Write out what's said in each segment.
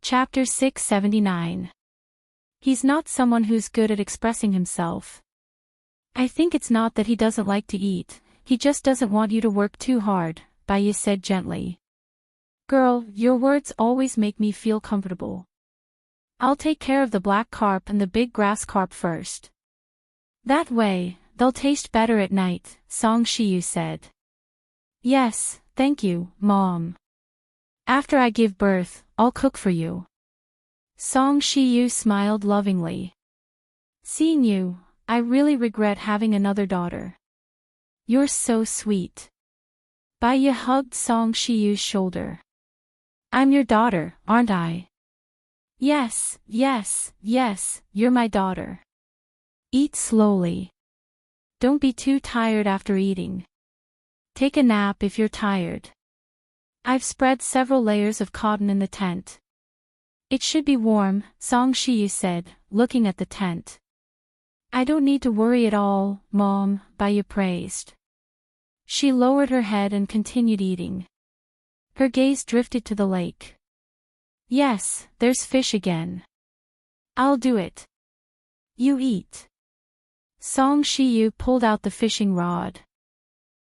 Chapter 679. He's not someone who's good at expressing himself. I think it's not that he doesn't like to eat, he just doesn't want you to work too hard, Baya said gently. Girl, your words always make me feel comfortable. I'll take care of the black carp and the big grass carp first. That way, they'll taste better at night, Song Shiyu said. Yes, thank you, Mom. After I give birth, I'll cook for you. Song Shiyu smiled lovingly. Seeing you, I really regret having another daughter. You're so sweet. Baya hugged Song Shiyu's shoulder. I'm your daughter, aren't I? Yes, yes, yes, you're my daughter. Eat slowly. Don't be too tired after eating. Take a nap if you're tired. I've spread several layers of cotton in the tent. It should be warm, Song Shiyu said, looking at the tent. I don't need to worry at all, Mom, Baya praised. She lowered her head and continued eating. Her gaze drifted to the lake. Yes, there's fish again. I'll do it. You eat. Song Shiyu pulled out the fishing rod.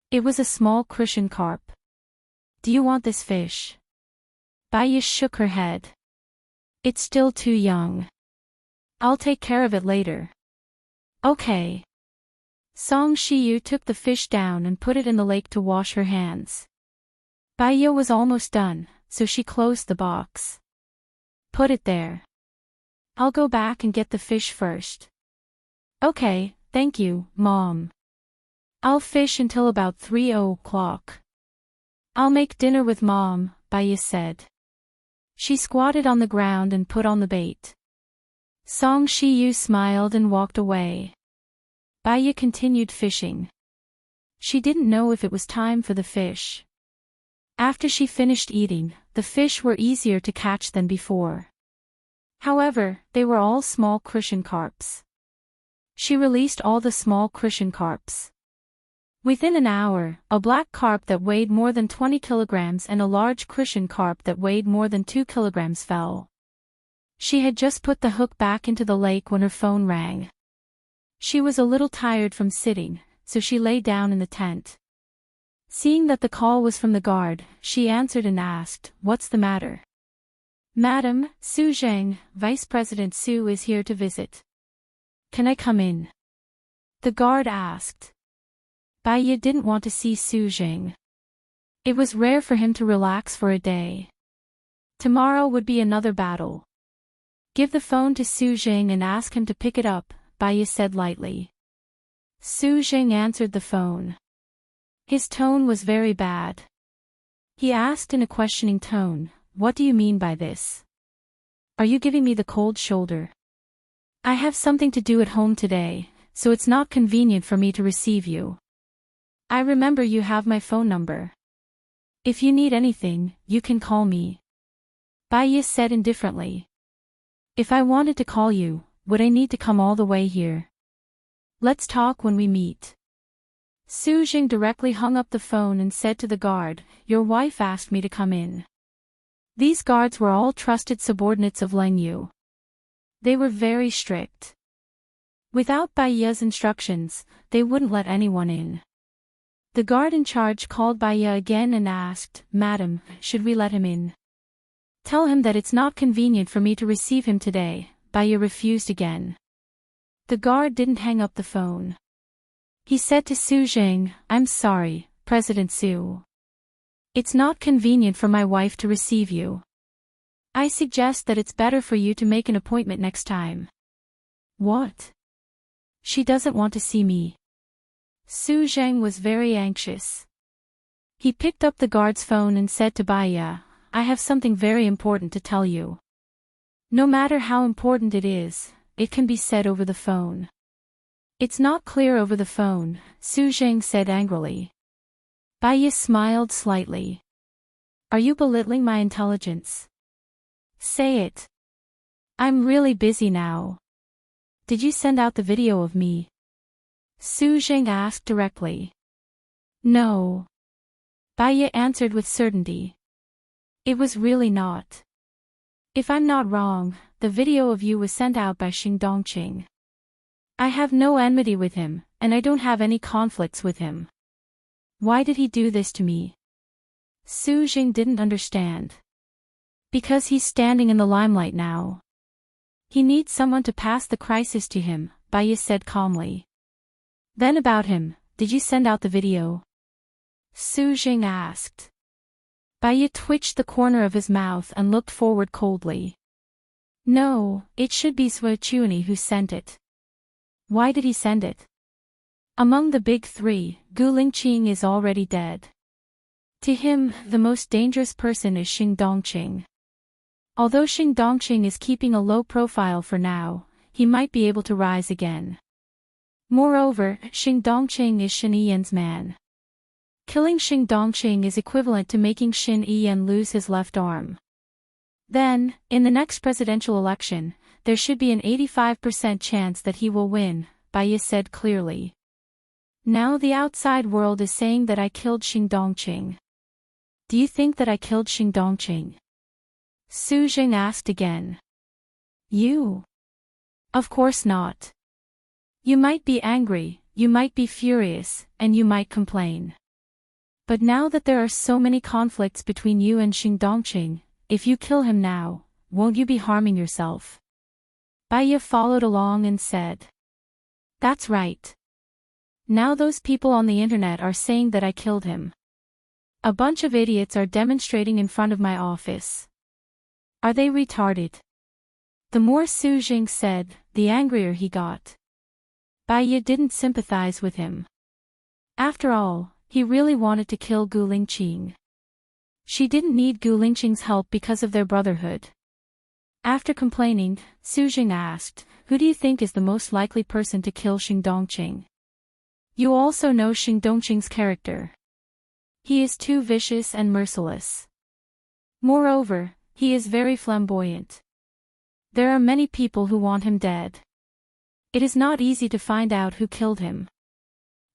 It was a small crucian carp. Do you want this fish? Baya shook her head. It's still too young. I'll take care of it later. Okay. Song Shiyu took the fish down and put it in the lake to wash her hands. Baya was almost done, so she closed the box. Put it there. I'll go back and get the fish first. Okay, thank you, Mom. I'll fish until about 3 o'clock. I'll make dinner with Mom, Baya said. She squatted on the ground and put on the bait. Song Shiyu smiled and walked away. Baya continued fishing. She didn't know if it was time for the fish. After she finished eating, the fish were easier to catch than before. However, they were all small crucian carps. She released all the small crucian carps. Within an hour, a black carp that weighed more than 20 kilograms and a large crucian carp that weighed more than 2 kilograms fell. She had just put the hook back into the lake when her phone rang. She was a little tired from sitting, so she lay down in the tent. Seeing that the call was from the guard, she answered and asked, "What's the matter?" "Madam, Su Zheng, Vice President Su is here to visit. Can I come in?" The guard asked. Baya didn't want to see Su Zheng. It was rare for him to relax for a day. Tomorrow would be another battle. Give the phone to Su Zheng and ask him to pick it up, Baya said lightly. Su Zheng answered the phone. His tone was very bad. He asked in a questioning tone, "What do you mean by this? Are you giving me the cold shoulder? I have something to do at home today, so it's not convenient for me to receive you. I remember you have my phone number. If you need anything, you can call me." Baya said indifferently. "If I wanted to call you, would I need to come all the way here? Let's talk when we meet." Su Zheng directly hung up the phone and said to the guard, "Your wife asked me to come in." These guards were all trusted subordinates of Leng Yu. They were very strict. Without Baya's instructions, they wouldn't let anyone in. The guard in charge called Baya again and asked, "Madam, should we let him in?" "Tell him that it's not convenient for me to receive him today," Baya refused again. The guard didn't hang up the phone. He said to Su Zheng, "I'm sorry, President Su. It's not convenient for my wife to receive you. I suggest that it's better for you to make an appointment next time." "What? She doesn't want to see me." Su Zheng was very anxious. He picked up the guard's phone and said to Baya, "I have something very important to tell you. No matter how important it is, it can be said over the phone." "It's not clear over the phone," Su Zheng said angrily. Baya smiled slightly. "Are you belittling my intelligence? Say it. I'm really busy now. Did you send out the video of me?" Su Zheng asked directly. "No." Baya answered with certainty. "It was really not. If I'm not wrong, the video of you was sent out by Xing. I have no enmity with him, and I don't have any conflicts with him. Why did he do this to me? Su Jing didn't understand. Because he's standing in the limelight now. He needs someone to pass the crisis to him, Baiya said calmly. Then about him, did you send out the video? Su Jing asked. Baiya twitched the corner of his mouth and looked forward coldly. No, it should be Sui Chuani who sent it. Why did he send it? Among the big three, Gu Lingqing is already dead. To him, the most dangerous person is Xing Dongqing. Although Xing Dongqing is keeping a low profile for now, he might be able to rise again. Moreover, Xing Dongqing is Shen Yiyan's man. Killing Xing Dongqing is equivalent to making Shen Yiyan lose his left arm. Then, in the next presidential election, there should be an 85% chance that he will win, Baiya said clearly. Now the outside world is saying that I killed Xing Dongqing. Do you think that I killed Xing Dongqing? Su Jing asked again. You? Of course not. You might be angry, you might be furious, and you might complain. But now that there are so many conflicts between you and Xing Dongqing, if you kill him now, won't you be harming yourself? Baiya followed along and said. That's right. Now those people on the internet are saying that I killed him. A bunch of idiots are demonstrating in front of my office. Are they retarded? The more Su Jing said, the angrier he got. Baiya didn't sympathize with him. After all, he really wanted to kill Gu Lingqing. She didn't need Gu Lingqing's help because of their brotherhood. After complaining, Su Jing asked, who do you think is the most likely person to kill Xing Dongqing? You also know Xing Dongqing's character. He is too vicious and merciless. Moreover, he is very flamboyant. There are many people who want him dead. It is not easy to find out who killed him.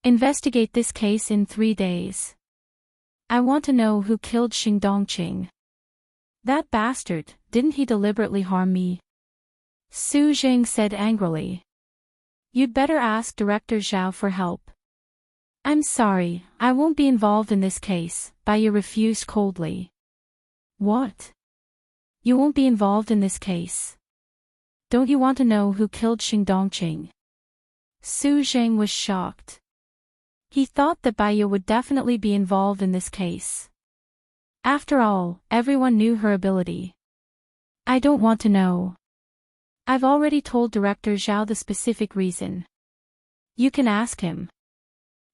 Investigate this case in 3 days. I want to know who killed Xing Dongqing. That bastard, didn't he deliberately harm me? Su Jing said angrily. You'd better ask Director Zhao for help. I'm sorry, I won't be involved in this case, Baiya refused coldly. What? You won't be involved in this case? Don't you want to know who killed Xing Dongqing? Su Jing was shocked. He thought that Baiya would definitely be involved in this case. After all, everyone knew her ability. I don't want to know. I've already told Director Zhao the specific reason. You can ask him.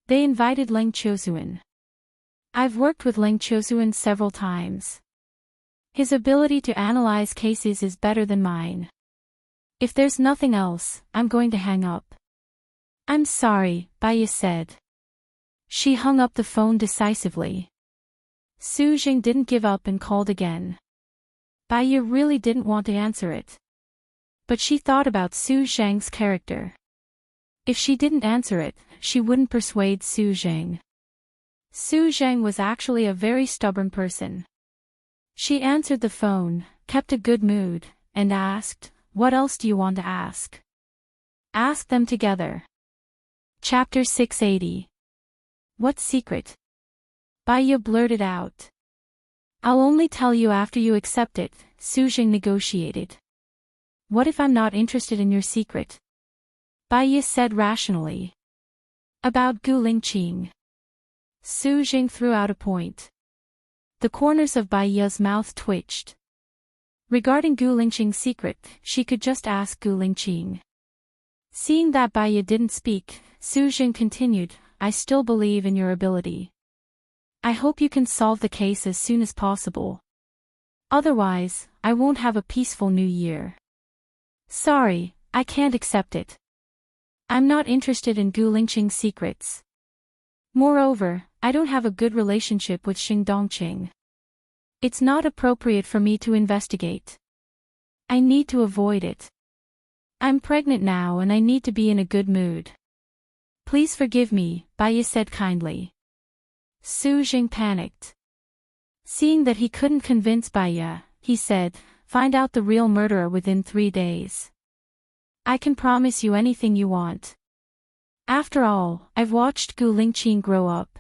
They invited Leng Qiusuan. I've worked with Leng Qiusuan several times. His ability to analyze cases is better than mine. If there's nothing else, I'm going to hang up. I'm sorry, Baiya said. She hung up the phone decisively. Su Jing didn't give up and called again. Baiya really didn't want to answer it. But she thought about Su Zhang's character. If she didn't answer it, she wouldn't persuade Su Jing. Su Zhang was actually a very stubborn person. She answered the phone, kept a good mood, and asked, what else do you want to ask? Ask them together. Chapter 680. What secret? Baiya blurted out. I'll only tell you after you accept it, Su Jing negotiated. What if I'm not interested in your secret? Baiya said rationally. About Gu Lingqing. Su Jing threw out a point. The corners of Baiya's mouth twitched. Regarding Gu Lingqing's secret, she could just ask Gu Lingqing. Seeing that Baiya didn't speak, Su Jing continued, I still believe in your ability. I hope you can solve the case as soon as possible. Otherwise, I won't have a peaceful new year. Sorry, I can't accept it. I'm not interested in Gu Lingqing's secrets. Moreover, I don't have a good relationship with Xing Dongqing. It's not appropriate for me to investigate. I need to avoid it. I'm pregnant now and I need to be in a good mood. Please forgive me, Baiya said kindly. Su Jing panicked. Seeing that he couldn't convince Baiya, he said, find out the real murderer within 3 days. I can promise you anything you want. After all, I've watched Gu Lingqing grow up.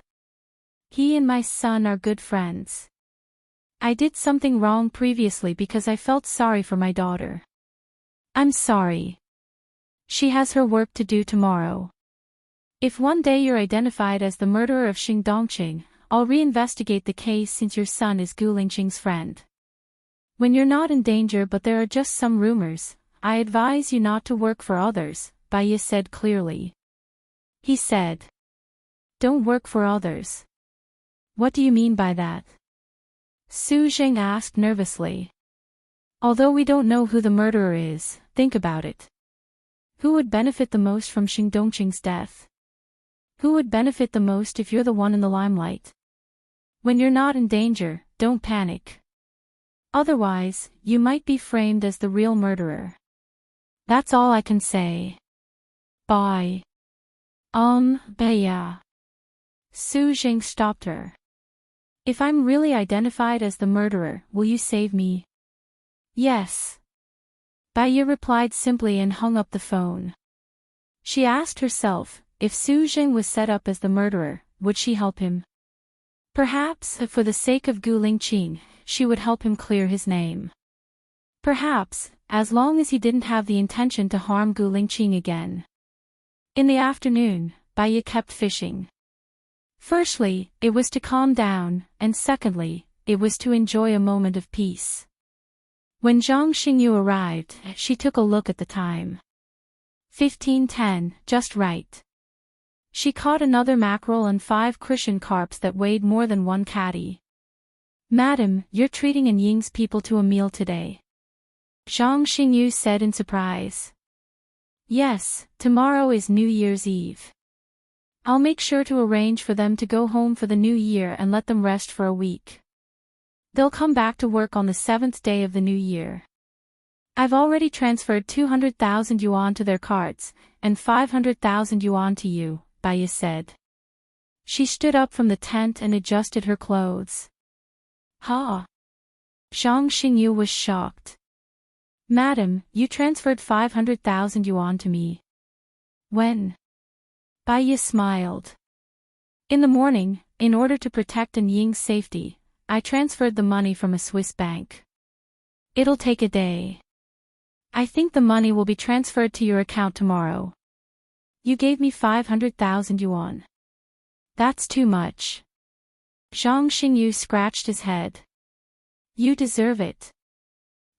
He and my son are good friends. I did something wrong previously because I felt sorry for my daughter. I'm sorry. She has her work to do tomorrow. If one day you're identified as the murderer of Xing Dongqing, I'll reinvestigate the case since your son is Gu Lingqing's friend. When you're not in danger but there are just some rumors, I advise you not to work for others, Bai Yi said clearly. He said. Don't work for others. What do you mean by that? Su Zheng asked nervously. Although we don't know who the murderer is, think about it. Who would benefit the most from Xing Dongqing's death? Who would benefit the most if you're the one in the limelight? When you're not in danger, don't panic. Otherwise, you might be framed as the real murderer. That's all I can say. Bye. Baya. Su Jing stopped her. If I'm really identified as the murderer, will you save me? Yes. Baya replied simply and hung up the phone. She asked herself, if Su Jing was set up as the murderer, would she help him? Perhaps, for the sake of Gu Lingqing, she would help him clear his name. Perhaps, as long as he didn't have the intention to harm Gu Lingqing again. In the afternoon, Baya kept fishing. Firstly, it was to calm down, and secondly, it was to enjoy a moment of peace. When Zhang Xingyu arrived, she took a look at the time. 15:10, just right. She caught another mackerel and 5 Christian carps that weighed more than 1 catty. Madam, you're treating An Ying's people to a meal today. Zhang Xingyu said in surprise. Yes, tomorrow is New Year's Eve. I'll make sure to arrange for them to go home for the new year and let them rest for a week. They'll come back to work on the 7th day of the new year. I've already transferred 200,000 yuan to their cards, and 500,000 yuan to you, Baya said. She stood up from the tent and adjusted her clothes. Ha! Zhang Xingyu was shocked. Madam, you transferred 500,000 yuan to me. When? Baya smiled. In the morning, in order to protect An Ying's safety, I transferred the money from a Swiss bank. It'll take a day. I think the money will be transferred to your account tomorrow. You gave me 500,000 yuan. That's too much. Zhang Xingyu scratched his head. You deserve it.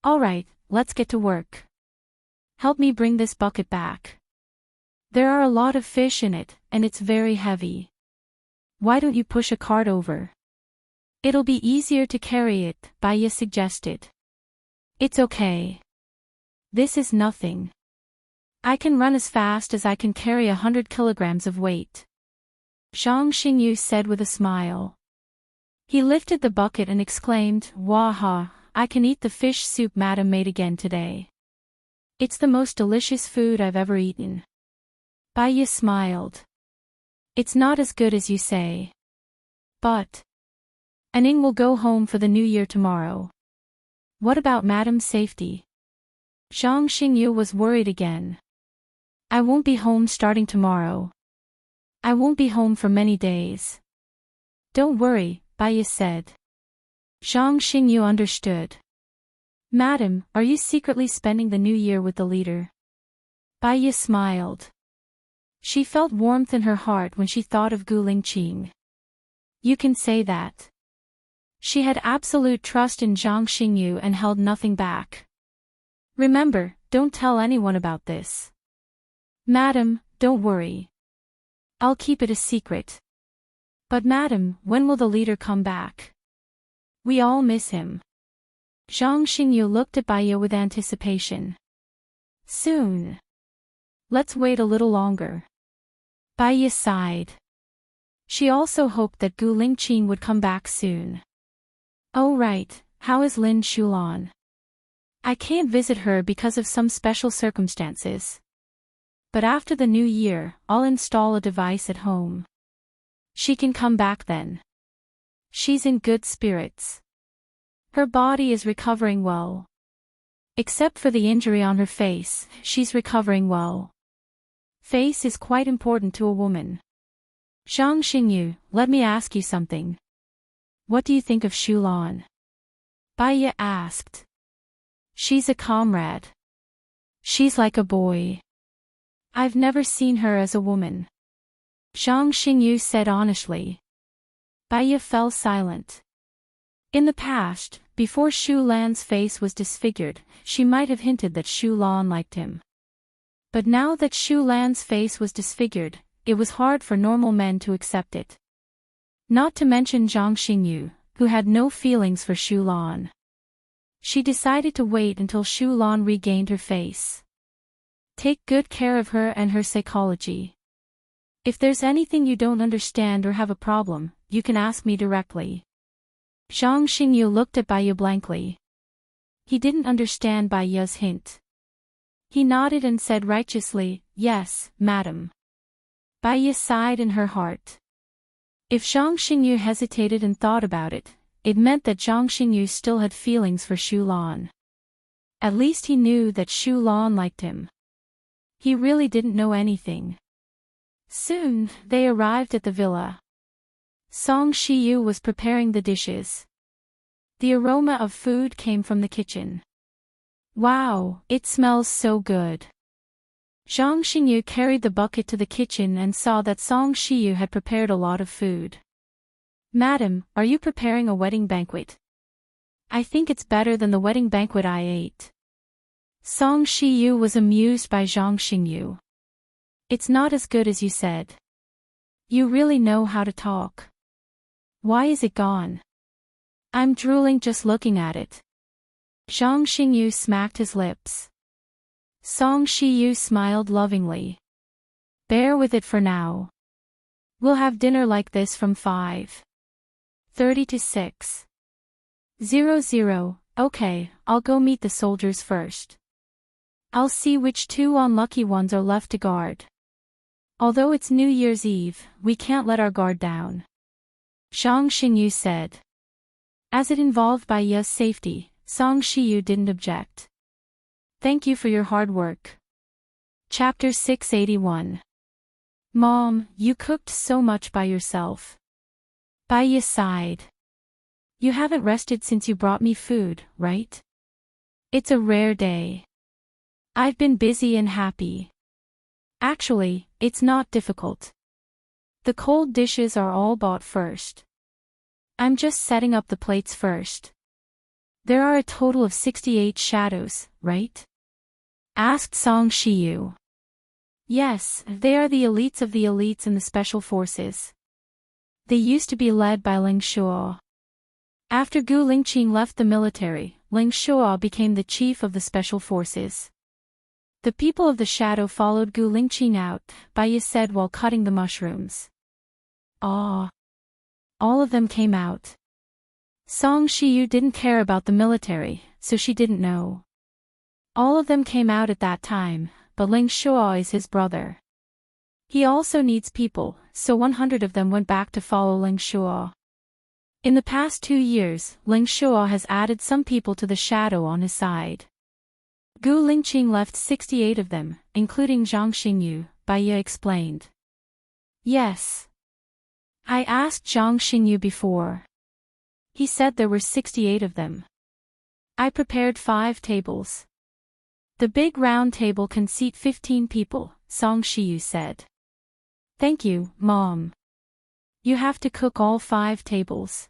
All right, let's get to work. Help me bring this bucket back. There are a lot of fish in it, and it's very heavy. Why don't you push a cart over? It'll be easier to carry it, Baya suggested. It's okay. This is nothing. I can run as fast as I can carry 100 kilograms of weight. Zhang Xingyu said with a smile. He lifted the bucket and exclaimed, Waha, I can eat the fish soup Madam made again today. It's the most delicious food I've ever eaten. Baya smiled. It's not as good as you say. But An Ying will go home for the new year tomorrow. What about Madam's safety? Zhang Xingyu was worried again. I won't be home starting tomorrow. I won't be home for many days. Don't worry, Baya said. Zhang Xingyu understood. Madam, are you secretly spending the new year with the leader? Baya smiled. She felt warmth in her heart when she thought of Gu Lingqing. You can say that. She had absolute trust in Zhang Xingyu and held nothing back. Remember, don't tell anyone about this. Madam, don't worry. I'll keep it a secret. But madam, when will the leader come back? We all miss him. Zhang Xingyu looked at Baya with anticipation. Soon. Let's wait a little longer. Baya sighed. She also hoped that Gu Lingqing would come back soon. Oh right, how is Lin Shulan? I can't visit her because of some special circumstances. But after the new year, I'll install a device at home. She can come back then. She's in good spirits. Her body is recovering well. Except for the injury on her face, she's recovering well. Face is quite important to a woman. Zhang Xingyu, let me ask you something. What do you think of Shulan? Baiya asked. She's a comrade. She's like a boy. I've never seen her as a woman. Zhang Xingyu said honestly. Baiya fell silent. In the past, before Shu Lan's face was disfigured, she might have hinted that Shu Lan liked him. But now that Shu Lan's face was disfigured, it was hard for normal men to accept it. Not to mention Zhang Xingyu, who had no feelings for Shu Lan. She decided to wait until Shu Lan regained her face. Take good care of her and her psychology. If there's anything you don't understand or have a problem, you can ask me directly. Zhang Xingyu looked at Baiya blankly. He didn't understand Baiya's hint. He nodded and said righteously, "Yes, madam." Baiya sighed in her heart. If Zhang Xingyu hesitated and thought about it, it meant that Zhang Xingyu still had feelings for Shu Lan. At least he knew that Shu Lan liked him. He really didn't know anything. Soon, they arrived at the villa. Song Shiyu was preparing the dishes. The aroma of food came from the kitchen. Wow, it smells so good. Zhang Xingyu carried the bucket to the kitchen and saw that Song Shiyu had prepared a lot of food. Madam, are you preparing a wedding banquet? I think it's better than the wedding banquet I ate. Song Shiyu was amused by Zhang Xingyu. It's not as good as you said. You really know how to talk. Why is it gone? I'm drooling just looking at it. Zhang Xingyu smacked his lips. Song Shiyu smiled lovingly. Bear with it for now. We'll have dinner like this from 5:30 to 6:00. Okay, I'll go meet the soldiers first. I'll see which 2 unlucky ones are left to guard. Although it's New Year's Eve, we can't let our guard down. Zhang Xingyu said. As it involved Baiya's safety, Song Shiyu didn't object. Thank you for your hard work. Chapter 681. Mom, you cooked so much by yourself. Baiya sighed. You haven't rested since you brought me food, right? It's a rare day. I've been busy and happy. Actually, it's not difficult. The cold dishes are all bought first. I'm just setting up the plates first. There are a total of 68 shadows, right? Asked Song Shiyu. Yes, they are the elites of the elites in the special forces. They used to be led by Ling Shuo. After Gu Lingqing left the military, Ling Shuo became the chief of the special forces. The people of the shadow followed Gu Lingqing out, Baiya said while cutting the mushrooms. Ah. All of them came out. Song Shiyu didn't care about the military, so she didn't know. All of them came out at that time, but Ling Shuo is his brother. He also needs people, so 100 of them went back to follow Ling Shuo. In the past 2 years, Ling Shuo has added some people to the shadow on his side. Gu Lingqing left 68 of them, including Zhang Xingyu, Baiya explained. Yes. I asked Zhang Xingyu before. He said there were 68 of them. I prepared 5 tables. The big round table can seat 15 people, Song Shiyu said. Thank you, Mom. You have to cook all 5 tables.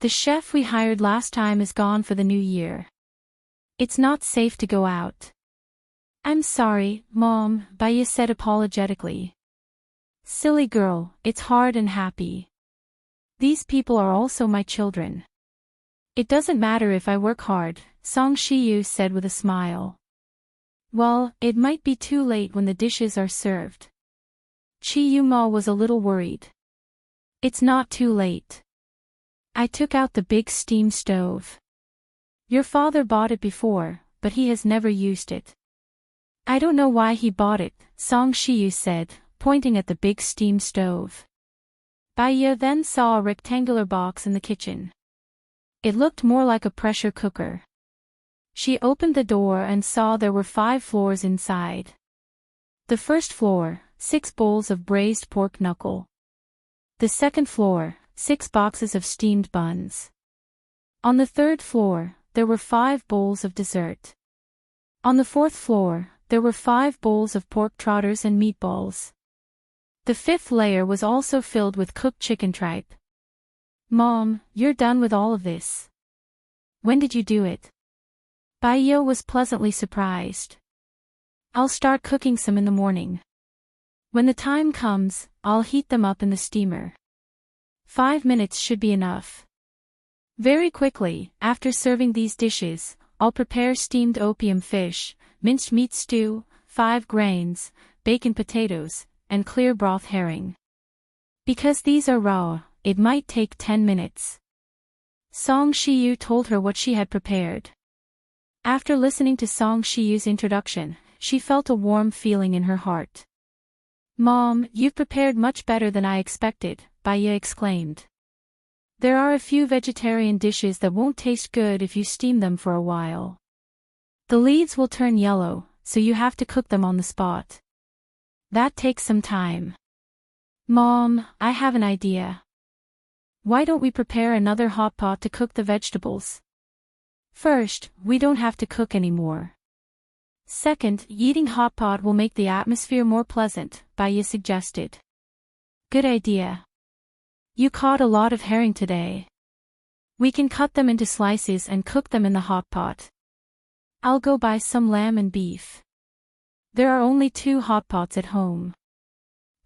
The chef we hired last time is gone for the new year. It's not safe to go out. I'm sorry, Mom, Baiya said apologetically. Silly girl, it's hard and happy. These people are also my children. It doesn't matter if I work hard, Song Shiyu said with a smile. Well, it might be too late when the dishes are served. Chi Yuma was a little worried. It's not too late. I took out the big steam stove. Your father bought it before, but he has never used it. I don't know why he bought it, Song Shiyu said, pointing at the big steam stove. Baiya then saw a rectangular box in the kitchen. It looked more like a pressure cooker. She opened the door and saw there were 5 floors inside. The first floor, 6 bowls of braised pork knuckle. The second floor, 6 boxes of steamed buns. On the third floor, there were 5 bowls of dessert. On the fourth floor, there were 5 bowls of pork trotters and meatballs. The fifth layer was also filled with cooked chicken tripe. Mom, you're done with all of this. When did you do it? Baiyo was pleasantly surprised. I'll start cooking some in the morning. When the time comes, I'll heat them up in the steamer. 5 minutes should be enough. Very quickly, after serving these dishes, I'll prepare steamed opium fish, minced meat stew, 5 grains, bacon potatoes, and clear broth herring. Because these are raw, it might take 10 minutes. Song Shiyu told her what she had prepared. After listening to Song Shiyu's introduction, she felt a warm feeling in her heart. Mom, you've prepared much better than I expected, Baiya exclaimed. There are a few vegetarian dishes that won't taste good if you steam them for a while. The leaves will turn yellow, so you have to cook them on the spot. That takes some time. Mom, I have an idea. Why don't we prepare another hot pot to cook the vegetables? First, we don't have to cook anymore. Second, eating hot pot will make the atmosphere more pleasant, Baiya suggested. Good idea. You caught a lot of herring today. We can cut them into slices and cook them in the hot pot. I'll go buy some lamb and beef. There are only 2 hot pots at home.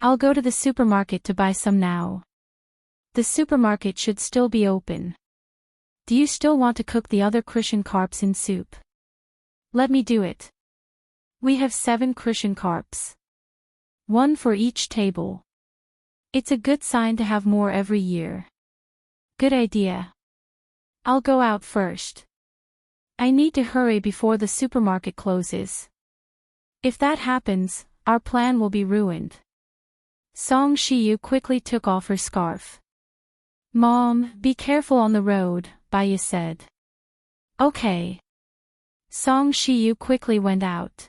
I'll go to the supermarket to buy some now. The supermarket should still be open. Do you still want to cook the other Christian carps in soup? Let me do it. We have 7 Christian carps. 1 for each table. It's a good sign to have more every year. Good idea. I'll go out first. I need to hurry before the supermarket closes. If that happens, our plan will be ruined. Song Shiyu quickly took off her scarf. Mom, be careful on the road, Baiya said. Okay. Song Shiyu quickly went out.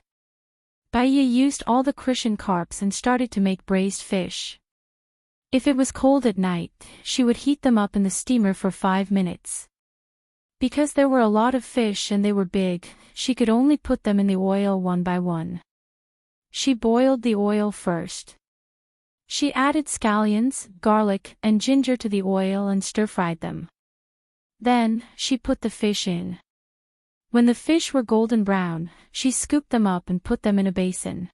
Baiya used all the Christian carps and started to make braised fish. If it was cold at night, she would heat them up in the steamer for 5 minutes. Because there were a lot of fish and they were big, she could only put them in the oil one by one. She boiled the oil first. She added scallions, garlic, and ginger to the oil and stir-fried them. Then, she put the fish in. When the fish were golden brown, she scooped them up and put them in a basin.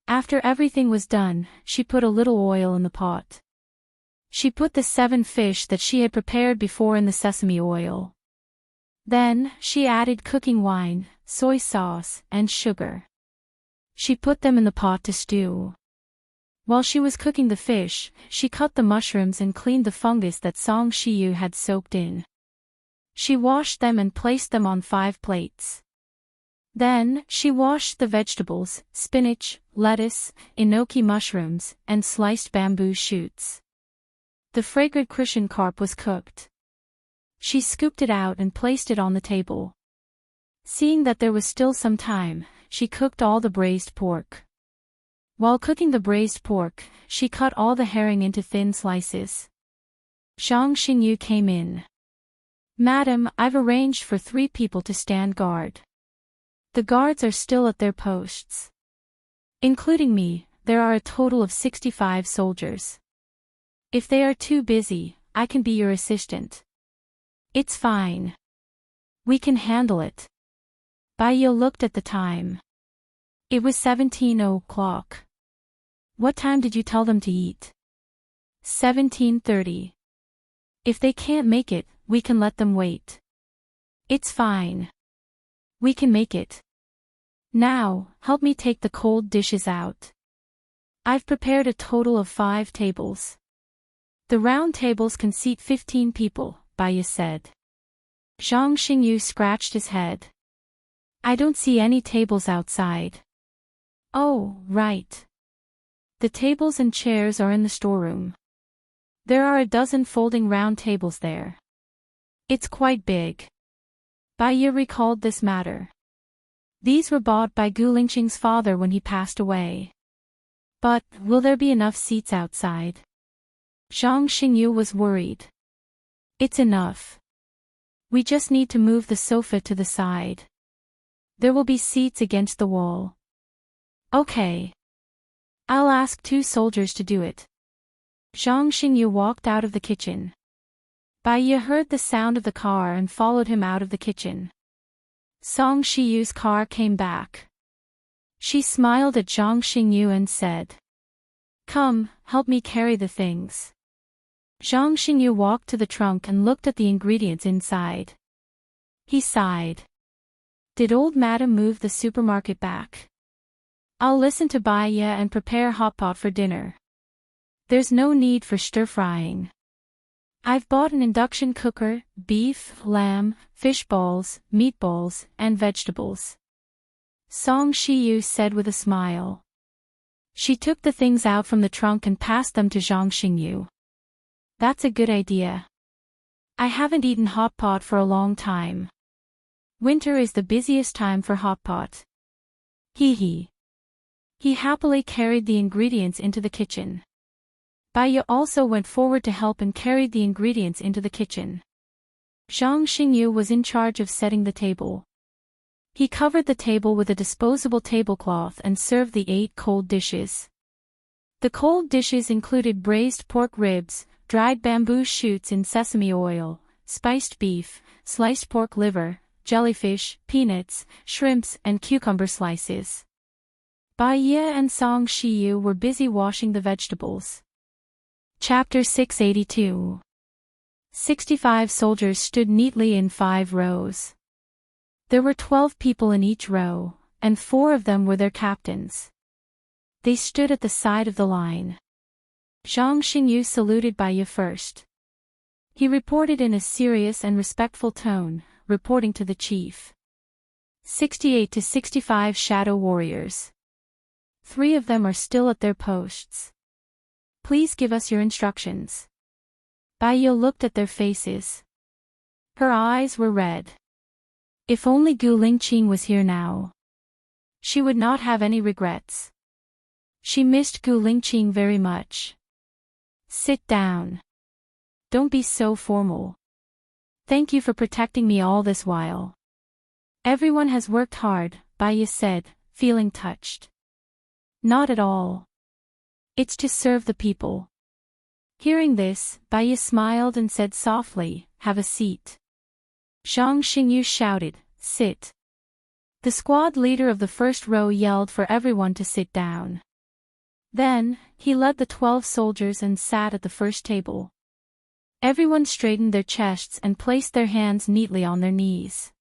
After everything was done, she put a little oil in the pot. She put the 7 fish that she had prepared before in the sesame oil. Then, she added cooking wine, soy sauce, and sugar. She put them in the pot to stew. While she was cooking the fish, she cut the mushrooms and cleaned the fungus that Song Shiyu had soaked in. She washed them and placed them on 5 plates. Then, she washed the vegetables, spinach, lettuce, enoki mushrooms, and sliced bamboo shoots. The fragrant Christian carp was cooked. She scooped it out and placed it on the table. Seeing that there was still some time, she cooked all the braised pork. While cooking the braised pork, she cut all the herring into thin slices. Zhang Xingyu came in. Madam, I've arranged for 3 people to stand guard. The guards are still at their posts. Including me, there are a total of 65 soldiers. If they are too busy, I can be your assistant. It's fine. We can handle it. Baiyo looked at the time. It was 17 o'clock. What time did you tell them to eat? 17:30. If they can't make it, we can let them wait. It's fine. We can make it. Now, help me take the cold dishes out. I've prepared a total of 5 tables. The round tables can seat 15 people, Baiya said. Zhang Xingyu scratched his head. I don't see any tables outside. Oh, right. The tables and chairs are in the storeroom. There are a dozen folding round tables there. It's quite big. Bai Ye recalled this matter. These were bought by Gu Lingqing's father when he passed away. But, will there be enough seats outside? Zhang Xingyu was worried. It's enough. We just need to move the sofa to the side. There will be seats against the wall. Okay. I'll ask 2 soldiers to do it. Zhang Xingyu walked out of the kitchen. Bai Ye heard the sound of the car and followed him out of the kitchen. Song Shiyu's car came back. She smiled at Zhang Xingyu and said, "Come, help me carry the things." Zhang Xingyu walked to the trunk and looked at the ingredients inside. He sighed. Did old madam move the supermarket back? I'll listen to Bai Ye and prepare hot pot for dinner. There's no need for stir-frying. I've bought an induction cooker, beef, lamb, fish balls, meatballs, and vegetables. Song Shiyu said with a smile. She took the things out from the trunk and passed them to Zhang Xingyu. That's a good idea. I haven't eaten hot pot for a long time. Winter is the busiest time for hot pot. He happily carried the ingredients into the kitchen. Bai Ye also went forward to help and carried the ingredients into the kitchen. Zhang Xingyu was in charge of setting the table. He covered the table with a disposable tablecloth and served the 8 cold dishes. The cold dishes included braised pork ribs, dried bamboo shoots in sesame oil, spiced beef, sliced pork liver, jellyfish, peanuts, shrimps, and cucumber slices. Bai Ye and Song Shiyu were busy washing the vegetables. Chapter 682. 65 soldiers stood neatly in 5 rows. There were 12 people in each row, and 4 of them were their captains. They stood at the side of the line. Zhang Xingyu saluted Bai Ye first. He reported in a serious and respectful tone, reporting to the chief. 68 to 65 shadow warriors. 3 of them are still at their posts. Please give us your instructions. Bai Ye looked at their faces. Her eyes were red. If only Gu Lingqing was here now. She would not have any regrets. She missed Gu Lingqing very much. Sit down. Don't be so formal. Thank you for protecting me all this while. Everyone has worked hard, Bai Ye said, feeling touched. Not at all. It's to serve the people. Hearing this, Bai Ye smiled and said softly, "Have a seat." Zhang Xingyu shouted, "Sit." The squad leader of the first row yelled for everyone to sit down. Then, he led the 12 soldiers and sat at the first table. Everyone straightened their chests and placed their hands neatly on their knees.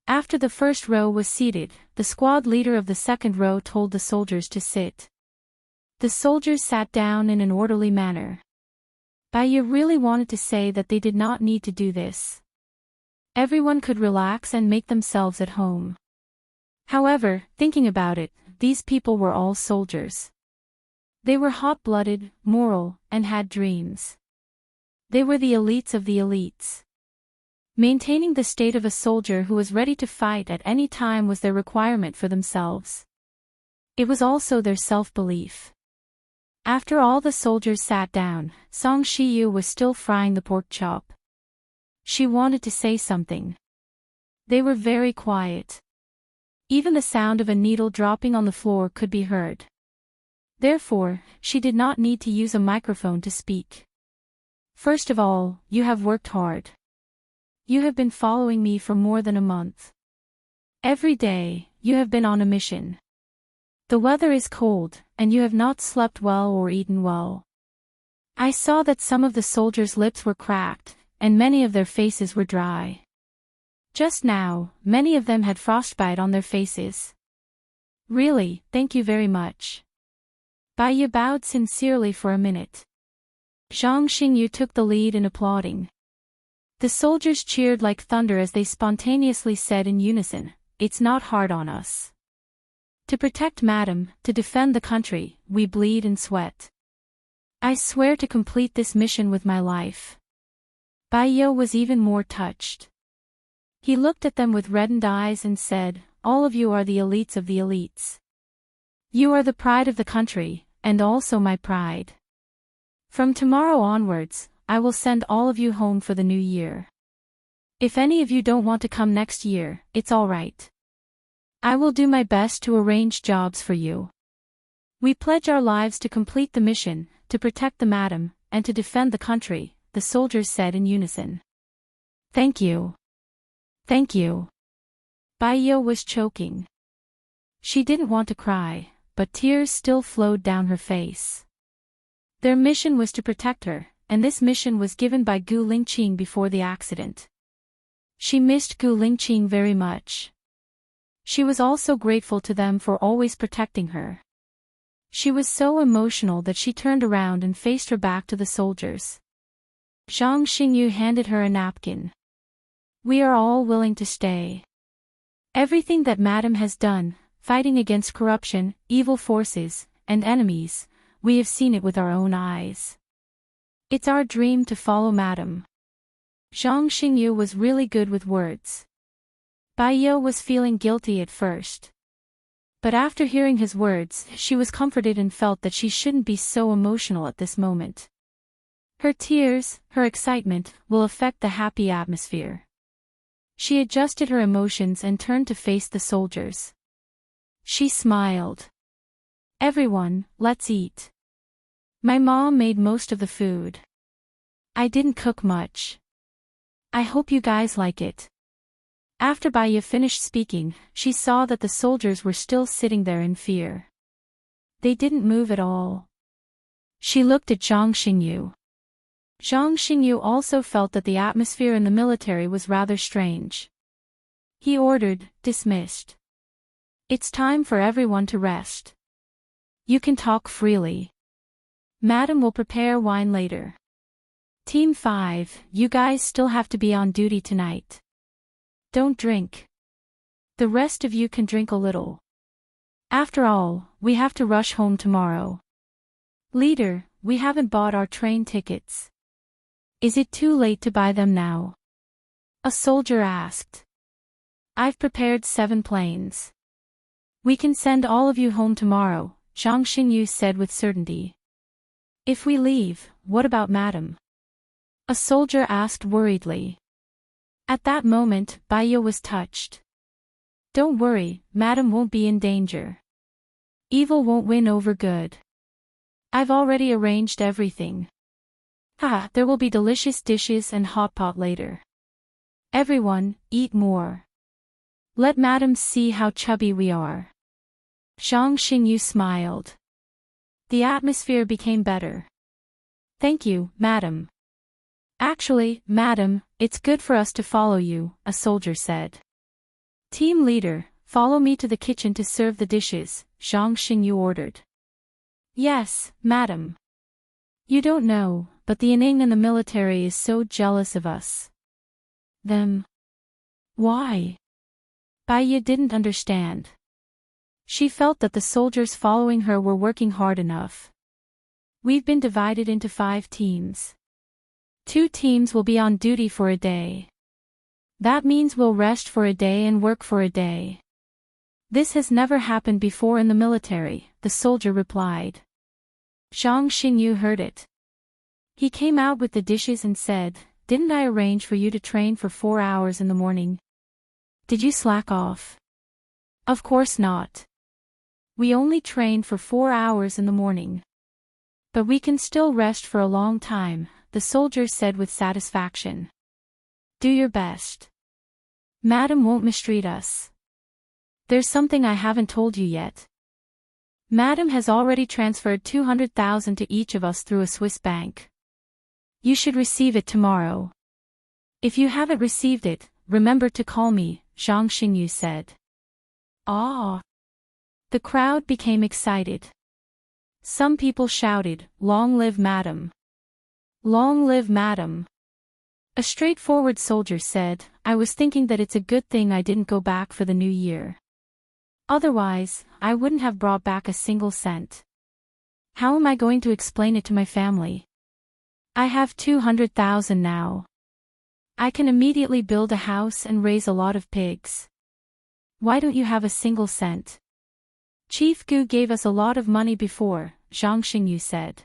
After the first row was seated, the squad leader of the second row told the soldiers to sit. The soldiers sat down in an orderly manner. Bai Ye really wanted to say that they did not need to do this. Everyone could relax and make themselves at home. However, thinking about it, these people were all soldiers. They were hot-blooded, moral, and had dreams. They were the elites of the elites. Maintaining the state of a soldier who was ready to fight at any time was their requirement for themselves. It was also their self-belief. After all the soldiers sat down, Song Shiyu was still frying the pork chop. She wanted to say something. They were very quiet. Even the sound of a needle dropping on the floor could be heard. Therefore, she did not need to use a microphone to speak. First of all, you have worked hard. You have been following me for more than a month. Every day, you have been on a mission. The weather is cold, and you have not slept well or eaten well. I saw that some of the soldiers' lips were cracked, and many of their faces were dry. Just now, many of them had frostbite on their faces. Really, thank you very much. Bai Ye bowed sincerely for a minute. Zhang Xingyu took the lead in applauding. The soldiers cheered like thunder as they spontaneously said in unison, "It's not hard on us. To protect Madam, to defend the country, we bleed and sweat. I swear to complete this mission with my life." Bai Ye was even more touched. He looked at them with reddened eyes and said, "All of you are the elites of the elites. You are the pride of the country, and also my pride. From tomorrow onwards, I will send all of you home for the new year. If any of you don't want to come next year, it's all right. I will do my best to arrange jobs for you. We pledge our lives to complete the mission, to protect the madam, and to defend the country," the soldiers said in unison. "Thank you. Thank you." Baiyo was choking. She didn't want to cry, but tears still flowed down her face. Their mission was to protect her, and this mission was given by Gu Lingqing before the accident. She missed Gu Lingqing very much. She was also grateful to them for always protecting her. She was so emotional that she turned around and faced her back to the soldiers. Zhang Xingyu handed her a napkin. "We are all willing to stay. Everything that Madam has done, fighting against corruption, evil forces, and enemies, we have seen it with our own eyes. It's our dream to follow Madam." Zhang Xingyu was really good with words. Baiyo was feeling guilty at first. But after hearing his words, she was comforted and felt that she shouldn't be so emotional at this moment. Her tears, her excitement, will affect the happy atmosphere. She adjusted her emotions and turned to face the soldiers. She smiled. "Everyone, let's eat. My mom made most of the food. I didn't cook much. I hope you guys like it." After Baiya finished speaking, she saw that the soldiers were still sitting there in fear. They didn't move at all. She looked at Zhang Xingyu. Zhang Xingyu also felt that the atmosphere in the military was rather strange. He ordered, "Dismissed. It's time for everyone to rest. You can talk freely. Madam will prepare wine later. Team 5, you guys still have to be on duty tonight. Don't drink. The rest of you can drink a little. After all, we have to rush home tomorrow. Leader, we haven't bought our train tickets. Is it too late to buy them now?" a soldier asked. "I've prepared 7 planes. We can send all of you home tomorrow," Zhang Xingyu said with certainty. "If we leave, what about Madam?" a soldier asked worriedly. At that moment, Baiya was touched. "Don't worry, Madam won't be in danger. Evil won't win over good. I've already arranged everything. There will be delicious dishes and hot pot later. Everyone, eat more. Let Madam see how chubby we are." Zhang Xingyu smiled. The atmosphere became better. "Thank you, Madam." "Actually, Madam, it's good for us to follow you," a soldier said. "Team leader, follow me to the kitchen to serve the dishes," Zhang Xingyu ordered. "Yes, Madam. You don't know, but the Ining and the military is so jealous of us." "Them? Why?" Baiya didn't understand. She felt that the soldiers following her were working hard enough. "We've been divided into 5 teams. 2 teams will be on duty for a day. That means we'll rest for a day and work for a day. This has never happened before in the military," the soldier replied. Zhang Xingyu heard it. He came out with the dishes and said, "Didn't I arrange for you to train for 4 hours in the morning? Did you slack off?" "Of course not. We only trained for 4 hours in the morning. But we can still rest for a long time," the soldier said with satisfaction. "Do your best. Madam won't mistreat us. There's something I haven't told you yet. Madam has already transferred 200,000 to each of us through a Swiss bank. You should receive it tomorrow. If you haven't received it, remember to call me," Zhang Xingyu said. "Ah!" The crowd became excited. Some people shouted, "Long live Madam! Long live Madam!" A straightforward soldier said, "I was thinking that it's a good thing I didn't go back for the new year. Otherwise, I wouldn't have brought back a single cent. How am I going to explain it to my family? I have 200,000 now. I can immediately build a house and raise a lot of pigs. Why don't you have a single cent? Chief Gu gave us a lot of money before, Zhang Xingyu said.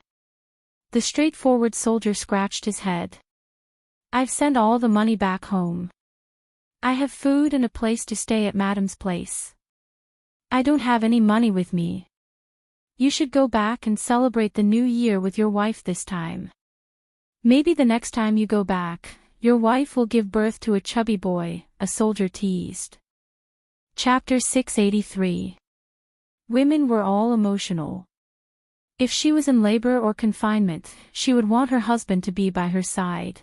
The straightforward soldier scratched his head. I've sent all the money back home. I have food and a place to stay at Madam's place. I don't have any money with me. You should go back and celebrate the new year with your wife this time. Maybe the next time you go back, your wife will give birth to a chubby boy, a soldier teased. Chapter 683. Women were all emotional. If she was in labor or confinement, she would want her husband to be by her side.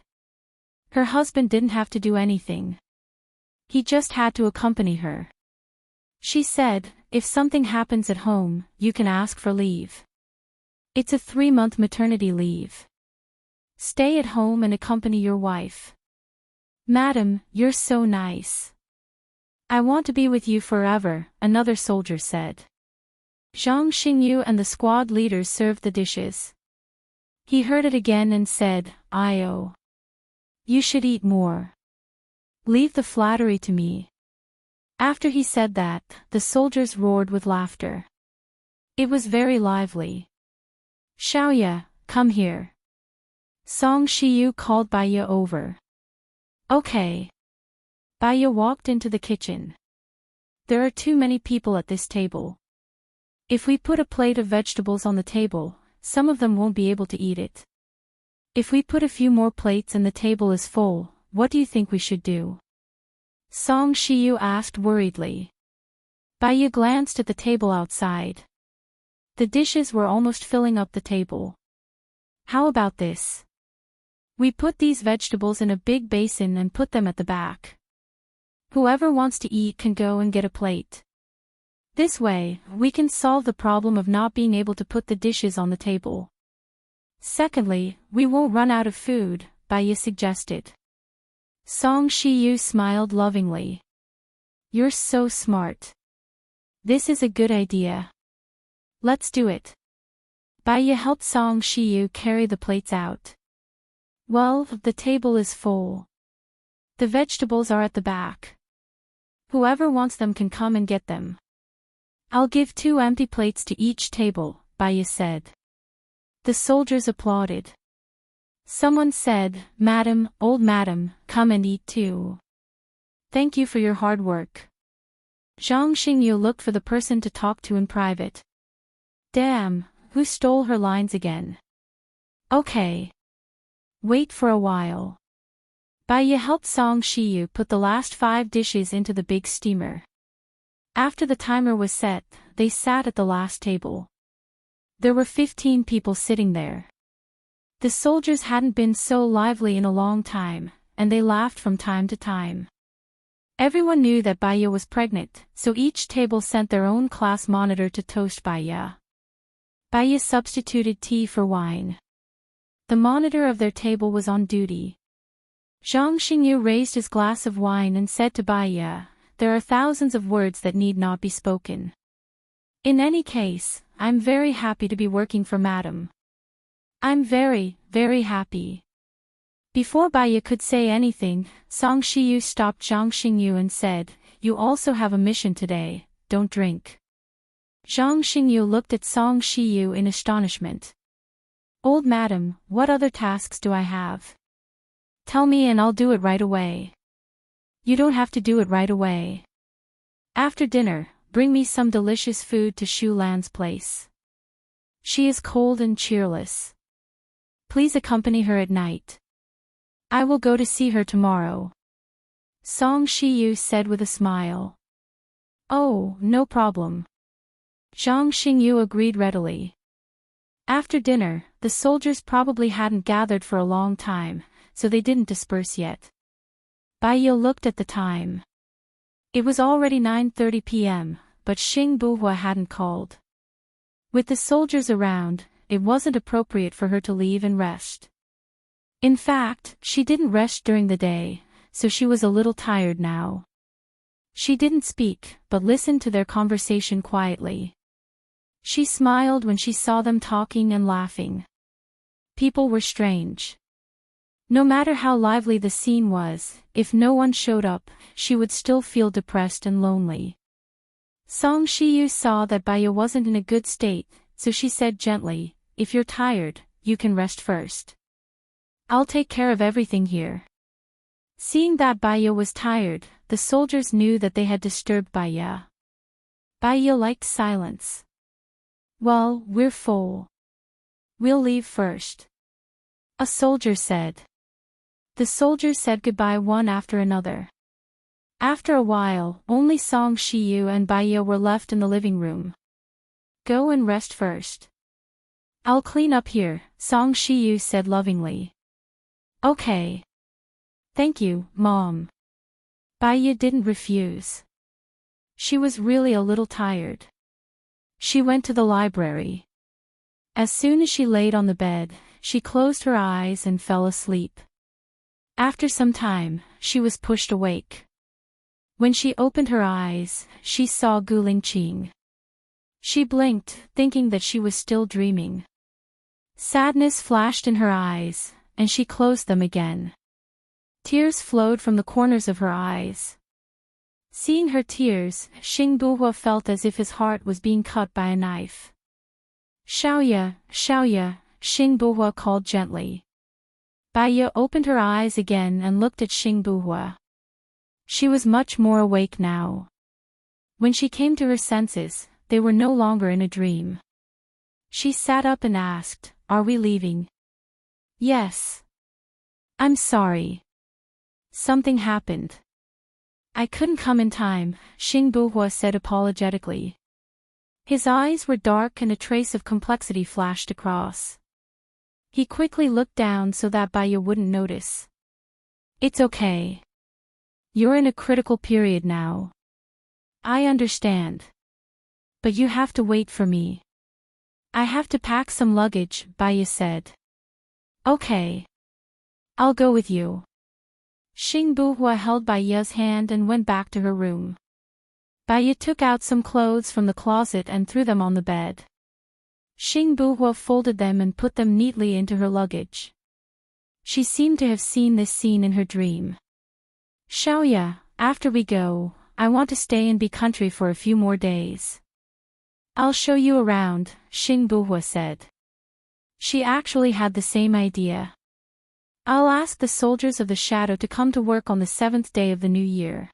Her husband didn't have to do anything. He just had to accompany her. She said, if something happens at home, you can ask for leave. It's a 3-month maternity leave. Stay at home and accompany your wife. Madam, you're so nice. I want to be with you forever, another soldier said. Zhang Xingyu and the squad leaders served the dishes. He heard it again and said, "Io. You should eat more. Leave the flattery to me." After he said that, the soldiers roared with laughter. It was very lively. "Xiaoya, come here." Song Shiyu called Baiya over. "Okay." Baiya walked into the kitchen. "There are too many people at this table. If we put a plate of vegetables on the table, some of them won't be able to eat it. If we put a few more plates and the table is full, what do you think we should do?" Song Shiyu asked worriedly. Baiya glanced at the table outside. The dishes were almost filling up the table. "How about this? We put these vegetables in a big basin and put them at the back. Whoever wants to eat can go and get a plate. This way, we can solve the problem of not being able to put the dishes on the table. Secondly, we won't run out of food," Baiya suggested. Song Shiyu smiled lovingly. "You're so smart. This is a good idea. Let's do it." Baiya helped Song Shiyu carry the plates out. "Well, the table is full. The vegetables are at the back. Whoever wants them can come and get them. I'll give 2 empty plates to each table," Baiya said. The soldiers applauded. Someone said, "Madam, old madam, come and eat too. Thank you for your hard work." Zhang Xingyu looked for the person to talk to in private. Damn, who stole her lines again? Okay. Wait for a while. Baiya helped Song Shiyu put the last 5 dishes into the big steamer. After the timer was set, they sat at the last table. There were 15 people sitting there. The soldiers hadn't been so lively in a long time, and they laughed from time to time. Everyone knew that Baiya was pregnant, so each table sent their own class monitor to toast Baiya. Baiya substituted tea for wine. The monitor of their table was on duty. Zhang Xingyu raised his glass of wine and said to Baiya, "There are thousands of words that need not be spoken. In any case, I'm very happy to be working for Madam. I'm very, very happy." Before Baiya could say anything, Song Shiyu stopped Zhang Xingyu and said, "You also have a mission today, don't drink." Zhang Xingyu looked at Song Shiyu in astonishment. "Old madam, what other tasks do I have? Tell me and I'll do it right away." "You don't have to do it right away. After dinner, bring me some delicious food to Shu Lan's place. She is cold and cheerless. Please accompany her at night. I will go to see her tomorrow." Song Shiyu said with a smile. "Oh, no problem." Zhang Xingyu agreed readily. After dinner, the soldiers probably hadn't gathered for a long time, so they didn't disperse yet. Baiya looked at the time. It was already 9:30 p.m., but Xing Buhua hadn't called. With the soldiers around, it wasn't appropriate for her to leave and rest. In fact, she didn't rest during the day, so she was a little tired now. She didn't speak, but listened to their conversation quietly. She smiled when she saw them talking and laughing. People were strange. No matter how lively the scene was, if no one showed up, she would still feel depressed and lonely. Song Shiyu saw that Baya wasn't in a good state, so she said gently, "If you're tired, you can rest first. I'll take care of everything here." Seeing that Baya was tired, the soldiers knew that they had disturbed Baya. Baya liked silence. "Well, we're full. We'll leave first," a soldier said. The soldiers said goodbye one after another. After a while, only Song Shiyu and Baya were left in the living room. "Go and rest first. I'll clean up here," Song Shiyu said lovingly. "Okay. Thank you, Mom." Baya didn't refuse. She was really a little tired. She went to the library. As soon as she laid on the bed, she closed her eyes and fell asleep. After some time, she was pushed awake. When she opened her eyes, she saw Gu Lingqing. She blinked, thinking that she was still dreaming. Sadness flashed in her eyes, and she closed them again. Tears flowed from the corners of her eyes. Seeing her tears, Xing Buhua felt as if his heart was being cut by a knife. "Xiaoya, Xiaoya," Xing Buhua called gently. Baya opened her eyes again and looked at Xing Buhua. She was much more awake now. When she came to her senses, they were no longer in a dream. She sat up and asked, "Are we leaving?" "Yes." "I'm sorry. Something happened. I couldn't come in time," Xing Buhua said apologetically. His eyes were dark and a trace of complexity flashed across. He quickly looked down so that Baya wouldn't notice. "It's okay. You're in a critical period now. I understand. But you have to wait for me. I have to pack some luggage," Baya said. "Okay. I'll go with you." Xing Buhua held Baya's hand and went back to her room. Baya took out some clothes from the closet and threw them on the bed. Xing Buhua folded them and put them neatly into her luggage. She seemed to have seen this scene in her dream. "Xiaoya, after we go, I want to stay in B country for a few more days. I'll show you around," Xing Buhua said. She actually had the same idea. "I'll ask the soldiers of the shadow to come to work on the 7th day of the new year.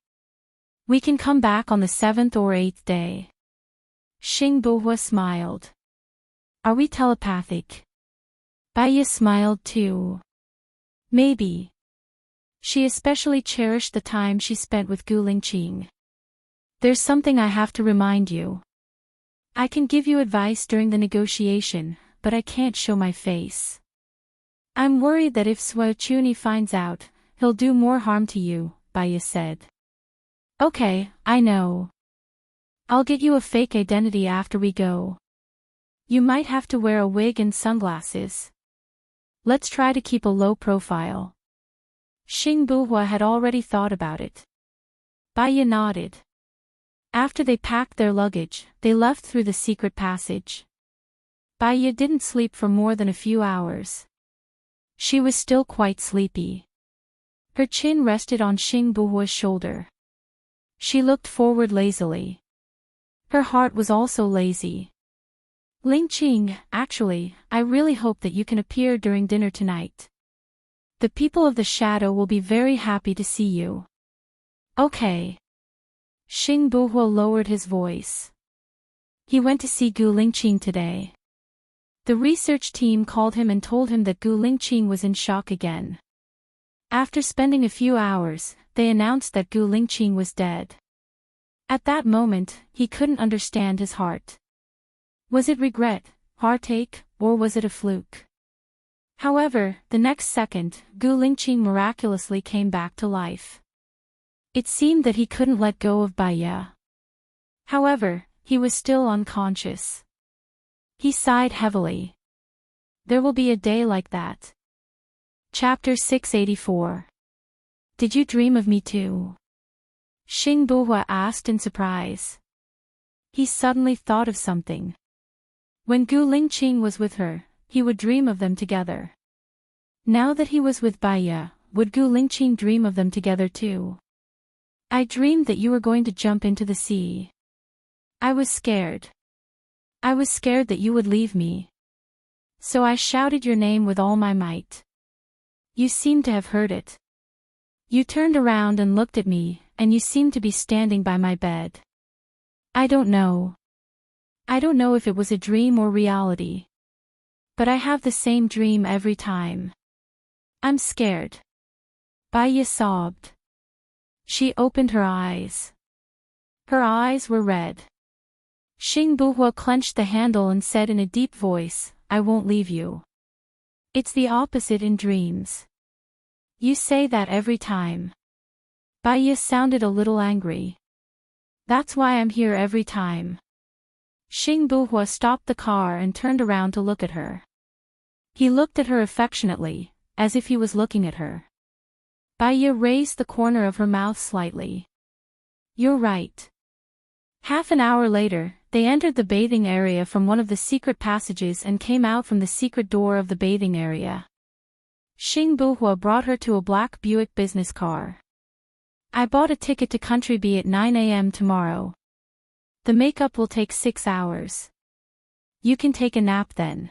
We can come back on the 7th or 8th day." Xing Buhua smiled. "Are we telepathic?" Baya smiled too. Maybe. She especially cherished the time she spent with Gu Lingqing. "There's something I have to remind you. I can give you advice during the negotiation, but I can't show my face. I'm worried that if Suochuni finds out, he'll do more harm to you," Baya said. "Okay, I know. I'll get you a fake identity after we go. You might have to wear a wig and sunglasses. Let's try to keep a low profile." Xing Buhua had already thought about it. Baya nodded. After they packed their luggage, they left through the secret passage. Baya didn't sleep for more than a few hours. She was still quite sleepy. Her chin rested on Xing Buhua's shoulder. She looked forward lazily. Her heart was also lazy. "Lingqing, actually, I really hope that you can appear during dinner tonight. The people of the shadow will be very happy to see you." "Okay." Xing Buhua lowered his voice. He went to see Gu Lingqing today. The research team called him and told him that Gu Lingqing was in shock again. After spending a few hours, they announced that Gu Lingqing was dead. At that moment, he couldn't understand his heart. Was it regret, heartache, or was it a fluke? However, the next second, Gu Lingqing miraculously came back to life. It seemed that he couldn't let go of Baya. However, he was still unconscious. He sighed heavily. There will be a day like that. Chapter 684. Did you dream of me too? Xing Buhua asked in surprise. He suddenly thought of something. When Gu Lingqing was with her, he would dream of them together. Now that he was with Baya, would Gu Lingqing dream of them together too? I dreamed that you were going to jump into the sea. I was scared. I was scared that you would leave me. So I shouted your name with all my might. You seemed to have heard it. You turned around and looked at me, and you seemed to be standing by my bed. I don't know. I don't know if it was a dream or reality. But I have the same dream every time. I'm scared. Baya sobbed. She opened her eyes. Her eyes were red. Xing Buhua clenched the handle and said in a deep voice, I won't leave you. It's the opposite in dreams. You say that every time. Baya sounded a little angry. That's why I'm here every time. Xing Buhua stopped the car and turned around to look at her. He looked at her affectionately, as if he was looking at her. Baya raised the corner of her mouth slightly. You're right. Half an hour later, they entered the bathing area from one of the secret passages and came out from the secret door of the bathing area. Xing Buhua brought her to a black Buick business car. I bought a ticket to Country B at 9 a.m. tomorrow. The makeup will take 6 hours. You can take a nap then.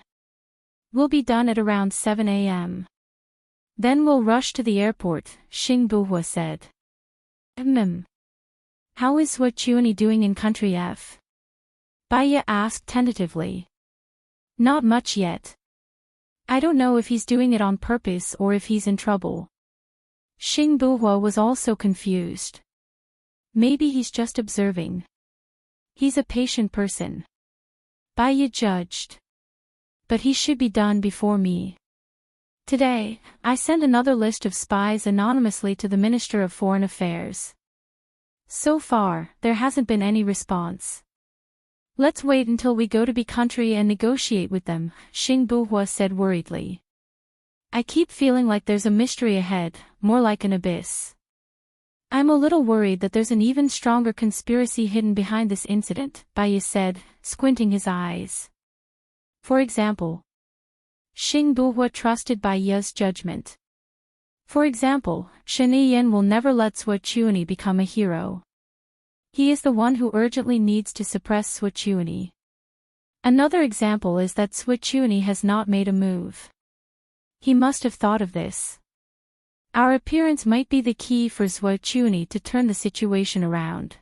We'll be done at around 7 a.m. Then we'll rush to the airport, Xing Buhua said. How is Souljourney doing in Country F? Baya asked tentatively. Not much yet. I don't know if he's doing it on purpose or if he's in trouble. Xing Buhua was also confused. Maybe he's just observing. He's a patient person. Baya judged. But he should be done before me. Today, I sent another list of spies anonymously to the Minister of Foreign Affairs. So far, there hasn't been any response. Let's wait until we go to B country and negotiate with them, Xing Buhua said worriedly. I keep feeling like there's a mystery ahead, more like an abyss. I'm a little worried that there's an even stronger conspiracy hidden behind this incident, Baya said, squinting his eyes. For example. Xing Buhua trusted Baya's judgment. For example, Shen Yan will never let Souljourney become a hero. He is the one who urgently needs to suppress Souljourney. Another example is that Souljourney has not made a move. He must have thought of this. Our appearance might be the key for Souljourney to turn the situation around.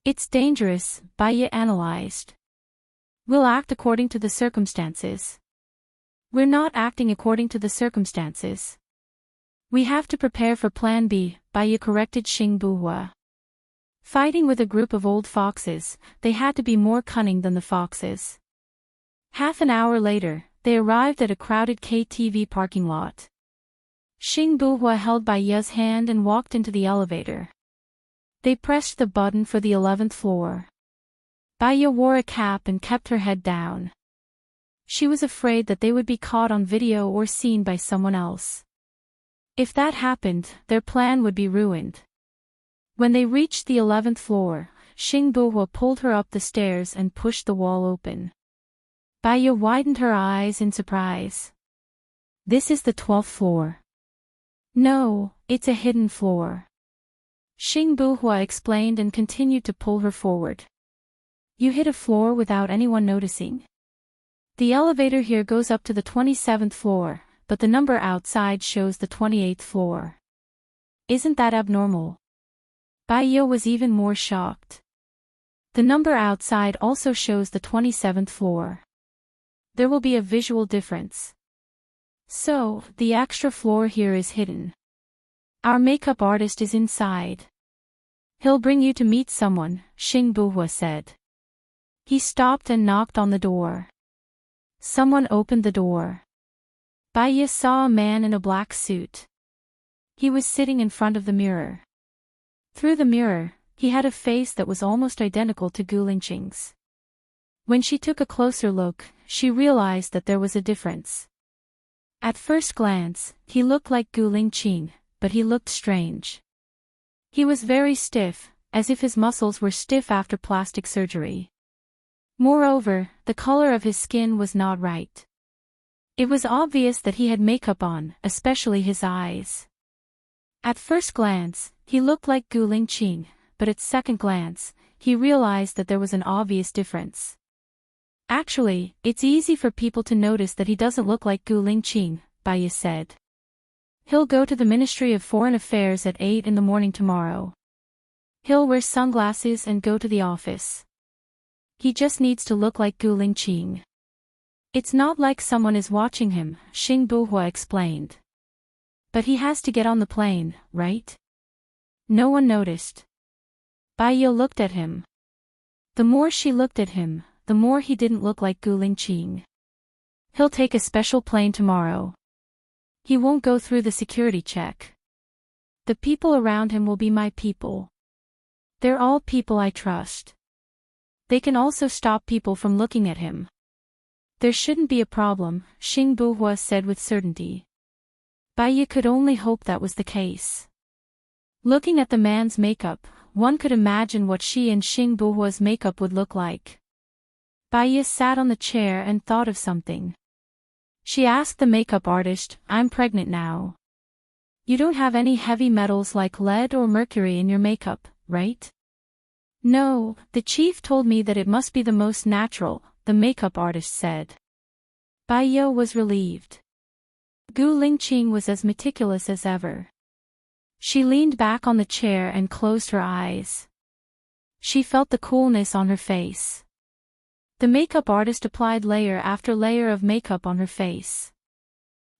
It's dangerous, Baya analyzed. We'll act according to the circumstances. We're not acting according to the circumstances. We have to prepare for Plan B, Baya corrected Xing Buhua. Fighting with a group of old foxes, they had to be more cunning than the foxes. Half an hour later, they arrived at a crowded KTV parking lot. Xing Buhua held Baya's hand and walked into the elevator. They pressed the button for the 11th floor. Baya wore a cap and kept her head down. She was afraid that they would be caught on video or seen by someone else. If that happened, their plan would be ruined. When they reached the 11th floor, Xing Buhua pulled her up the stairs and pushed the wall open. Baya widened her eyes in surprise. This is the 12th floor. No, it's a hidden floor. Xing Buhua explained and continued to pull her forward. You hit a floor without anyone noticing. The elevator here goes up to the 27th floor, but the number outside shows the 28th floor. Isn't that abnormal? Baya was even more shocked. The number outside also shows the 27th floor. There will be a visual difference. So, the extra floor here is hidden. Our makeup artist is inside. He'll bring you to meet someone, Xing Buhua said. He stopped and knocked on the door. Someone opened the door. Baya saw a man in a black suit. He was sitting in front of the mirror. Through the mirror, he had a face that was almost identical to Gu Lingqing's. When she took a closer look, she realized that there was a difference. At first glance, he looked like Gu Lingqing, but he looked strange. He was very stiff, as if his muscles were stiff after plastic surgery. Moreover, the color of his skin was not right. It was obvious that he had makeup on, especially his eyes. At first glance, he looked like Gu Lingqing, but at second glance, he realized that there was an obvious difference. Actually, it's easy for people to notice that he doesn't look like Gu Lingqing, Baiya said. He'll go to the Ministry of Foreign Affairs at 8 in the morning tomorrow. He'll wear sunglasses and go to the office. He just needs to look like Gu Lingqing. It's not like someone is watching him, Xing Buhua explained. But he has to get on the plane, right? No one noticed. Baiya looked at him. The more she looked at him, the more he didn't look like Gu Lingqing. He'll take a special plane tomorrow. He won't go through the security check. The people around him will be my people. They're all people I trust. They can also stop people from looking at him. There shouldn't be a problem, Xing Buhua said with certainty. Baiya could only hope that was the case. Looking at the man's makeup, one could imagine what she and Xing Buhua's makeup would look like. Baiya sat on the chair and thought of something. She asked the makeup artist, "I'm pregnant now. You don't have any heavy metals like lead or mercury in your makeup, right?" "No, the chief told me that it must be the most natural," the makeup artist said. Baiya was relieved. Gu Lingqing was as meticulous as ever. She leaned back on the chair and closed her eyes. She felt the coolness on her face. The makeup artist applied layer after layer of makeup on her face.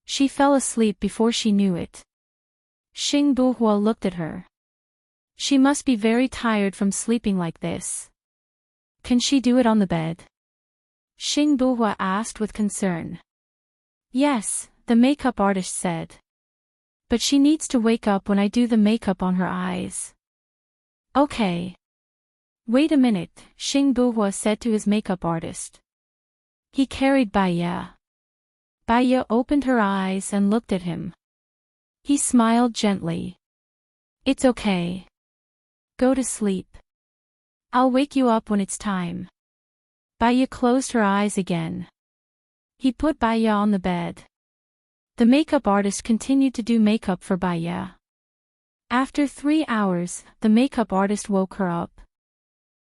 She fell asleep before she knew it. Xing Buhua looked at her. She must be very tired from sleeping like this. Can she do it on the bed? Xing Buhua asked with concern. Yes, the makeup artist said. But she needs to wake up when I do the makeup on her eyes. Okay. Wait a minute, Xing Buhua said to his makeup artist. He carried Baiya. Baiya opened her eyes and looked at him. He smiled gently. It's okay. Go to sleep. I'll wake you up when it's time. Baiya closed her eyes again. He put Baiya on the bed. The makeup artist continued to do makeup for Baiya. After 3 hours, the makeup artist woke her up.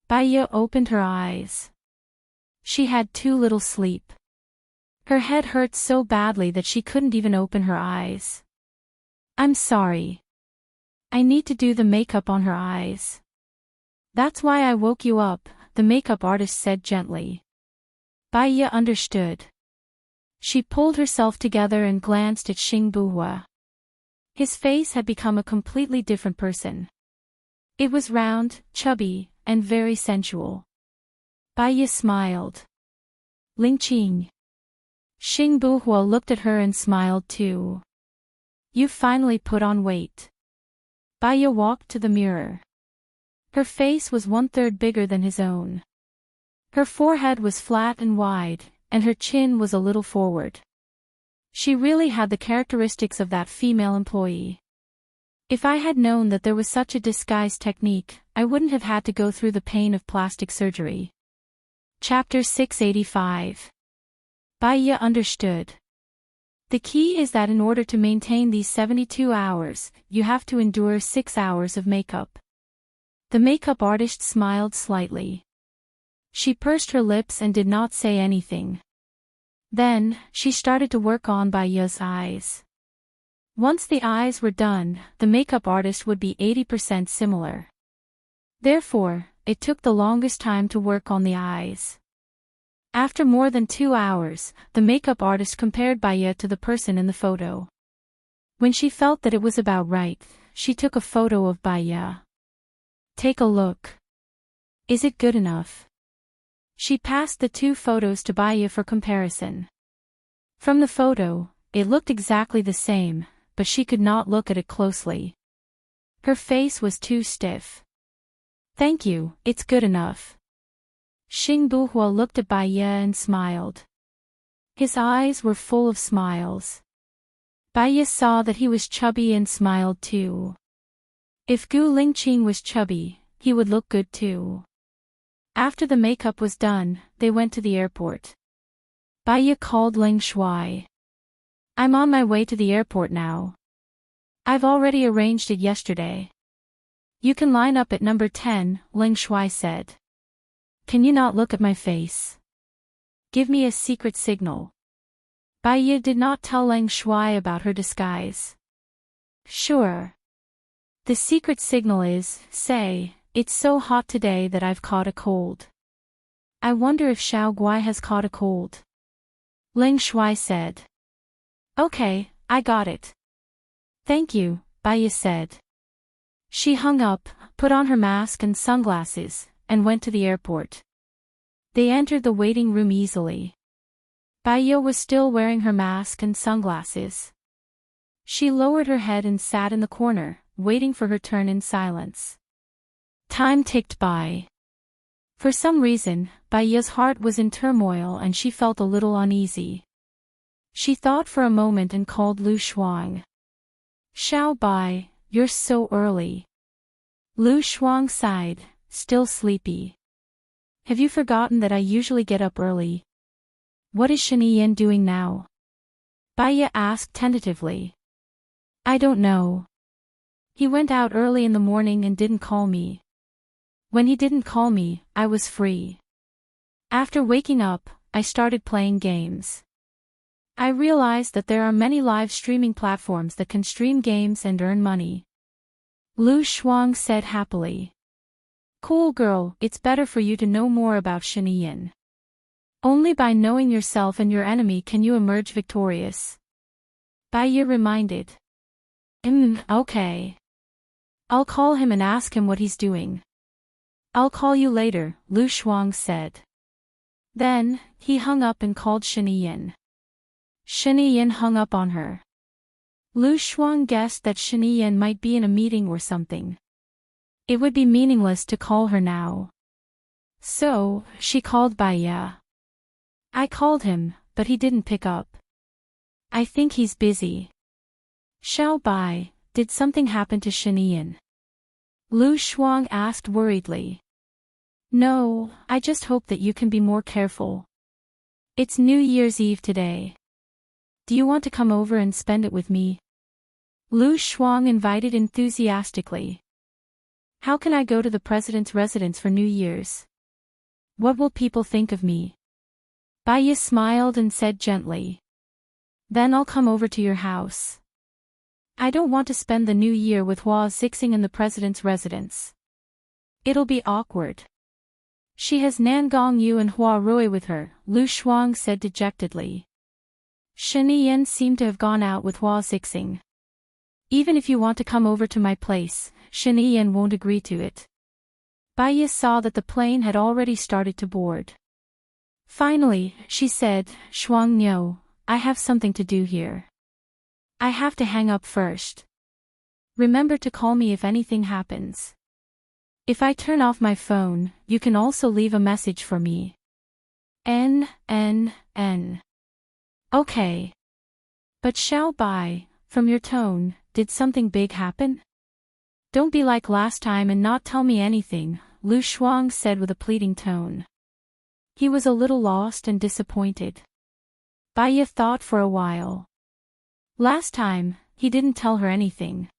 Baiya opened her eyes. She had too little sleep. Her head hurt so badly that she couldn't even open her eyes. I'm sorry. I need to do the makeup on her eyes. That's why I woke you up, the makeup artist said gently. Baiya understood. She pulled herself together and glanced at Xing Buhua. His face had become a completely different person. It was round, chubby, and very sensual. Baiya smiled. Lingqing. Xing Buhua looked at her and smiled too. You finally put on weight. Baiya walked to the mirror. Her face was 1/3 bigger than his own. Her forehead was flat and wide, and her chin was a little forward. She really had the characteristics of that female employee. If I had known that there was such a disguise technique, I wouldn't have had to go through the pain of plastic surgery. Chapter 685. Baiya understood. The key is that in order to maintain these 72 hours, you have to endure 6 hours of makeup. The makeup artist smiled slightly. She pursed her lips and did not say anything. Then, she started to work on Baiya's eyes. Once the eyes were done, the makeup artist would be 80% similar. Therefore, it took the longest time to work on the eyes. After more than 2 hours, the makeup artist compared Baiya to the person in the photo. When she felt that it was about right, she took a photo of Baiya. Take a look. Is it good enough? She passed the 2 photos to Baiya for comparison. From the photo, it looked exactly the same, but she could not look at it closely. Her face was too stiff. Thank you, it's good enough. Xing Buhua looked at Baiya and smiled. His eyes were full of smiles. Baiya saw that he was chubby and smiled too. If Gu Lingqing was chubby, he would look good too. After the makeup was done, they went to the airport. Baiya called Ling Shuai. I'm on my way to the airport now. I've already arranged it yesterday. You can line up at number 10, Ling Shuai said. Can you not look at my face? Give me a secret signal. Bai Yi did not tell Ling Shuai about her disguise. Sure. The secret signal is, say, it's so hot today that I've caught a cold. I wonder if Xiao Guai has caught a cold. Ling Shuai said. Okay, I got it. Thank you, Bai Yi said. She hung up, put on her mask and sunglasses, and went to the airport. They entered the waiting room easily. Bai Yi was still wearing her mask and sunglasses. She lowered her head and sat in the corner, waiting for her turn in silence. Time ticked by. For some reason, Bai Yi's heart was in turmoil and she felt a little uneasy. She thought for a moment and called Lu Shuang. Xiao Bai, you're so early. Lu Shuang sighed, still sleepy. Have you forgotten that I usually get up early? What is Shen Yin doing now? Bai Yi asked tentatively. I don't know. He went out early in the morning and didn't call me. When he didn't call me, I was free. After waking up, I started playing games. I realized that there are many live streaming platforms that can stream games and earn money. Lu Shuang said happily. Cool girl, it's better for you to know more about Shen Yin. Only by knowing yourself and your enemy can you emerge victorious. Bai Yi reminded. Okay. I'll call him and ask him what he's doing. I'll call you later, Lu Shuang said. Then, he hung up and called Shen Yin. Shen Yin hung up on her. Lu Shuang guessed that Shen Yin might be in a meeting or something. It would be meaningless to call her now. So, she called Bai Yi. I called him, but he didn't pick up. I think he's busy. Xiao Bai, did something happen to Shen Yin? Lu Shuang asked worriedly. No, I just hope that you can be more careful. It's New Year's Eve today. Do you want to come over and spend it with me? Lu Shuang invited enthusiastically. How can I go to the president's residence for New Year's? What will people think of me? Bai Yi smiled and said gently. Then I'll come over to your house. I don't want to spend the new year with Hua Zixing in the president's residence. It'll be awkward. She has Nan Gongyu and Hua Rui with her, Lu Shuang said dejectedly. Shen Yin seemed to have gone out with Hua Zixing. Even if you want to come over to my place, Shen Yin won't agree to it. Bai Yi saw that the plane had already started to board. Finally, she said, Shuang Niu, I have something to do here. I have to hang up first. Remember to call me if anything happens. If I turn off my phone, you can also leave a message for me. N. Okay. But Xiao Bai, from your tone, did something big happen? Don't be like last time and not tell me anything, Lu Shuang said with a pleading tone. He was a little lost and disappointed. Bai Yi thought for a while. Last time, he didn't tell her anything.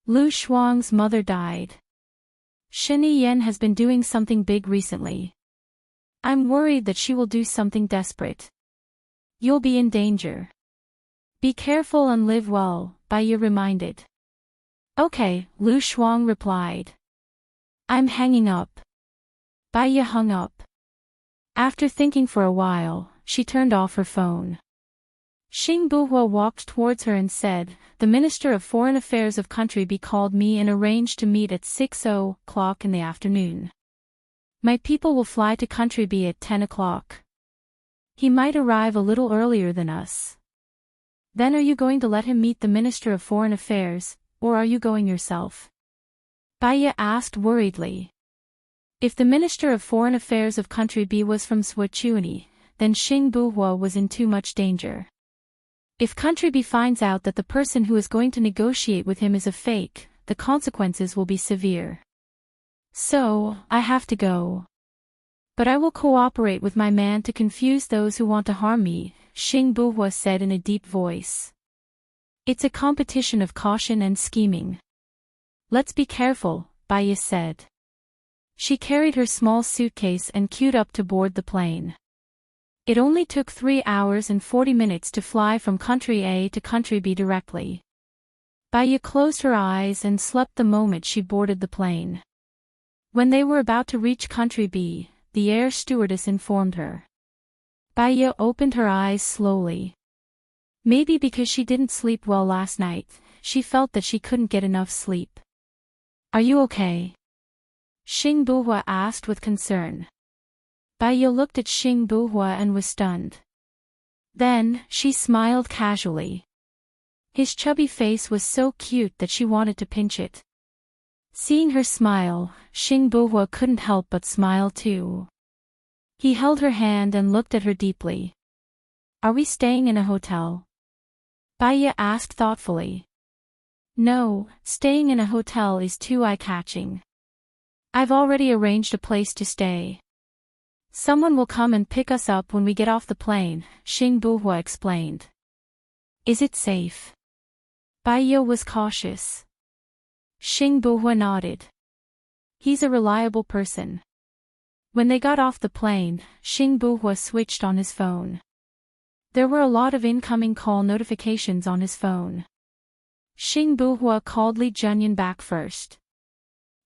Lu Shuang's mother died. Shen Yin has been doing something big recently. I'm worried that she will do something desperate. You'll be in danger. Be careful and live well, Bai Yi reminded. Okay, Lu Shuang replied. I'm hanging up. Bai Yi hung up. After thinking for a while, she turned off her phone. Xing Buhua walked towards her and said, The Minister of Foreign Affairs of Country B called me and arranged to meet at 6:00 in the afternoon. My people will fly to Country B at 10 o'clock. He might arrive a little earlier than us. Then are you going to let him meet the Minister of Foreign Affairs, or are you going yourself? Bai Yi asked worriedly. If the Minister of Foreign Affairs of Country B was from Swachuani, then Xing Buhua was in too much danger. If Country B finds out that the person who is going to negotiate with him is a fake, the consequences will be severe. So, I have to go. But I will cooperate with my man to confuse those who want to harm me, Xing Buhua said in a deep voice. It's a competition of caution and scheming. Let's be careful, Baiya said. She carried her small suitcase and queued up to board the plane. It only took 3 hours and 40 minutes to fly from country A to country B directly. Baiya closed her eyes and slept the moment she boarded the plane. When they were about to reach country B, the air stewardess informed her. Baiya opened her eyes slowly. Maybe because she didn't sleep well last night, she felt that she couldn't get enough sleep. Are you okay? Xing Buhua asked with concern. Baiya looked at Xing Buhua and was stunned. Then, she smiled casually. His chubby face was so cute that she wanted to pinch it. Seeing her smile, Xing Buhua couldn't help but smile too. He held her hand and looked at her deeply. Are we staying in a hotel? Baiya asked thoughtfully. No, staying in a hotel is too eye-catching. I've already arranged a place to stay. Someone will come and pick us up when we get off the plane, Xing Buhua explained. Is it safe? Baiya was cautious. Xing Buhua nodded. He's a reliable person. When they got off the plane, Xing Buhua switched on his phone. There were a lot of incoming call notifications on his phone. Xing Buhua called Li Junyan back first.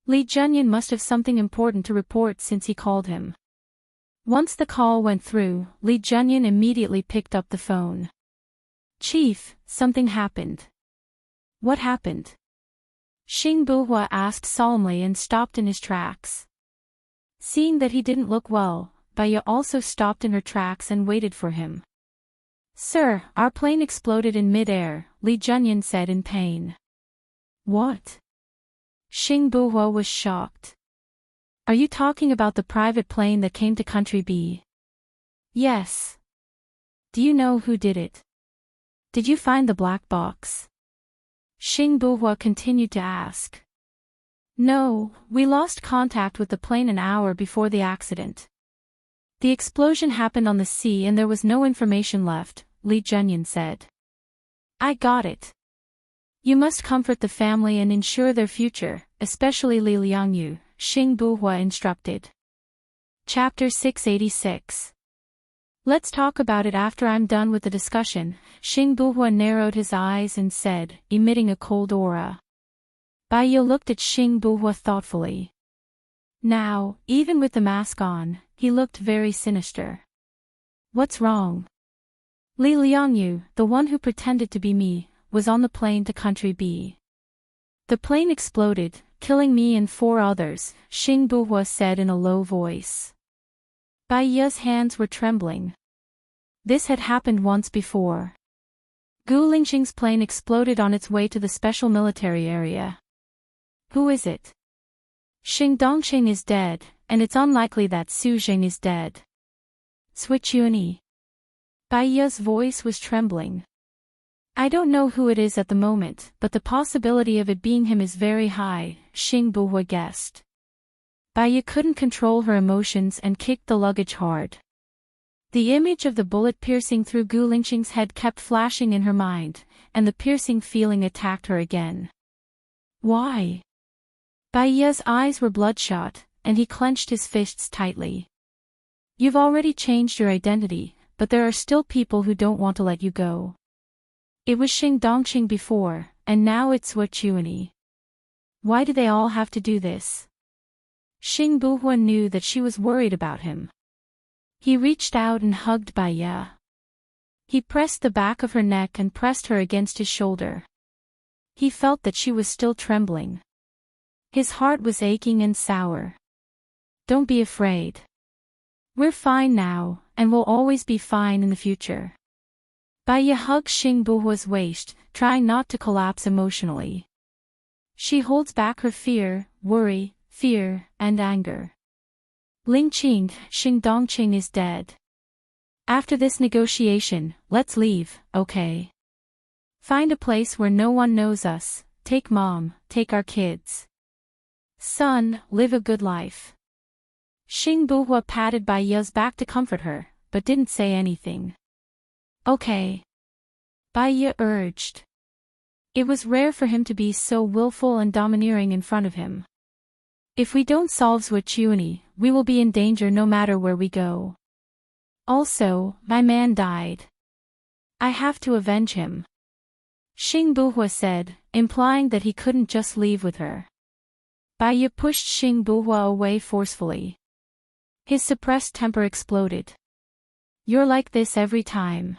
Li Junyan must have something important to report since he called him. Once the call went through, Li Junyan immediately picked up the phone. Chief, something happened. What happened? Xing Buhua asked solemnly and stopped in his tracks. Seeing that he didn't look well, Baiya also stopped in her tracks and waited for him. Sir, our plane exploded in mid-air, Li Junyan said in pain. What? Xing Buhua was shocked. Are you talking about the private plane that came to country B? Yes. Do you know who did it? Did you find the black box? Xing Buhua continued to ask. No, we lost contact with the plane an hour before the accident. The explosion happened on the sea and there was no information left, Li Junyan said. I got it. You must comfort the family and ensure their future, especially Li Liangyu, Xing Buhua instructed. Chapter 686. Let's talk about it after I'm done with the discussion, Xing Buhua narrowed his eyes and said, emitting a cold aura. Baiya looked at Xing Buhua thoughtfully. Now, even with the mask on, he looked very sinister. What's wrong? Li Liangyu, the one who pretended to be me, was on the plane to country B. The plane exploded, killing me and 4 others, Xing Buhua said in a low voice. Baiya's hands were trembling. This had happened once before. Gu Lingxing's plane exploded on its way to the special military area. Who is it? Xing Dongqing is dead, and it's unlikely that Su Jing is dead. Switch Yuni. Baiya's voice was trembling. I don't know who it is at the moment, but the possibility of it being him is very high, Xing Buhua guessed. Baiya couldn't control her emotions and kicked the luggage hard. The image of the bullet piercing through Gu Lingxing's head kept flashing in her mind, and the piercing feeling attacked her again. Why? Baiya's eyes were bloodshot, and he clenched his fists tightly. You've already changed your identity, but there are still people who don't want to let you go. It was Xing Dongqing before, and now it's Chuani. Why do they all have to do this? Xing Buhua knew that she was worried about him. He reached out and hugged Baiya. He pressed the back of her neck and pressed her against his shoulder. He felt that she was still trembling. His heart was aching and sour. Don't be afraid. We're fine now, and we'll always be fine in the future. Baiya hugged Xing Buhua's waist, trying not to collapse emotionally. She holds back her fear, worry, fear, and anger. Lingqing, Xing Dongqing is dead. After this negotiation, let's leave, okay? Find a place where no one knows us, take Mom, take our kids. Son, live a good life. Xing Buhua patted Baiya's back to comfort her, but didn't say anything. Okay. Bai Ye urged. It was rare for him to be so willful and domineering in front of him. If we don't solve souljourney, we will be in danger no matter where we go. Also, my man died. I have to avenge him. Xing Buhua said, implying that he couldn't just leave with her. Bai Ye pushed Xing Buhua away forcefully. His suppressed temper exploded. You're like this every time.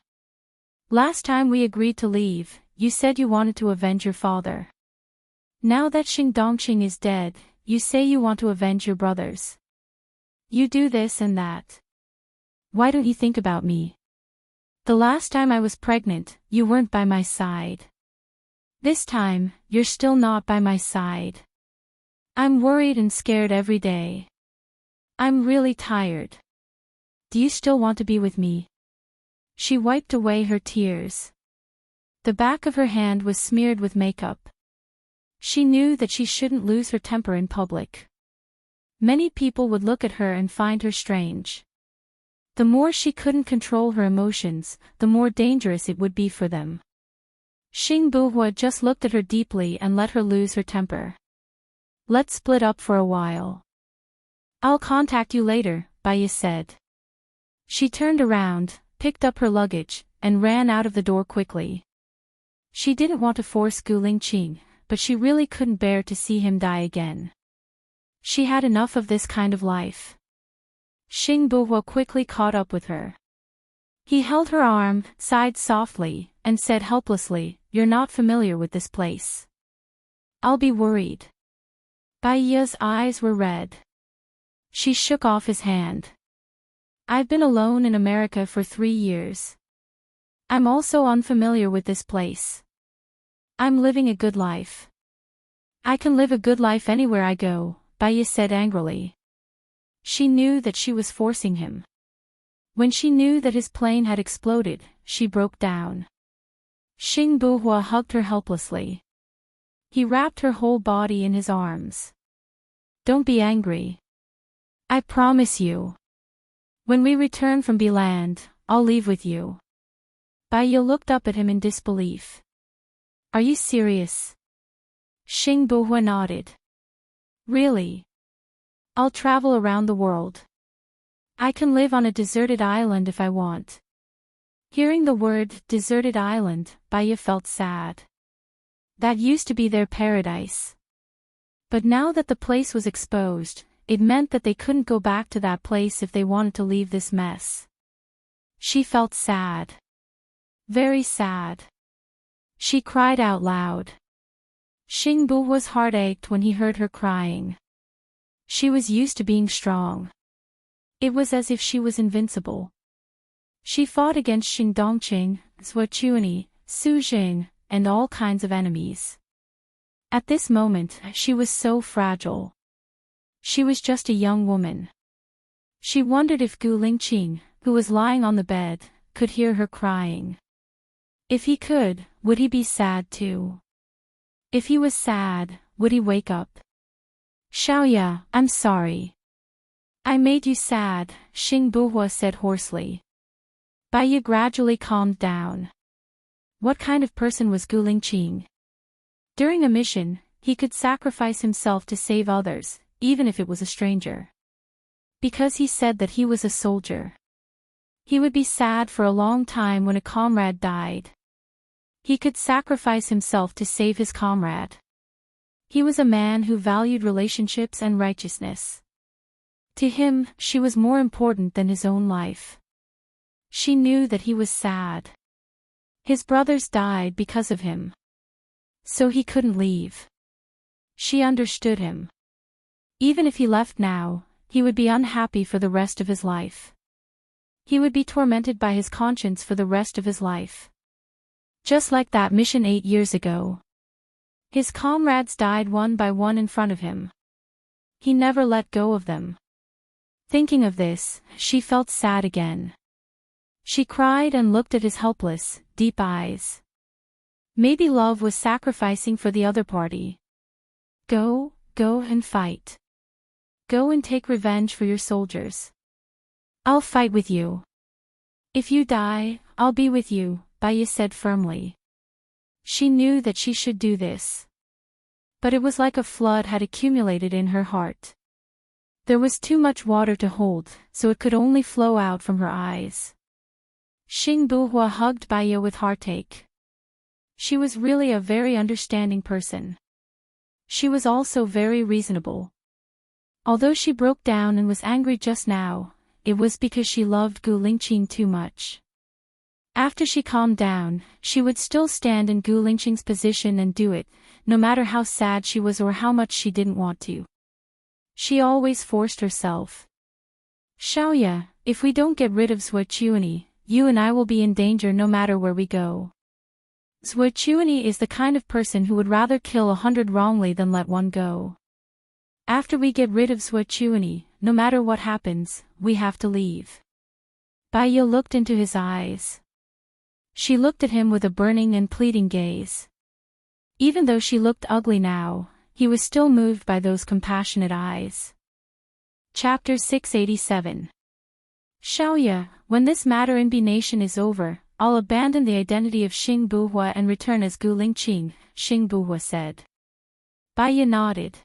Last time we agreed to leave, you said you wanted to avenge your father. Now that Xing Dongqing is dead, you say you want to avenge your brothers. You do this and that. Why don't you think about me? The last time I was pregnant, you weren't by my side. This time, you're still not by my side. I'm worried and scared every day. I'm really tired. Do you still want to be with me? She wiped away her tears. The back of her hand was smeared with makeup. She knew that she shouldn't lose her temper in public. Many people would look at her and find her strange. The more she couldn't control her emotions, the more dangerous it would be for them. Xing Buhua just looked at her deeply and let her lose her temper. Let's split up for a while. I'll contact you later, Bai Ye said. She turned around, picked up her luggage, and ran out of the door quickly. She didn't want to force Gu Lingqing, but she really couldn't bear to see him die again. She had enough of this kind of life. Xing Buhua quickly caught up with her. He held her arm, sighed softly, and said helplessly, "You're not familiar with this place. I'll be worried." Bai Ye's eyes were red. She shook off his hand. I've been alone in America for 3 years. I'm also unfamiliar with this place. I'm living a good life. I can live a good life anywhere I go, Bai Ye said angrily. She knew that she was forcing him. When she knew that his plane had exploded, she broke down. Xing Buhua hugged her helplessly. He wrapped her whole body in his arms. Don't be angry. I promise you. When we return from Biland, I'll leave with you. Bai Ye looked up at him in disbelief. Are you serious? Xing Buhua nodded. Really? I'll travel around the world. I can live on a deserted island if I want. Hearing the word, deserted island, Bai Ye felt sad. That used to be their paradise. But now that the place was exposed, it meant that they couldn't go back to that place if they wanted to leave this mess. She felt sad. Very sad. She cried out loud. Xing Buhua's heart ached when he heard her crying. She was used to being strong. It was as if she was invincible. She fought against Xing Dongqing, souljourney, Su Jing, and all kinds of enemies. At this moment, she was so fragile. She was just a young woman. She wondered if Gu Lingqing, who was lying on the bed, could hear her crying. If he could, would he be sad too? If he was sad, would he wake up? Xiaoya, I'm sorry. I made you sad, Xing Buhua said hoarsely. Bai Ye gradually calmed down. What kind of person was Gu Lingqing? During a mission, he could sacrifice himself to save others, even if it was a stranger. Because he said that he was a soldier. He would be sad for a long time when a comrade died. He could sacrifice himself to save his comrade. He was a man who valued relationships and righteousness. To him, she was more important than his own life. She knew that he was sad. His brothers died because of him. So he couldn't leave. She understood him. Even if he left now, he would be unhappy for the rest of his life. He would be tormented by his conscience for the rest of his life. Just like that mission 8 years ago. His comrades died one by one in front of him. He never let go of them. Thinking of this, she felt sad again. She cried and looked at his helpless, deep eyes. Maybe love was sacrificing for the other party. Go and fight. Go and take revenge for your soldiers. I'll fight with you. If you die, I'll be with you, Baya said firmly. She knew that she should do this. But it was like a flood had accumulated in her heart. There was too much water to hold, so it could only flow out from her eyes. Xing Buhua hugged Baya with heartache. She was really a very understanding person. She was also very reasonable. Although she broke down and was angry just now, it was because she loved Gu Lingqing too much. After she calmed down, she would still stand in Gu Lingqing's position and do it, no matter how sad she was or how much she didn't want to. She always forced herself. Xiaoya, if we don't get rid of Zuochuani, you and I will be in danger no matter where we go. Zuochuani is the kind of person who would rather kill 100 wrongly than let one go. After we get rid of Zuochuani, no matter what happens, we have to leave. Baya looked into his eyes. She looked at him with a burning and pleading gaze. Even though she looked ugly now, he was still moved by those compassionate eyes. Chapter 687. Xiaoya, when this matter in B Nation is over, I'll abandon the identity of Xing Buhua and return as Gu Lingqing, Xing Buhua said. Baya nodded.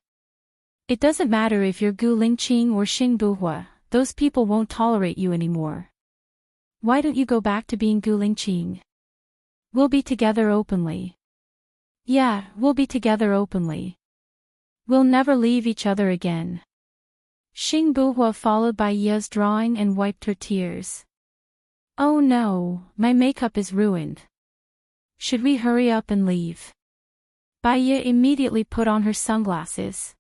It doesn't matter if you're Gu Lingqing or Xing Buhua, those people won't tolerate you anymore. Why don't you go back to being Gu Lingqing? We'll be together openly. Yeah, we'll be together openly. We'll never leave each other again. Xing Buhua followed by Ya's drawing and wiped her tears. Oh no, my makeup is ruined. Should we hurry up and leave? Baya immediately put on her sunglasses.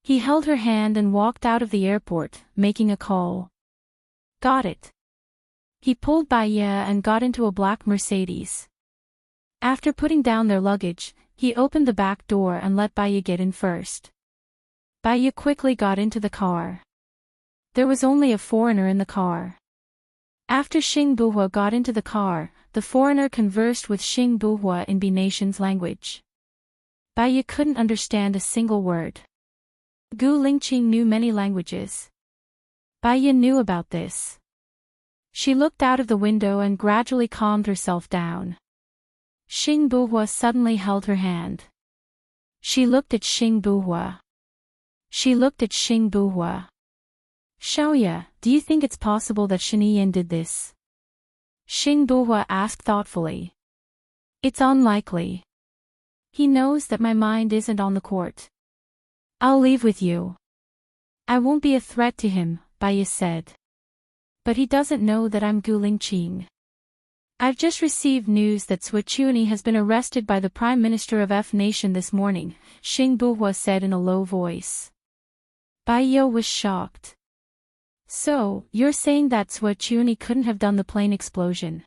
He held her hand and walked out of the airport, making a call. Got it. He pulled Baya and got into a black Mercedes. After putting down their luggage, he opened the back door and let Baya get in first. Baya quickly got into the car. There was only a foreigner in the car. After Xing Buhua got into the car, the foreigner conversed with Xing Buhua in B Nation's language. Baya couldn't understand a single word. Gu Lingqing knew many languages. Baya knew about this. She looked out of the window and gradually calmed herself down. Xing Buhua suddenly held her hand. She looked at Xing Buhua. She looked at Xing Buhua. Xiaoya, do you think it's possible that Shiniyan did this? Xing Buhua asked thoughtfully. It's unlikely. He knows that my mind isn't on the court. I'll leave with you. I won't be a threat to him, Baya said. But he doesn't know that I'm Gu Lingqing. I've just received news that Zuochuani has been arrested by the Prime Minister of F Nation this morning, Xing Buhua said in a low voice. Baya was shocked. So, you're saying that Zuochuani couldn't have done the plane explosion?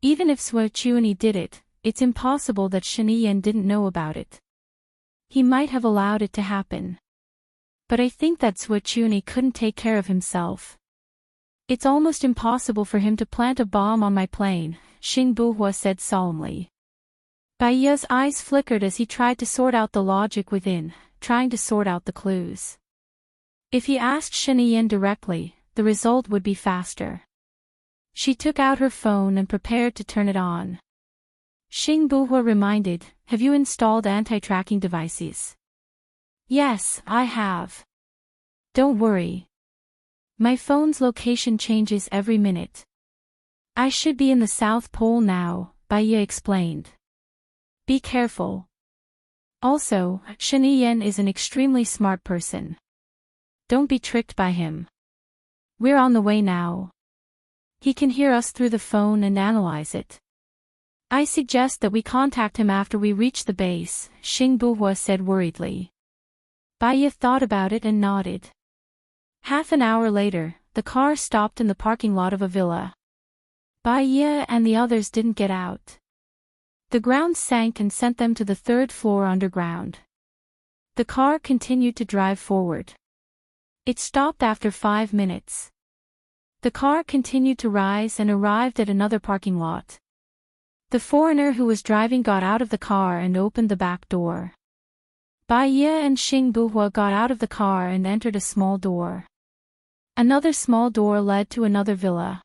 Even if Zuochuani did it, it's impossible that Shiniyan didn't know about it. He might have allowed it to happen. But I think that Zuochuani couldn't take care of himself. It's almost impossible for him to plant a bomb on my plane, Xing Buhua said solemnly. Baya's eyes flickered as he tried to sort out the logic within, trying to sort out the clues. If he asked Shiniyan directly, the result would be faster. She took out her phone and prepared to turn it on. Xing Buhua reminded, have you installed anti-tracking devices? Yes, I have. Don't worry. My phone's location changes every minute. I should be in the South Pole now, Baya explained. Be careful. Also, Shiniyan is an extremely smart person. Don't be tricked by him. We're on the way now. He can hear us through the phone and analyze it. I suggest that we contact him after we reach the base, Xing Buhua said worriedly. Baya thought about it and nodded. Half an hour later, the car stopped in the parking lot of a villa. Baya and the others didn't get out. The ground sank and sent them to the third floor underground. The car continued to drive forward. It stopped after 5 minutes. The car continued to rise and arrived at another parking lot. The foreigner who was driving got out of the car and opened the back door. Baya and Xing Buhua got out of the car and entered a small door. Another small door led to another villa.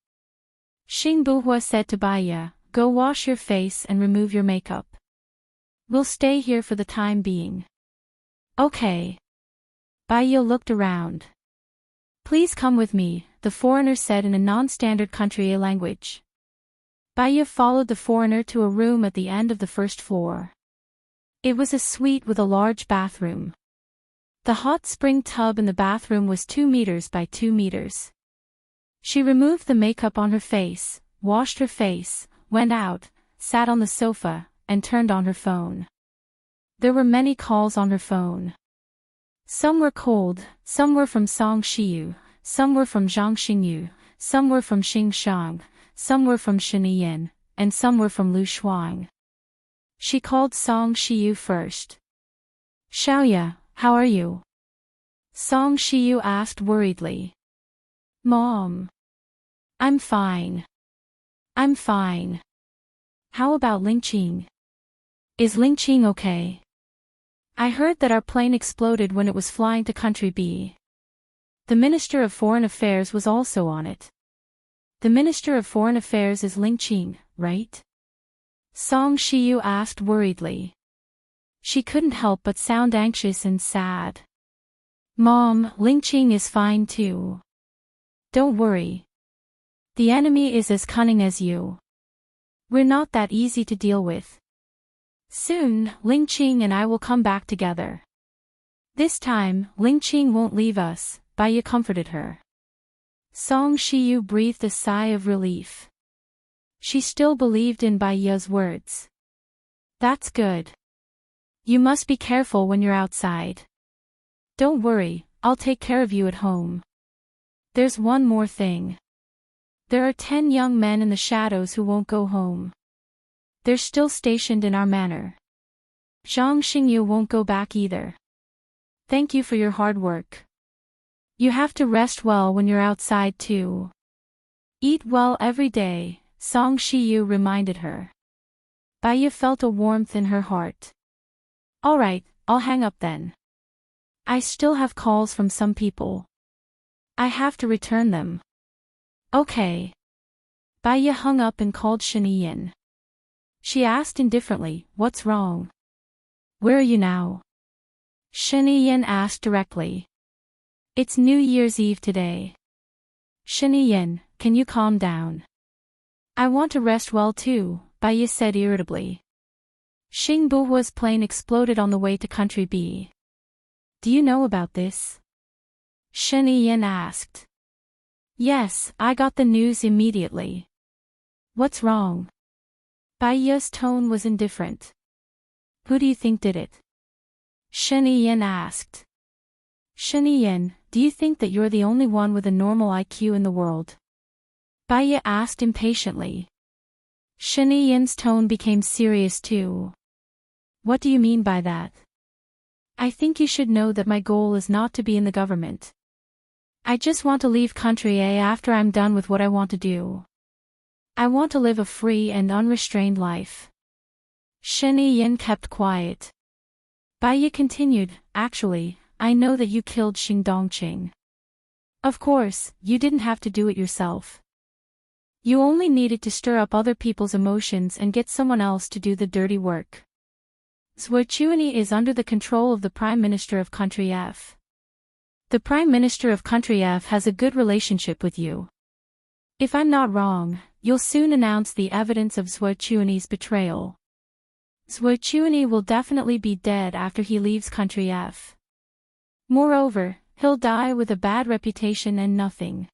Xing Buhua said to Baiya, "Go wash your face and remove your makeup. We'll stay here for the time being." "Okay." Baiya looked around. "Please come with me," the foreigner said in a non-standard country language. Baiya followed the foreigner to a room at the end of the first floor. It was a suite with a large bathroom. The hot spring tub in the bathroom was 2 meters by 2 meters. She removed the makeup on her face, washed her face, went out, sat on the sofa, and turned on her phone. There were many calls on her phone. Some were cold, some were from Song Shiyu, some were from Zhang Xingyu, some were from Xing Shang, some were from Shiniyin, and some were from Lu Shuang. She called Song Shiyu first. "Xiaoya, how are you?" Song Shiyu asked worriedly. "Mom. I'm fine. I'm fine. How about Lingqing? Is Lingqing okay? I heard that our plane exploded when it was flying to Country B. The Minister of Foreign Affairs was also on it. The Minister of Foreign Affairs is Lingqing, right?" Song Shiyu asked worriedly. She couldn't help but sound anxious and sad. "Mom, Lingqing is fine too. Don't worry. The enemy is as cunning as you. We're not that easy to deal with. Soon, Lingqing and I will come back together. This time, Lingqing won't leave us," Baiya comforted her. Song Shiyu breathed a sigh of relief. She still believed in Baiya's words. "That's good. You must be careful when you're outside. Don't worry, I'll take care of you at home. There's one more thing. There are 10 young men in the shadows who won't go home. They're still stationed in our manor. Zhang Xingyu won't go back either. Thank you for your hard work. You have to rest well when you're outside too. Eat well every day," Song Shiyu reminded her. Baiya felt a warmth in her heart. "All right, I'll hang up then. I still have calls from some people. I have to return them." "Okay." Baiya hung up and called Shiniyin. She asked indifferently, "What's wrong? Where are you now?" Shiniyin asked directly. "It's New Year's Eve today." "Shiniyin, can you calm down? I want to rest well too," Baiya said irritably. "Xing Buhua's plane exploded on the way to Country B. Do you know about this?" Shiniyin asked. "Yes, I got the news immediately." "What's wrong?" Baiya's tone was indifferent. "Who do you think did it?" Shiniyin asked. "Shiniyin, do you think that you're the only one with a normal IQ in the world?" Baiya asked impatiently. Shiniyin's tone became serious too. "What do you mean by that?" "I think you should know that my goal is not to be in the government. I just want to leave Country A after I'm done with what I want to do. I want to live a free and unrestrained life." Shiniyin kept quiet. Baiya continued, "Actually, I know that you killed Xing Dongqing. Of course, you didn't have to do it yourself. You only needed to stir up other people's emotions and get someone else to do the dirty work. Zhuochuani is under the control of the Prime Minister of Country F. The Prime Minister of Country F has a good relationship with you. If I'm not wrong, you'll soon announce the evidence of Zhuochuani's betrayal. Zhuochuani will definitely be dead after he leaves Country F. Moreover, he'll die with a bad reputation and nothing.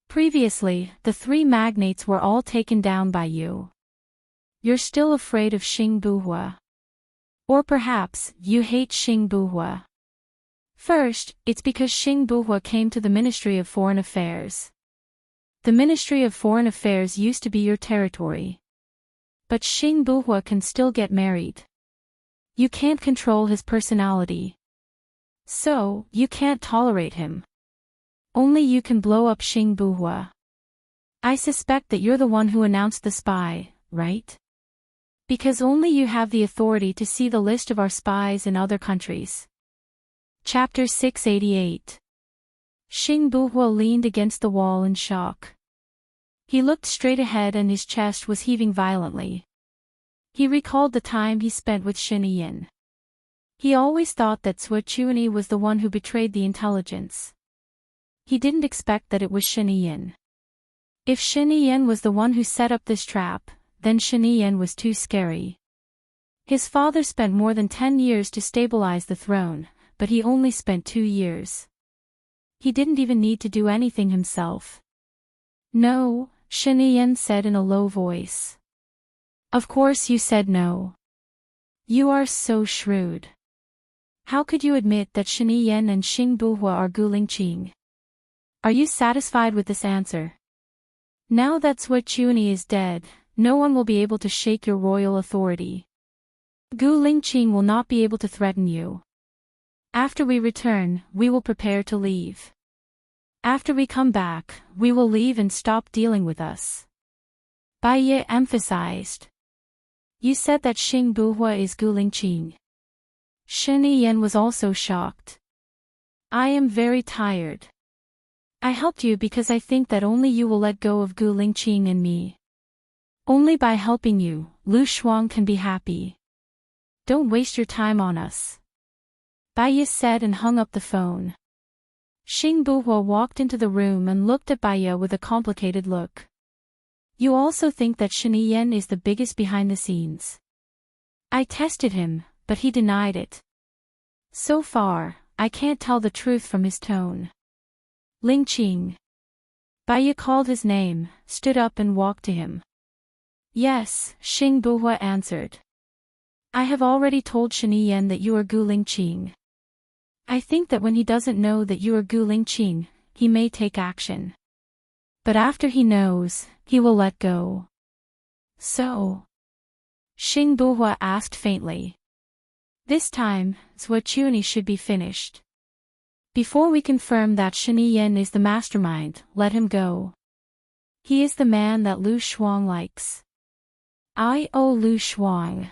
Previously, the 3 magnates were all taken down by you. You're still afraid of Xing Buhua. Or perhaps, you hate Xing Buhua. First, it's because Xing Buhua came to the Ministry of Foreign Affairs. The Ministry of Foreign Affairs used to be your territory. But Xing Buhua can still get married. You can't control his personality. So, you can't tolerate him. Only you can blow up Xing Buhua. I suspect that you're the one who announced the spy, right? Because only you have the authority to see the list of our spies in other countries. Chapter 688. Xing Buhua leaned against the wall in shock. He looked straight ahead and his chest was heaving violently. He recalled the time he spent with Shin Yin. He always thought that souljourney was the one who betrayed the intelligence. He didn't expect that it was Shin Yin. If Shin Yin was the one who set up this trap, then Shin Yin was too scary. His father spent more than 10 years to stabilize the throne, but he only spent 2 years. He didn't even need to do anything himself. No, Shin Yin said in a low voice. Of course you said no. You are so shrewd. How could you admit that Shin Yin and Xing Buhua are Guling Qing? Are you satisfied with this answer? Now that souljourney is dead, no one will be able to shake your royal authority. Guling Qing will not be able to threaten you. After we return, we will prepare to leave. After we come back, we will leave and stop dealing with us. Bai Ye emphasized. You said that Xing Buhua is Guling Qing. Shin Yin was also shocked. I am very tired. I helped you because I think that only you will let go of Guling Qing and me. Only by helping you, Lu Shuang can be happy. Don't waste your time on us. Bai Ye said and hung up the phone. Xing Buhua walked into the room and looked at Bai Ye with a complicated look. You also think that Shin Yin is the biggest behind the scenes. I tested him, but he denied it. So far, I can't tell the truth from his tone. Ling Qing. Bai Ye called his name, stood up and walked to him. Yes, Xing Buhua answered. I have already told Shin Yin that you are Guling Qing. I think that when he doesn't know that you are Guling Qing, he may take action. But after he knows, he will let go. So? Xing Buhua asked faintly. This time, souljourney should be finished. Before we confirm that Shin Yin is the mastermind, let him go. He is the man that Lu Shuang likes. I owe Lu Shuang.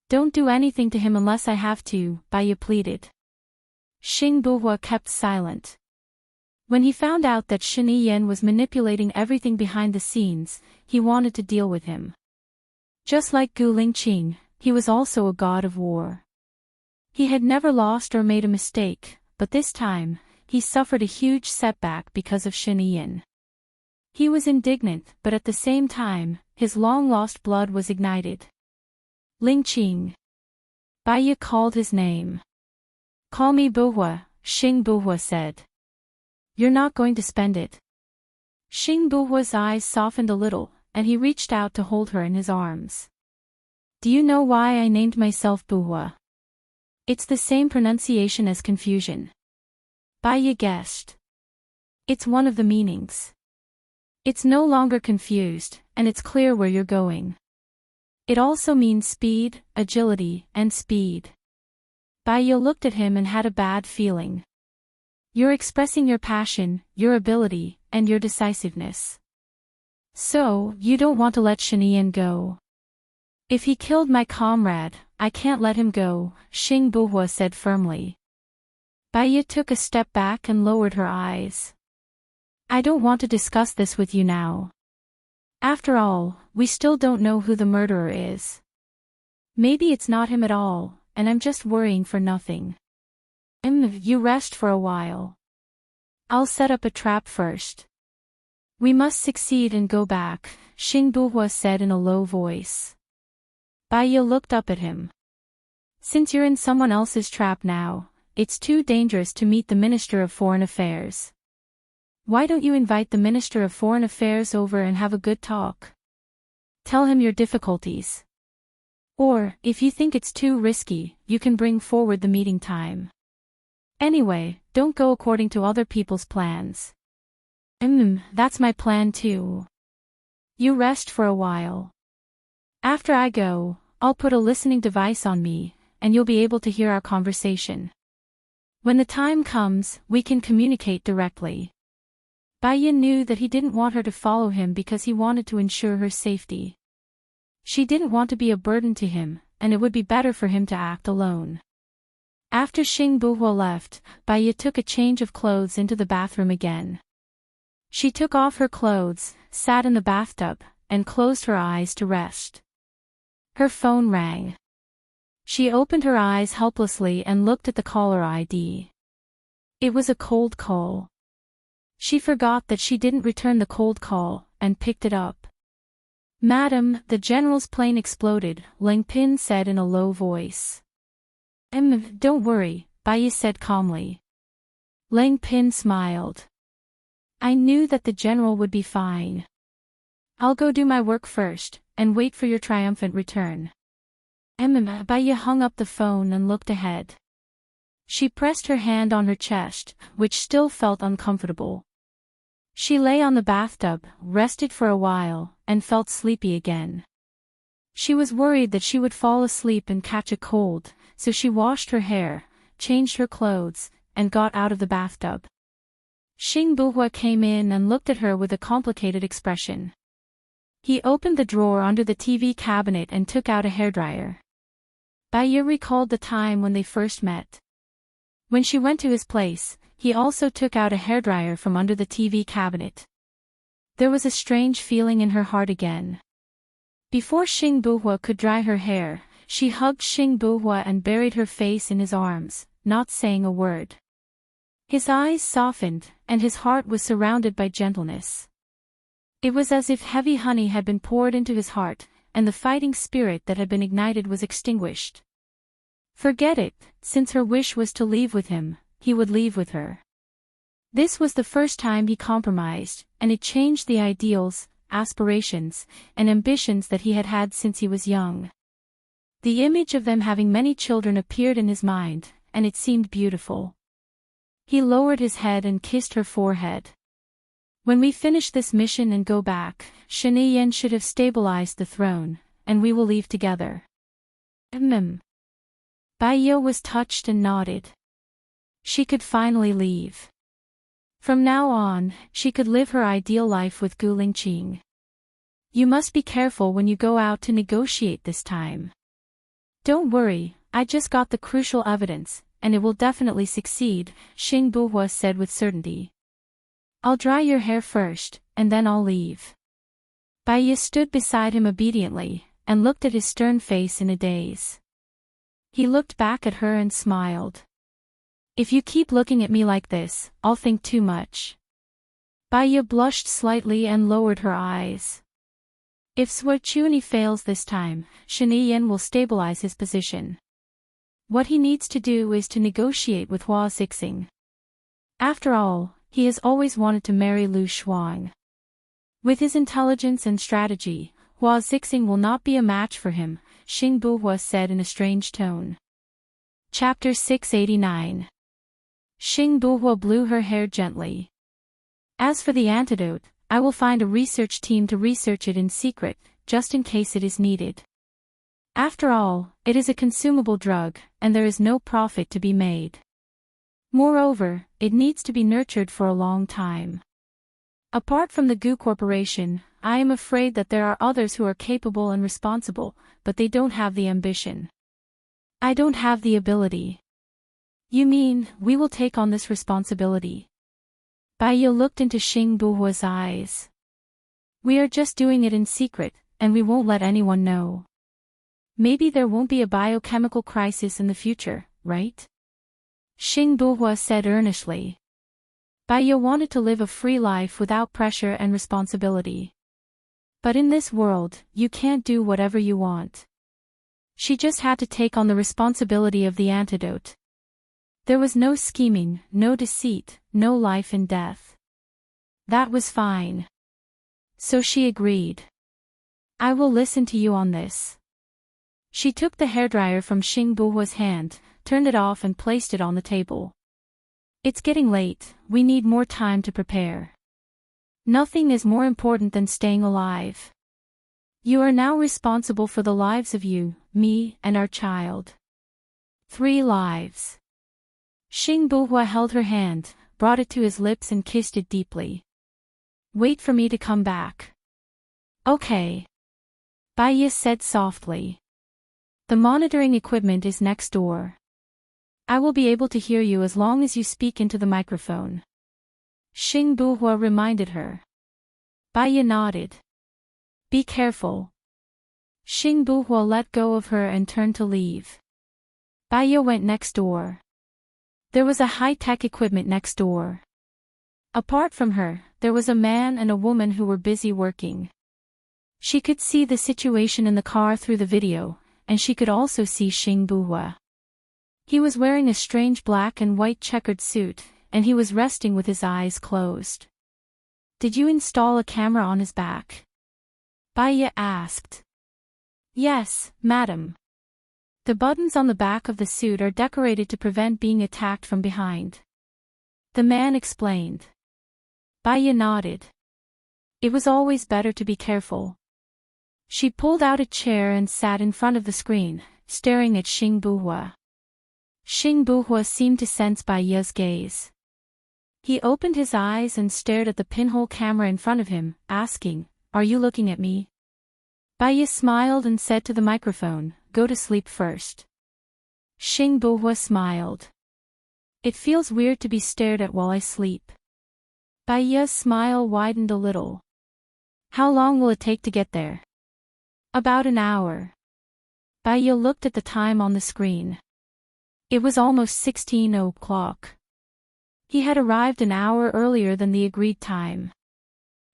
Don't do anything to him unless I have to, Bai Ye pleaded. Xing Buhua kept silent. When he found out that Shin Yin was manipulating everything behind the scenes, he wanted to deal with him. Just like Guling Qing, he was also a god of war. He had never lost or made a mistake, but this time, he suffered a huge setback because of Shin Yin. He was indignant, but at the same time, his long-lost blood was ignited. Ling Qing. Bai Ye called his name. Call me Buhua, Xing Buhua said. You're not going to spend it. Xing Buhua's eyes softened a little, and he reached out to hold her in his arms. Do you know why I named myself Buhua? It's the same pronunciation as confusion. Bai Ye guessed. It's one of the meanings. It's no longer confused, and it's clear where you're going. It also means speed, agility, and speed. Bai Ye looked at him and had a bad feeling. You're expressing your passion, your ability, and your decisiveness. So, you don't want to let Shin Yin go. If he killed my comrade, I can't let him go, Xing Buhua said firmly. Bai Ye took a step back and lowered her eyes. I don't want to discuss this with you now. After all, we still don't know who the murderer is. Maybe it's not him at all, and I'm just worrying for nothing. You rest for a while. I'll set up a trap first. We must succeed and go back, Xing Buhua said in a low voice. Bai Ye looked up at him. Since you're in someone else's trap now, it's too dangerous to meet the Minister of Foreign Affairs. Why don't you invite the Minister of Foreign Affairs over and have a good talk? Tell him your difficulties. Or, if you think it's too risky, you can bring forward the meeting time. Anyway, don't go according to other people's plans. That's my plan too. You rest for a while. After I go, I'll put a listening device on me, and you'll be able to hear our conversation. When the time comes, we can communicate directly. Bai Ye knew that he didn't want her to follow him because he wanted to ensure her safety. She didn't want to be a burden to him, and it would be better for him to act alone. After Xing Buhua left, Bai Ye took a change of clothes into the bathroom again. She took off her clothes, sat in the bathtub, and closed her eyes to rest. Her phone rang. She opened her eyes helplessly and looked at the caller ID. It was a cold call. She forgot that she didn't return the cold call, and picked it up. "Madam, the general's plane exploded," Ling Pin said in a low voice. Don't worry," Bai said calmly. Ling Pin smiled. "I knew that the general would be fine. I'll go do my work first, and wait for your triumphant return." Bai hung up the phone and looked ahead. She pressed her hand on her chest, which still felt uncomfortable. She lay on the bathtub, rested for a while, and felt sleepy again. She was worried that she would fall asleep and catch a cold, so she washed her hair, changed her clothes, and got out of the bathtub. Xing Buhua came in and looked at her with a complicated expression. He opened the drawer under the TV cabinet and took out a hairdryer. Bai recalled the time when they first met. When she went to his place, he also took out a hairdryer from under the TV cabinet. There was a strange feeling in her heart again. Before Xing Buhua could dry her hair, she hugged Xing Buhua and buried her face in his arms, not saying a word. His eyes softened, and his heart was surrounded by gentleness. It was as if heavy honey had been poured into his heart, and the fighting spirit that had been ignited was extinguished. Forget it, since her wish was to leave with him, he would leave with her. This was the first time he compromised, and it changed the ideals, aspirations, and ambitions that he had had since he was young. The image of them having many children appeared in his mind, and it seemed beautiful. He lowered his head and kissed her forehead. "When we finish this mission and go back, Shani Yen should have stabilized the throne, and we will leave together." Bai Yo was touched and nodded. She could finally leave. From now on, she could live her ideal life with Gu Lingqing. "You must be careful when you go out to negotiate this time." "Don't worry, I just got the crucial evidence, and it will definitely succeed," Xing Buhua said with certainty. "I'll dry your hair first, and then I'll leave." Bai stood beside him obediently, and looked at his stern face in a daze. He looked back at her and smiled. "If you keep looking at me like this, I'll think too much." Bai blushed slightly and lowered her eyes. If Suochuani fails this time, Shani Yen will stabilize his position. What he needs to do is to negotiate with Hua Zixing. After all, he has always wanted to marry Lu Shuang. With his intelligence and strategy, Hua Zixing will not be a match for him, Xing Buhua said in a strange tone. Chapter 689. Xing Buhua blew her hair gently. "As for the antidote, I will find a research team to research it in secret, just in case it is needed. After all, it is a consumable drug, and there is no profit to be made. Moreover, it needs to be nurtured for a long time. Apart from the Gu Corporation, I am afraid that there are others who are capable and responsible, but they don't have the ambition. I don't have the ability." "You mean, we will take on this responsibility?" Bai Yo looked into Xing Buhua's eyes. "We are just doing it in secret, and we won't let anyone know. Maybe there won't be a biochemical crisis in the future, right?" Xing Buhua said earnestly. Bai Yo wanted to live a free life without pressure and responsibility. But in this world, you can't do whatever you want. She just had to take on the responsibility of the antidote. There was no scheming, no deceit, no life and death. That was fine. So she agreed. "I will listen to you on this." She took the hairdryer from Xing Buhua's hand, turned it off and placed it on the table. "It's getting late, we need more time to prepare. Nothing is more important than staying alive. You are now responsible for the lives of you, me, and our child. 3 lives. Xing Buhua held her hand, brought it to his lips and kissed it deeply. "Wait for me to come back." "Okay." Bai said softly. "The monitoring equipment is next door. I will be able to hear you as long as you speak into the microphone." Xing Buhua reminded her. Baiya nodded. Be careful. Xing Buhua let go of her and turned to leave. Baiya went next door. There was a high-tech equipment next door. Apart from her, there was a man and a woman who were busy working. She could see the situation in the car through the video, and she could also see Xing Buhua. He was wearing a strange black and white checkered suit, and he was resting with his eyes closed. Did you install a camera on his back? Baiya asked. Yes, madam. The buttons on the back of the suit are decorated to prevent being attacked from behind. The man explained. Baiya nodded. It was always better to be careful. She pulled out a chair and sat in front of the screen, staring at Xing Buhua. Xing Buhua seemed to sense Baiya's gaze. He opened his eyes and stared at the pinhole camera in front of him, asking, Are you looking at me? Baiya smiled and said to the microphone, Go to sleep first. Xing Buhua smiled. It feels weird to be stared at while I sleep. Baiya's smile widened a little. How long will it take to get there? About an hour. Baiya looked at the time on the screen. It was almost 16 o'clock. He had arrived an hour earlier than the agreed time.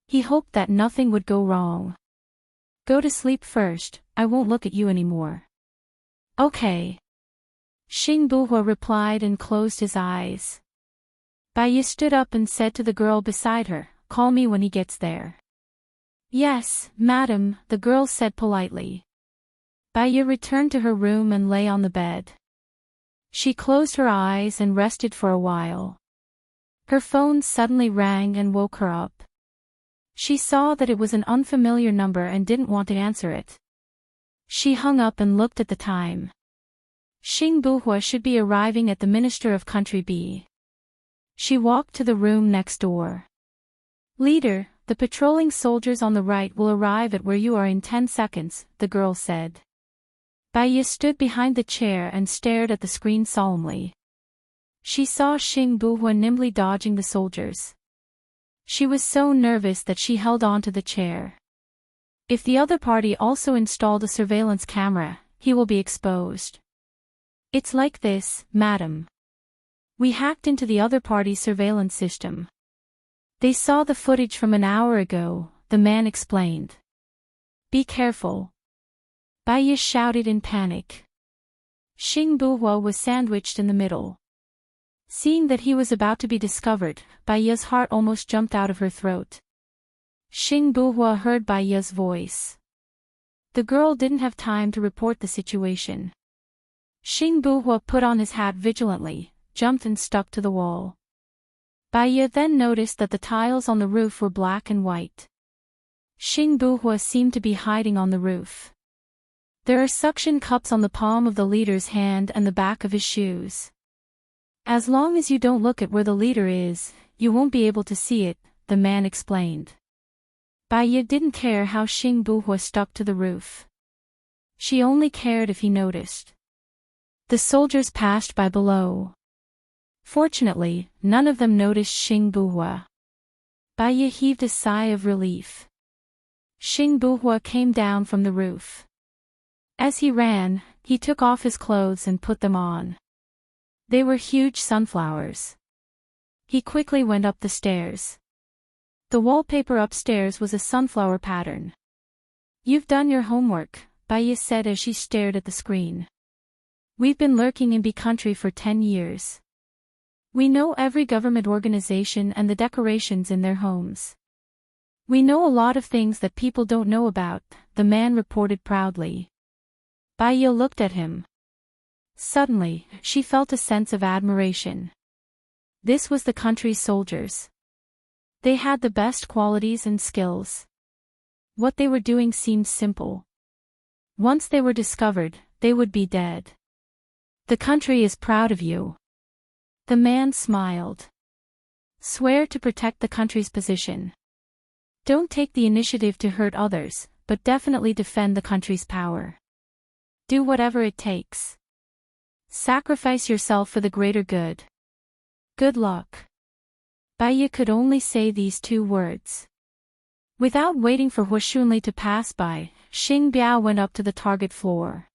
He hoped that nothing would go wrong. Go to sleep first, I won't look at you anymore. Okay. Xing Buhua replied and closed his eyes. Baiya stood up and said to the girl beside her, Call me when he gets there. Yes, madam, the girl said politely. Baiya returned to her room and lay on the bed. She closed her eyes and rested for a while. Her phone suddenly rang and woke her up. She saw that it was an unfamiliar number and didn't want to answer it. She hung up and looked at the time. Xing Buhua should be arriving at the Minister of Country B. She walked to the room next door. Leader, the patrolling soldiers on the right will arrive at where you are in 10 seconds, the girl said. Baiya stood behind the chair and stared at the screen solemnly. She saw Xing Buhua nimbly dodging the soldiers. She was so nervous that she held on to the chair. If the other party also installed a surveillance camera, he will be exposed. It's like this, madam. We hacked into the other party's surveillance system. They saw the footage from an hour ago, the man explained. Be careful. Baiya shouted in panic. Xing Buhua was sandwiched in the middle. Seeing that he was about to be discovered, Baiya's heart almost jumped out of her throat. Xing Buhua heard Baiya's voice. The girl didn't have time to report the situation. Xing Buhua put on his hat vigilantly, jumped and stuck to the wall. Baiya then noticed that the tiles on the roof were black and white. Xing Buhua seemed to be hiding on the roof. There are suction cups on the palm of the leader's hand and the back of his shoes. As long as you don't look at where the leader is, you won't be able to see it, the man explained. Baiya didn't care how Xing Buhua stuck to the roof. She only cared if he noticed. The soldiers passed by below. Fortunately, none of them noticed Xing Buhua. Baiya heaved a sigh of relief. Xing Buhua came down from the roof. As he ran, he took off his clothes and put them on. They were huge sunflowers. He quickly went up the stairs. The wallpaper upstairs was a sunflower pattern. You've done your homework, Baiya said as she stared at the screen. We've been lurking in B country for 10 years. We know every government organization and the decorations in their homes. We know a lot of things that people don't know about, the man reported proudly. Baiya looked at him. Suddenly, she felt a sense of admiration. This was the country's soldiers. They had the best qualities and skills. What they were doing seemed simple. Once they were discovered, they would be dead. The country is proud of you. The man smiled. Swear to protect the country's position. Don't take the initiative to hurt others, but definitely defend the country's power. Do whatever it takes. Sacrifice yourself for the greater good. Good luck. Bai could only say these two words. Without waiting for Hua Xunli to pass by, Xing Biao went up to the target floor.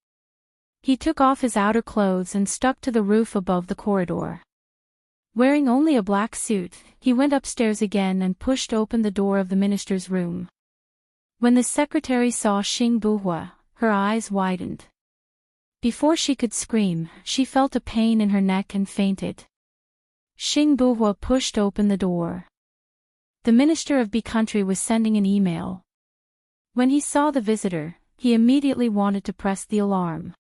He took off his outer clothes and stuck to the roof above the corridor. Wearing only a black suit, he went upstairs again and pushed open the door of the minister's room. When the secretary saw Xing Buhua, her eyes widened. Before she could scream, she felt a pain in her neck and fainted. Xing Buhua pushed open the door. The minister of B country was sending an email. When he saw the visitor, he immediately wanted to press the alarm.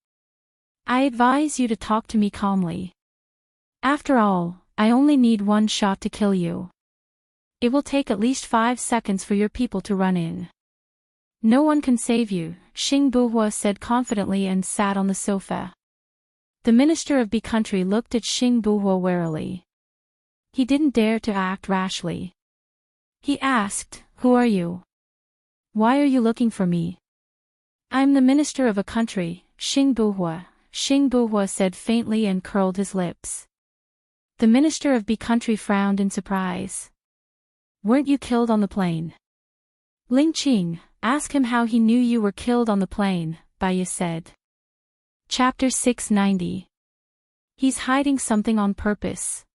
I advise you to talk to me calmly. After all, I only need one shot to kill you. It will take at least 5 seconds for your people to run in. No one can save you, Xing Buhua said confidently and sat on the sofa. The minister of B country looked at Xing Buhua warily. He didn't dare to act rashly. He asked, "Who are you? Why are you looking for me?" "I'm the minister of a country, Xing Buhua," Xing Buhua said faintly and curled his lips. The minister of B country frowned in surprise. "Weren't you killed on the plane?" "Ling Qing, ask him how he knew you were killed on the plane," Bai said. Chapter 690. He's hiding something on purpose.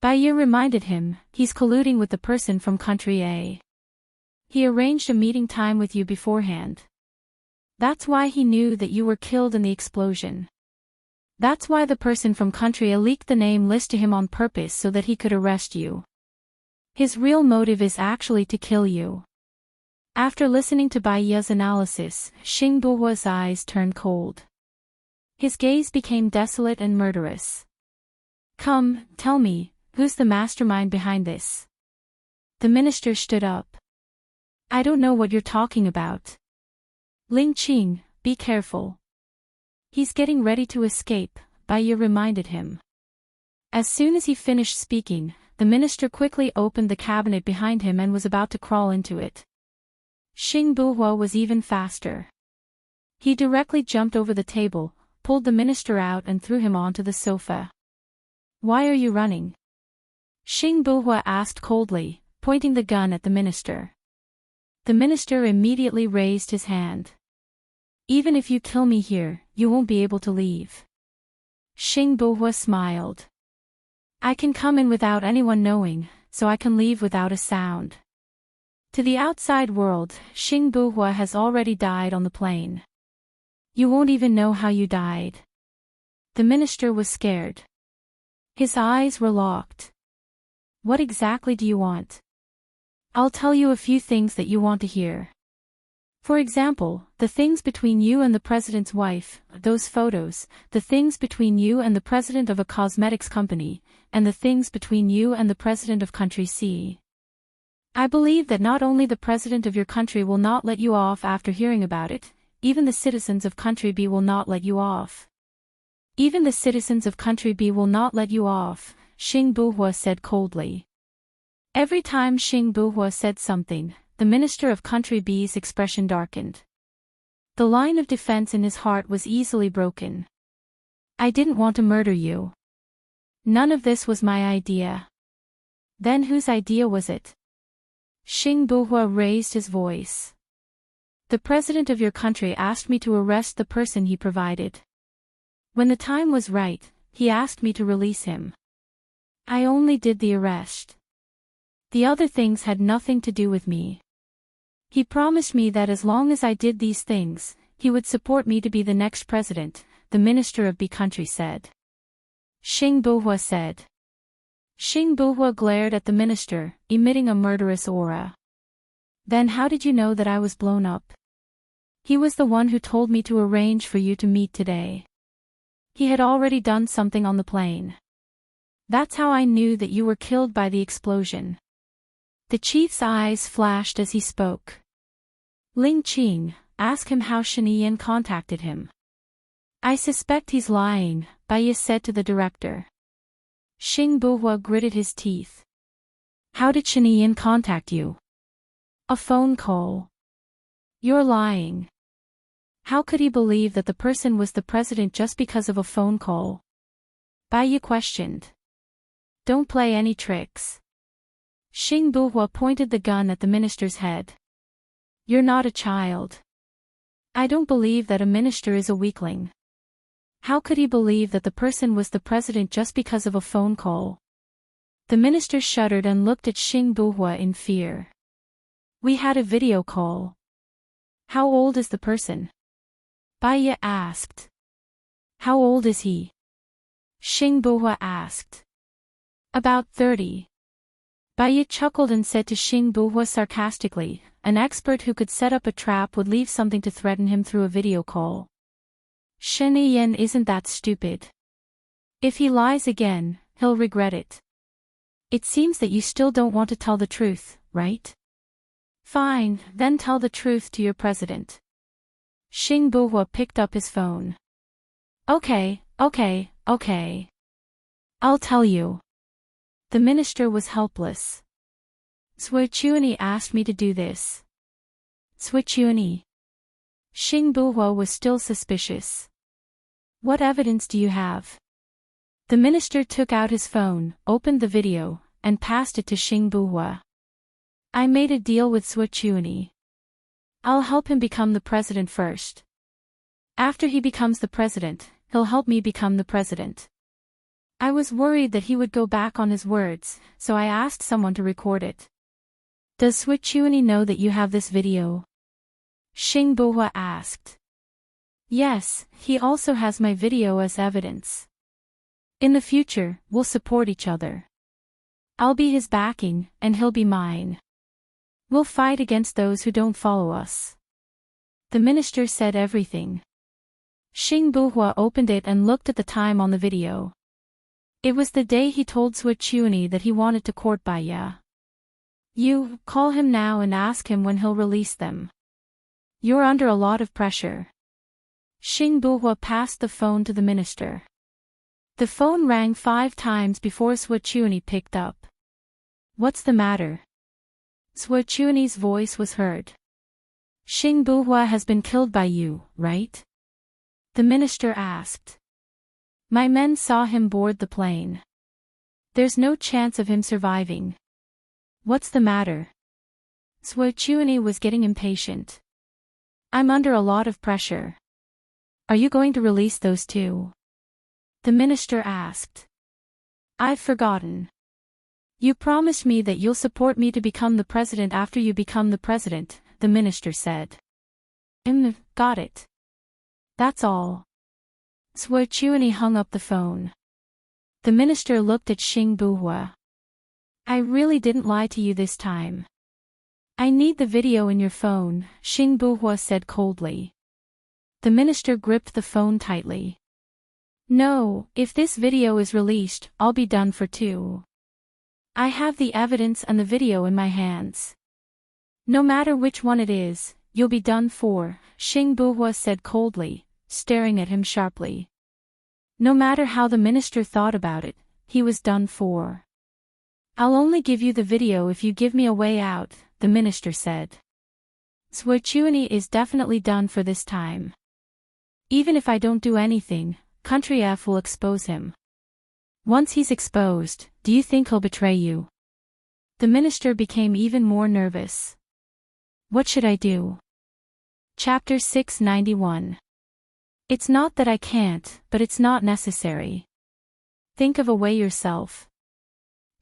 Bai reminded him, he's colluding with the person from country A. He arranged a meeting time with you beforehand. That's why he knew that you were killed in the explosion. That's why the person from country A leaked the name list to him on purpose so that he could arrest you. His real motive is actually to kill you. After listening to Bai's analysis, Xing Buhua's eyes turned cold. His gaze became desolate and murderous. "Come, tell me, who's the mastermind behind this?" The minister stood up. "I don't know what you're talking about. Ling Qing, be careful. He's getting ready to escape," Bai reminded him. As soon as he finished speaking, the minister quickly opened the cabinet behind him and was about to crawl into it. Xing Buhua was even faster. He directly jumped over the table, pulled the minister out and threw him onto the sofa. "Why are you running?" Xing Buhua asked coldly, pointing the gun at the minister. The minister immediately raised his hand. "Even if you kill me here, you won't be able to leave." Xing Buhua smiled. "I can come in without anyone knowing, so I can leave without a sound." To the outside world, Xing Buhua has already died on the plane. You won't even know how you died. The minister was scared. His eyes were locked. "What exactly do you want?" "I'll tell you a few things that you want to hear. For example, the things between you and the president's wife, those photos, the things between you and the president of a cosmetics company, and the things between you and the president of country C. I believe that not only the president of your country will not let you off after hearing about it, even the citizens of country B will not let you off. Even the citizens of country B will not let you off," Xing Buhua said coldly. Every time Xing Buhua said something, the minister of country B's expression darkened. The line of defense in his heart was easily broken. "I didn't want to murder you. None of this was my idea." "Then whose idea was it?" Xing Buhua raised his voice. "The president of your country asked me to arrest the person he provided. When the time was right, he asked me to release him. I only did the arrest. The other things had nothing to do with me. He promised me that as long as I did these things, he would support me to be the next president," the minister of B country said. Xing Buhua said. Xing Buhua glared at the minister, emitting a murderous aura. "Then how did you know that I was blown up?" "He was the one who told me to arrange for you to meet today. He had already done something on the plane. That's how I knew that you were killed by the explosion." The chief's eyes flashed as he spoke. "Ling Qing, ask him how Shaniyan contacted him." "I suspect he's lying," Bai said to the director. Xing Buhua gritted his teeth. "How did Shaniyan contact you?" "A phone call." "You're lying. How could he believe that the person was the president just because of a phone call?" Bai questioned. "Don't play any tricks. Xing Buhua pointed the gun at the minister's head. You're not a child. I don't believe that a minister is a weakling. How could he believe that the person was the president just because of a phone call? The minister shuddered and looked at Xing Buhua in fear. We had a video call. How old is the person? Baiya asked. How old is he? Xing Buhua asked. About 30. Baiya chuckled and said to Xing Buhua sarcastically, an expert who could set up a trap would leave something to threaten him through a video call. Shen Yan isn't that stupid. If he lies again, he'll regret it. It seems that you still don't want to tell the truth, right? Fine, then tell the truth to your president. Xing Buhua picked up his phone. Okay. I'll tell you. The minister was helpless. Souljourney asked me to do this. Souljourney. Xing Buhua was still suspicious. What evidence do you have? The minister took out his phone, opened the video, and passed it to Xing Buhua. I made a deal with Souljourney. I'll help him become the president first. After he becomes the president, he'll help me become the president. I was worried that he would go back on his words, so I asked someone to record it. Does Souljourney know that you have this video? Xing Buhua asked. Yes, he also has my video as evidence. In the future, we'll support each other. I'll be his backing, and he'll be mine. We'll fight against those who don't follow us. The minister said everything. Xing Buhua opened it and looked at the time on the video. It was the day he told Souljourney that he wanted to court Baiya. You, call him now and ask him when he'll release them. You're under a lot of pressure. Xing Buhua passed the phone to the minister. The phone rang 5 times before Souljourney picked up. What's the matter? Souljourney's voice was heard. Xing Buhua has been killed by you, right? The minister asked. My men saw him board the plane. There's no chance of him surviving. What's the matter? Souljourney was getting impatient. I'm under a lot of pressure. Are you going to release those 2? The minister asked. I've forgotten. You promised me that you'll support me to become the president after you become the president, the minister said. Got it. That's all. Souljourney hung up the phone. The minister looked at Xing Buhua. I really didn't lie to you this time. I need the video in your phone, Xing Buhua said coldly. The minister gripped the phone tightly. No, if this video is released, I'll be done for 2. I have the evidence and the video in my hands. No matter which one it is, you'll be done for, Xing Buhua said coldly, staring at him sharply. No matter how the minister thought about it, he was done for. I'll only give you the video if you give me a way out, the minister said. Souljourney is definitely done for this time. Even if I don't do anything, Country F will expose him. Once he's exposed, do you think he'll betray you? The minister became even more nervous. What should I do? Chapter 691. It's not that I can't, but it's not necessary. Think of a way yourself.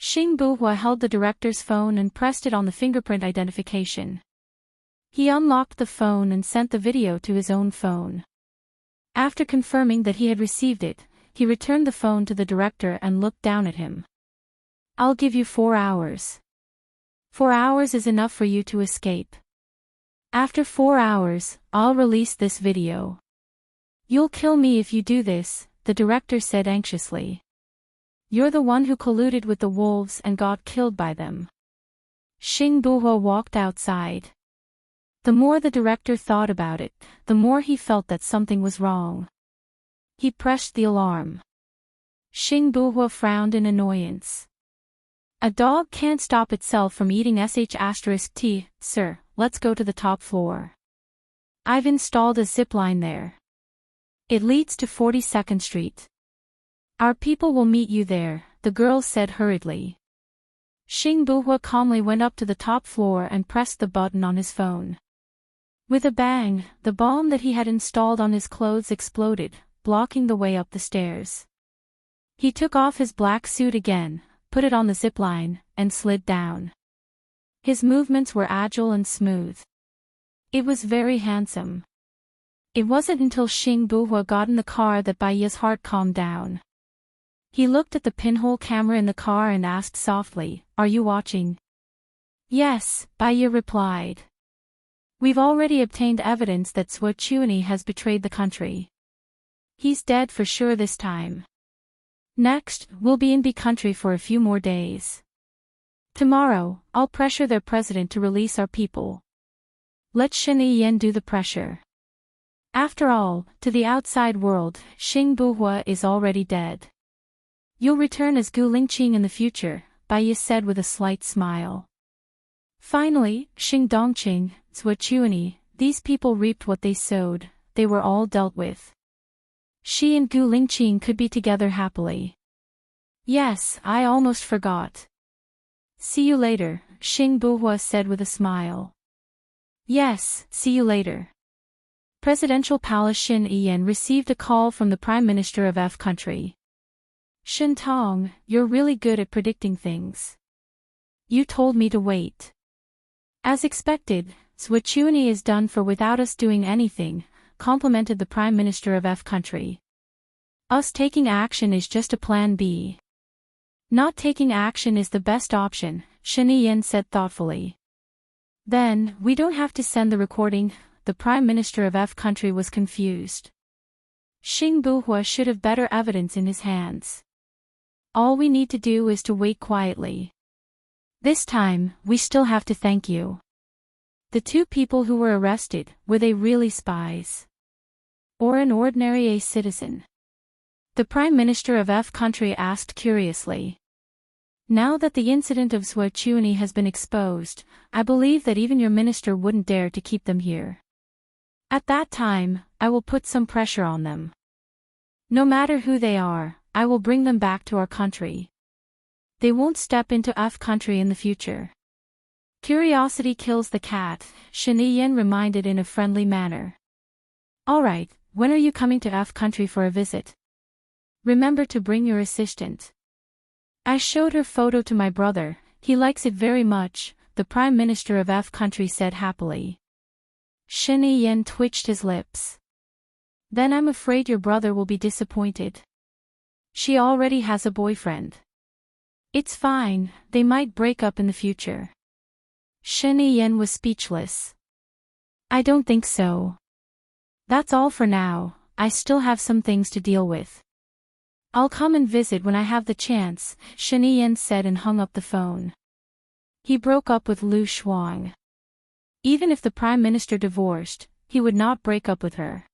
Xing Buhua held the director's phone and pressed it on the fingerprint identification. He unlocked the phone and sent the video to his own phone. After confirming that he had received it, he returned the phone to the director and looked down at him. I'll give you 4 hours. 4 hours is enough for you to escape. After 4 hours, I'll release this video. You'll kill me if you do this, the director said anxiously. You're the one who colluded with the wolves and got killed by them. Xing Buhua walked outside. The more the director thought about it, the more he felt that something was wrong. He pressed the alarm. Xing Buhua frowned in annoyance. A dog can't stop itself from eating sh*t, sir, let's go to the top floor. I've installed a zipline there. It leads to 42nd Street. Our people will meet you there, the girl said hurriedly. Xing Buhua calmly went up to the top floor and pressed the button on his phone. With a bang, the bomb that he had installed on his clothes exploded, blocking the way up the stairs. He took off his black suit again, put it on the zip line, and slid down. His movements were agile and smooth. It was very handsome. It wasn't until Xing Buhua got in the car that Baiya's heart calmed down. He looked at the pinhole camera in the car and asked softly, "Are you watching?" "Yes," Baiya replied. "We've already obtained evidence that souljourney has betrayed the country. He's dead for sure this time. Next, we'll be in B country for a few more days. Tomorrow, I'll pressure their president to release our people. Let Shen Yiyan do the pressure. After all, to the outside world, Xing Buhua is already dead. You'll return as Gu Lingqing in the future," Baiya said with a slight smile. Finally, Xing Dongqing, souljourney, these people reaped what they sowed, they were all dealt with. She and Gu Lingqing could be together happily. "Yes, I almost forgot. See you later," Xing Buhua said with a smile. "Yes, see you later." Presidential Palace. Shen Yiyan received a call from the Prime Minister of F country. "Shen Tong, you're really good at predicting things. You told me to wait." "As expected, souljourney is done for without us doing anything," complimented the Prime Minister of F country. "Us taking action is just a plan B. Not taking action is the best option," Shen Yiyan said thoughtfully. "Then, we don't have to send the recording." The Prime Minister of F country was confused. Xing Buhua should have better evidence in his hands. "All we need to do is to wait quietly. This time, we still have to thank you." The two people who were arrested, were they really spies? Or an ordinary A citizen? The Prime Minister of F country asked curiously. "Now that the incident of souljourney has been exposed, I believe that even your minister wouldn't dare to keep them here. At that time, I will put some pressure on them. No matter who they are, I will bring them back to our country. They won't step into F country in the future." "Curiosity kills the cat," Shen Yiyan reminded in a friendly manner. "All right, when are you coming to F country for a visit? Remember to bring your assistant." "I showed her photo to my brother, he likes it very much," the Prime Minister of F country said happily. Shen Yiyan twitched his lips. "Then I'm afraid your brother will be disappointed. She already has a boyfriend." "It's fine, they might break up in the future." Shen Yiyan was speechless. "I don't think so. That's all for now, I still have some things to deal with. I'll come and visit when I have the chance," Shen Yiyan said and hung up the phone. He broke up with Lu Shuang. Even if the Prime Minister divorced, he would not break up with her.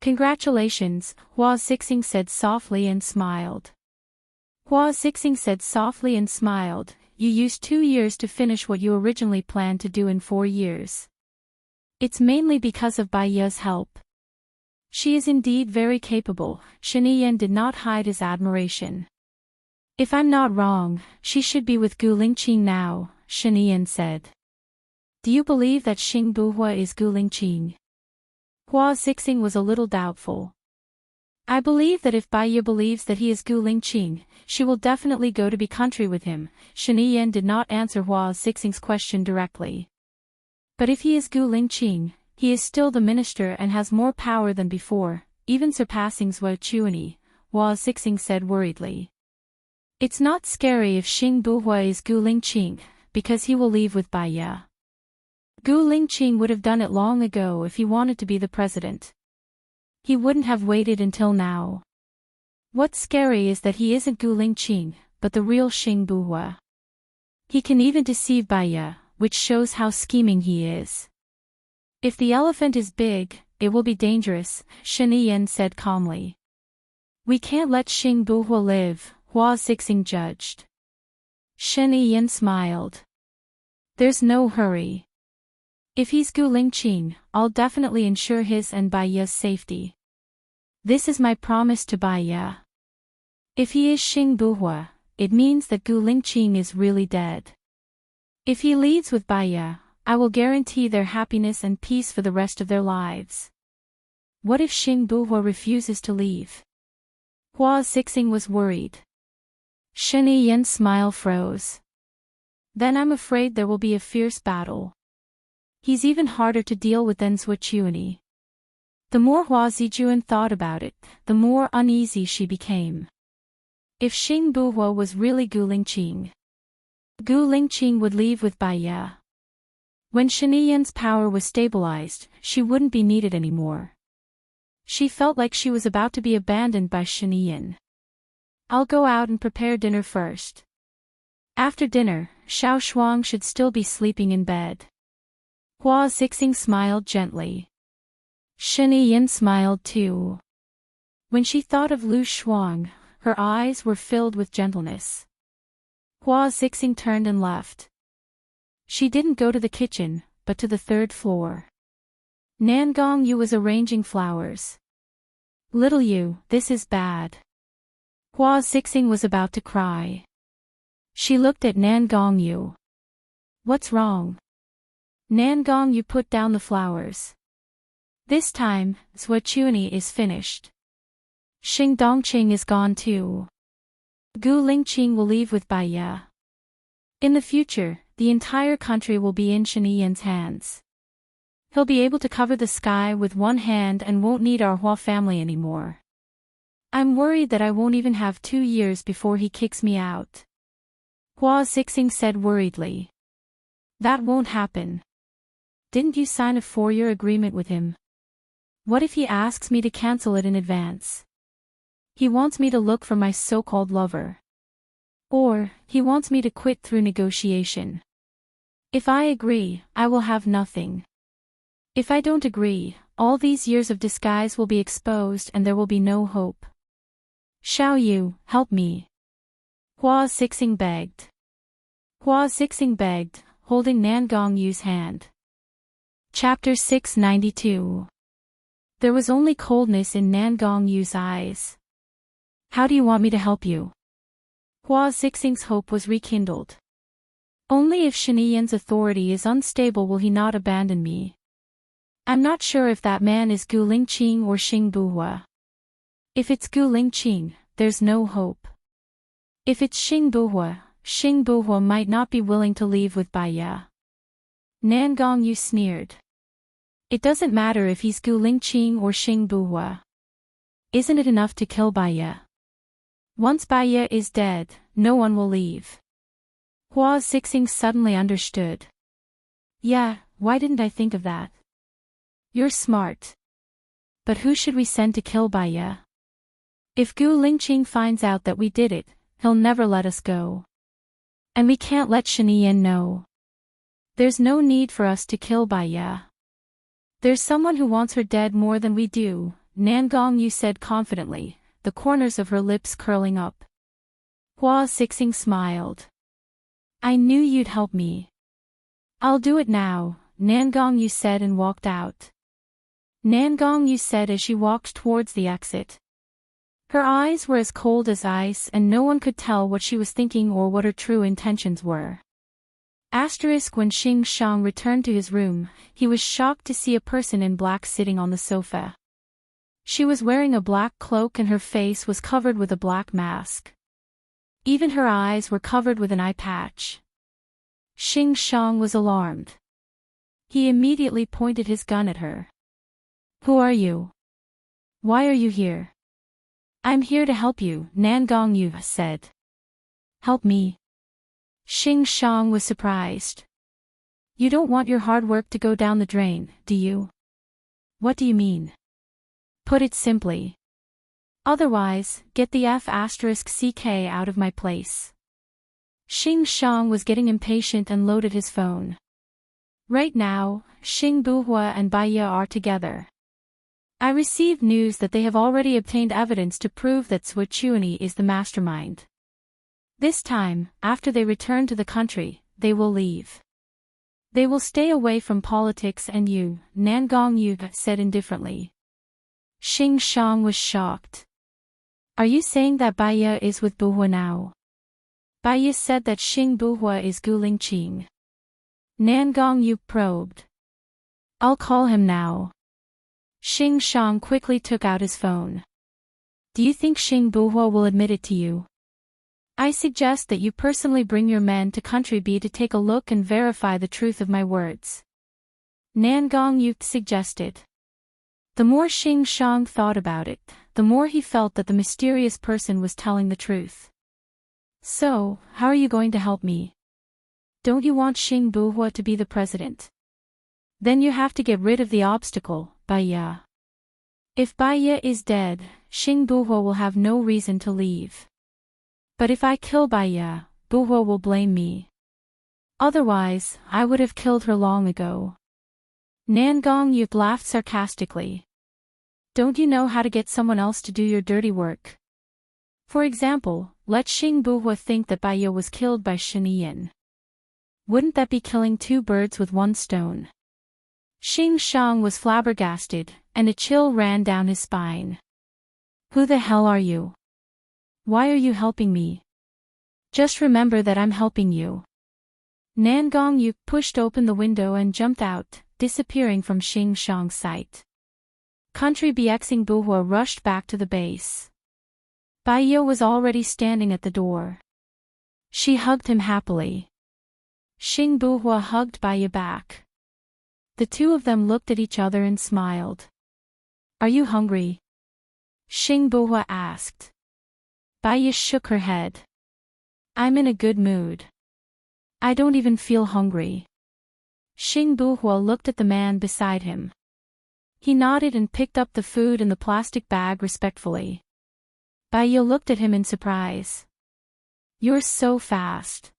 "Congratulations," Hua Xixing said softly and smiled. Hua Xixing said softly and smiled, "You used 2 years to finish what you originally planned to do in 4 years. It's mainly because of Baiya's help. She is indeed very capable." Shen Yiyan did not hide his admiration. "If I'm not wrong, she should be with Gu Lingqing now," Shen Yiyan said. "Do you believe that Xing Buhua is Gu Lingqing?" Hua Xixing was a little doubtful. "I believe that if Baiya believes that he is Gu Lingqing, she will definitely go to B country with him." Shen Yiyan did not answer Hua Xixing's question directly. "But if he is Gu Lingqing, he is still the minister and has more power than before, even surpassing souljourney," Hua Xixing said worriedly. "It's not scary if Xing Buhua is Gu Lingqing, because he will leave with Baiya. Gu Lingqing would have done it long ago if he wanted to be the president. He wouldn't have waited until now. What's scary is that he isn't Gu Lingqing, but the real Xing Buhua. He can even deceive Baiya, which shows how scheming he is. If the elephant is big, it will be dangerous," Shen Yiyan said calmly. "We can't let Xing Buhua live," Hua Xixing judged. Shen Yiyan smiled. "There's no hurry. If he's Gu Lingqing, I'll definitely ensure his and Baiya's safety. This is my promise to Baiya. If he is Xing Buhua, it means that Gu Lingqing is really dead. If he leaves with Baiya, I will guarantee their happiness and peace for the rest of their lives. What if Xing Buhua refuses to leave? Hua Xixing was worried. Shen Yi's smile froze. Then I'm afraid there will be a fierce battle. He's even harder to deal with than Zuochuani. The more Hua Zijuan thought about it, the more uneasy she became. If Xing Buhua was really Gu Lingqing would leave with Baiya. When Shen Yin's power was stabilized, she wouldn't be needed anymore. She felt like she was about to be abandoned by Shen Yin. I'll go out and prepare dinner first. After dinner, Xiao Shuang should still be sleeping in bed. Hua Xixing smiled gently. Shen Yin smiled too. When she thought of Lu Shuang, her eyes were filled with gentleness. Hua Xixing turned and left. She didn't go to the kitchen, but to the third floor. Nan Gongyu was arranging flowers. Little Yu, this is bad. Hua Xixing was about to cry. She looked at Nan Gongyu. What's wrong? Nan Gongyu put down the flowers. This time, Zuochuani is finished. Xing Dongqing is gone too. Gu Lingqing will leave with Baiya. In the future, the entire country will be in Shen Yin's hands. He'll be able to cover the sky with one hand and won't need our Hua family anymore. I'm worried that I won't even have 2 years before he kicks me out. Hua Xixing said worriedly. That won't happen. Didn't you sign a 4-year agreement with him? What if he asks me to cancel it in advance? He wants me to look for my so-called lover. Or, he wants me to quit through negotiation. If I agree, I will have nothing. If I don't agree, all these years of disguise will be exposed and there will be no hope. Xiao Yu, help me. Hua Xixing begged. Hua Xixing begged, holding Nan Gongyu's hand. Chapter 692. There was only coldness in Nan Gongyu's eyes. How do you want me to help you? Hua Xixing's hope was rekindled. Only if Shen Yin's authority is unstable will he not abandon me. I'm not sure if that man is Gu Lingqing or Xing Buhua. If it's Gu Lingqing, there's no hope. If it's Xing Buhua might not be willing to leave with Baiya. Nan Gongyu sneered. It doesn't matter if he's Gu Lingqing or Xing Buhua. Isn't it enough to kill Baiya? Once Baiya is dead, no one will leave. Hua Xixing suddenly understood. Yeah, why didn't I think of that? You're smart. But who should we send to kill Baiya? If Gu Lingqing finds out that we did it, he'll never let us go. And we can't let Shen Yin know. There's no need for us to kill Baiya. There's someone who wants her dead more than we do, Nan Gongyu said confidently, the corners of her lips curling up. Hua Xixing smiled. I knew you'd help me. I'll do it now, Nan Gongyu said and walked out. Nan Gongyu said as she walked towards the exit. Her eyes were as cold as ice and no one could tell what she was thinking or what her true intentions were. When Xing Shang returned to his room, he was shocked to see a person in black sitting on the sofa. She was wearing a black cloak and her face was covered with a black mask. Even her eyes were covered with an eye patch. Xing Shang was alarmed. He immediately pointed his gun at her. Who are you? Why are you here? I'm here to help you, Nan Gongyu said. Help me? Xing Shang was surprised. You don't want your hard work to go down the drain, do you? What do you mean? Put it simply. Otherwise, get the F***ck out of my place. Xing Shang was getting impatient and loaded his phone. Right now, Xing Buhua and Baiya are together. I received news that they have already obtained evidence to prove that Zuochuani is the mastermind. This time, after they return to the country, they will leave. They will stay away from politics and you, Nan Gongyu said indifferently. Xing Shang was shocked. Are you saying that Baiya is with Buhua now? Baiya said that Xing Buhua is Guling Qing. Nangong Yu probed. I'll call him now. Xing Shang quickly took out his phone. Do you think Xing Buhua will admit it to you? I suggest that you personally bring your men to Country B to take a look and verify the truth of my words. Nangong Yu suggested. The more Xing Shang thought about it, the more he felt that the mysterious person was telling the truth. So, how are you going to help me? Don't you want Xing Buhua to be the president? Then you have to get rid of the obstacle, Baiya. If Baiya is dead, Xing Buhua will have no reason to leave. But if I kill Baiya, Buhua will blame me. Otherwise, I would have killed her long ago. Nangong Yu laughed sarcastically. Don't you know how to get someone else to do your dirty work? For example, let Xing Buhua think that Baiya was killed by Shiniyan. Wouldn't that be killing two birds with one stone? Xing Shang was flabbergasted, and a chill ran down his spine. Who the hell are you? Why are you helping me? Just remember that I'm helping you. Nangong Yu pushed open the window and jumped out, disappearing from Xing Shang's sight. Country B Xing Buhua rushed back to the base. Baiya was already standing at the door. She hugged him happily. Xing Buhua hugged Baiya back. The two of them looked at each other and smiled. Are you hungry? Xing Buhua asked. Baiya shook her head. I'm in a good mood. I don't even feel hungry. Xing Buhua looked at the man beside him. He nodded and picked up the food in the plastic bag respectfully. Baiya looked at him in surprise. You're so fast.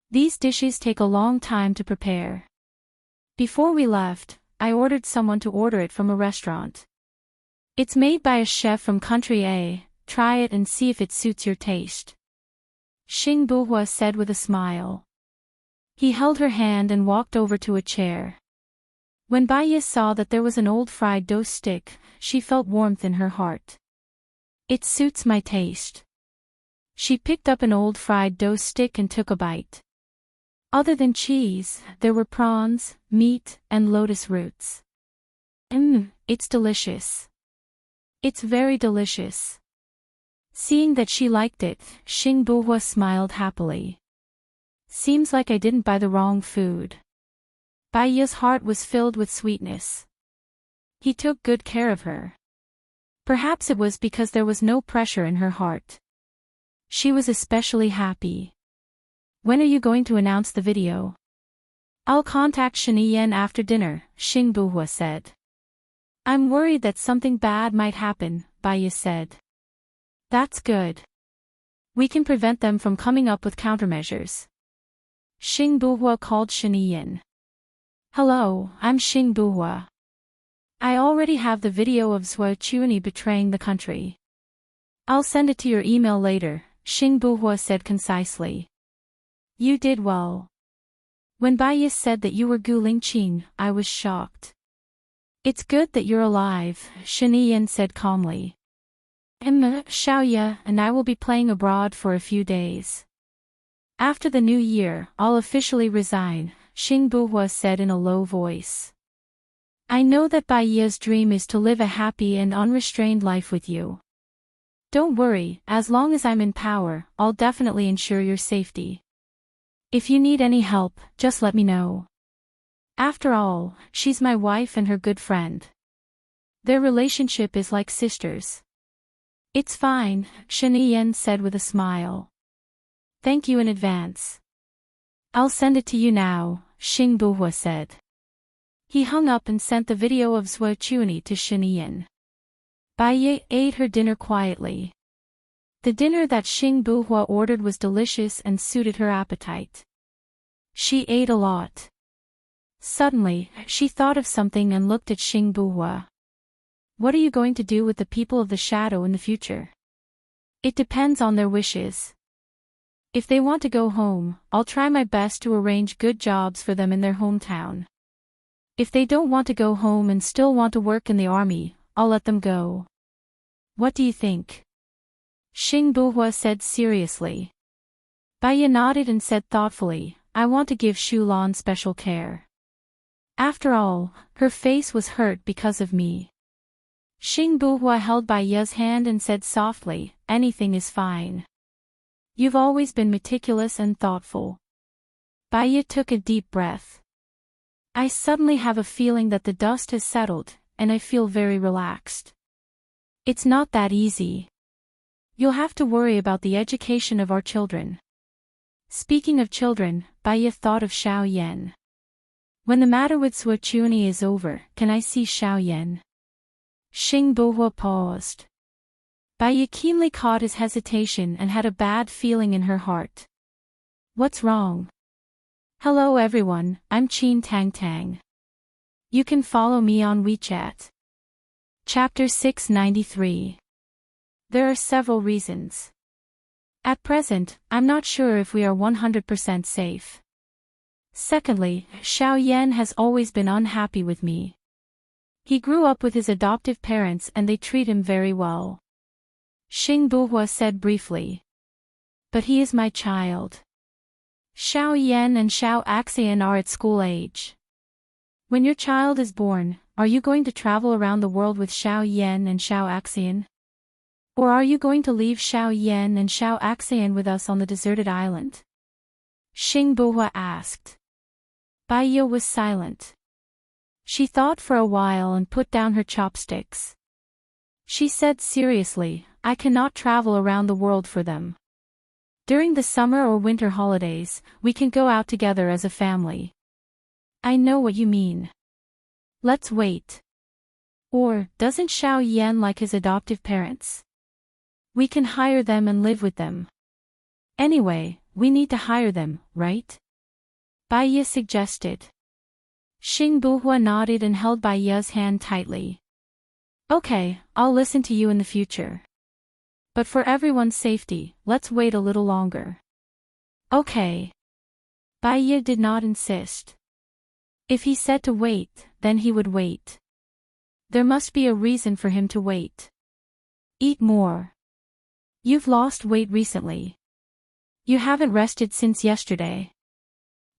These dishes take a long time to prepare. Before we left, I ordered someone to order it from a restaurant. It's made by a chef from Country A, try it and see if it suits your taste. Xing Buhua said with a smile. He held her hand and walked over to a chair. When Baiya saw that there was an old fried dough stick, she felt warmth in her heart. It suits my taste. She picked up an old fried dough stick and took a bite. Other than cheese, there were prawns, meat, and lotus roots. It's delicious. It's very delicious. Seeing that she liked it, Xing Buhua smiled happily. Seems like I didn't buy the wrong food. Baiya's heart was filled with sweetness. He took good care of her. Perhaps it was because there was no pressure in her heart. She was especially happy. When are you going to announce the video? I'll contact Shiniyan after dinner, Xing Buhua said. I'm worried that something bad might happen, Baiya said. That's good. We can prevent them from coming up with countermeasures. Xing Buhua called Shiniyan. Hello, I'm Xing Buhua. I already have the video of souljourney betraying the country. I'll send it to your email later, Xing Buhua said concisely. You did well. When Baiya said that you were Guling Qing, I was shocked. It's good that you're alive, Shiniyan said calmly. Xiaoya and I will be playing abroad for a few days. After the new year, I'll officially resign, Xing Buhua said in a low voice. I know that Baiya's dream is to live a happy and unrestrained life with you. Don't worry, as long as I'm in power, I'll definitely ensure your safety. If you need any help, just let me know. After all, she's my wife and her good friend. Their relationship is like sisters. It's fine, Shiniyan said with a smile. Thank you in advance. I'll send it to you now, Xing Buhua said. He hung up and sent the video of souljourney to Shiniyan. Baiya ate her dinner quietly. The dinner that Xing Buhua ordered was delicious and suited her appetite. She ate a lot. Suddenly, she thought of something and looked at Xing Buhua. What are you going to do with the people of the shadow in the future? It depends on their wishes. If they want to go home, I'll try my best to arrange good jobs for them in their hometown. If they don't want to go home and still want to work in the army, I'll let them go. What do you think? Xing Buhua said seriously. Baya nodded and said thoughtfully, I want to give Shulan special care. After all, her face was hurt because of me. Xing Buhua held Baya's hand and said softly, anything is fine. You've always been meticulous and thoughtful. Baya took a deep breath. I suddenly have a feeling that the dust has settled, and I feel very relaxed. It's not that easy. You'll have to worry about the education of our children. Speaking of children, Baya thought of Xiao Yan. When the matter with Suochuni is over, can I see Xiao Yan? Xing Buhua paused. Baya keenly caught his hesitation and had a bad feeling in her heart. What's wrong? Hello everyone, I'm Qin Tang Tang. You can follow me on WeChat. Chapter 693. There are several reasons. At present, I'm not sure if we are 100% safe. Secondly, Xiao Yan has always been unhappy with me. He grew up with his adoptive parents and they treat him very well. Xing Buhua said briefly. But he is my child. Xiao Yan and Xiao Axian are at school age. When your child is born, are you going to travel around the world with Xiao Yan and Xiao Axian? Or are you going to leave Xiao Yan and Xiao Axian with us on the deserted island? Xing Buhua asked. Baya was silent. She thought for a while and put down her chopsticks. She said seriously, I cannot travel around the world for them. During the summer or winter holidays, we can go out together as a family. I know what you mean. Let's wait. Or, doesn't Xiao Yan like his adoptive parents? We can hire them and live with them. Anyway, we need to hire them, right? Baya suggested. Xing Buhua nodded and held Baya's hand tightly. Okay, I'll listen to you in the future. But for everyone's safety, let's wait a little longer. Okay. Baya did not insist. If he said to wait, then he would wait. There must be a reason for him to wait. Eat more. You've lost weight recently. You haven't rested since yesterday.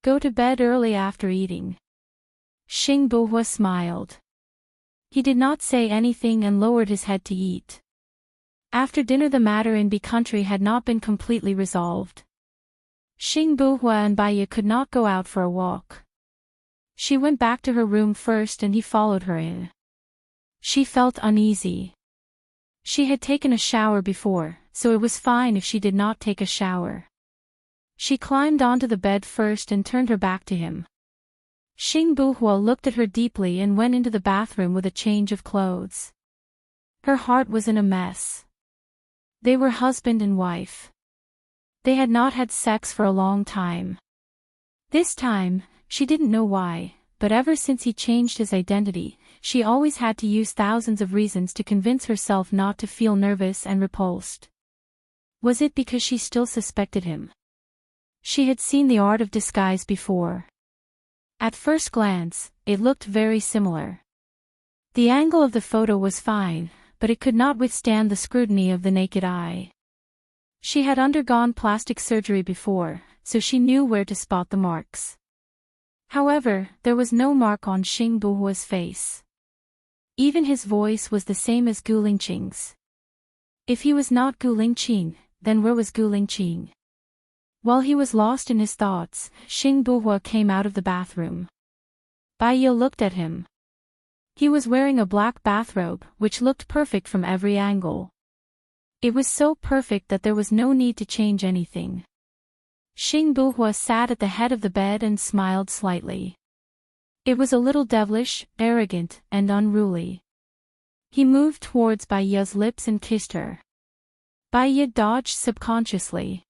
Go to bed early after eating. Xing Buhua smiled. He did not say anything and lowered his head to eat. After dinner the matter in B country had not been completely resolved. Xing Buhua and Baya could not go out for a walk. She went back to her room first and he followed her in. She felt uneasy. She had taken a shower before, so it was fine if she did not take a shower. She climbed onto the bed first and turned her back to him. Xing Buhua looked at her deeply and went into the bathroom with a change of clothes. Her heart was in a mess. They were husband and wife. They had not had sex for a long time. This time, she didn't know why, but ever since he changed his identity, she always had to use thousands of reasons to convince herself not to feel nervous and repulsed. Was it because she still suspected him? She had seen the art of disguise before. At first glance, it looked very similar. The angle of the photo was fine, but it could not withstand the scrutiny of the naked eye. She had undergone plastic surgery before, so she knew where to spot the marks. However, there was no mark on Xing Buhua's face. Even his voice was the same as Gu Lingqing's. If he was not Gu Lingqing, then where was Gu Lingqing? While he was lost in his thoughts, Xing Buhua came out of the bathroom. Baya looked at him. He was wearing a black bathrobe, which looked perfect from every angle. It was so perfect that there was no need to change anything. Xing Buhua sat at the head of the bed and smiled slightly. It was a little devilish, arrogant, and unruly. He moved towards Baya's lips and kissed her. Baya dodged subconsciously.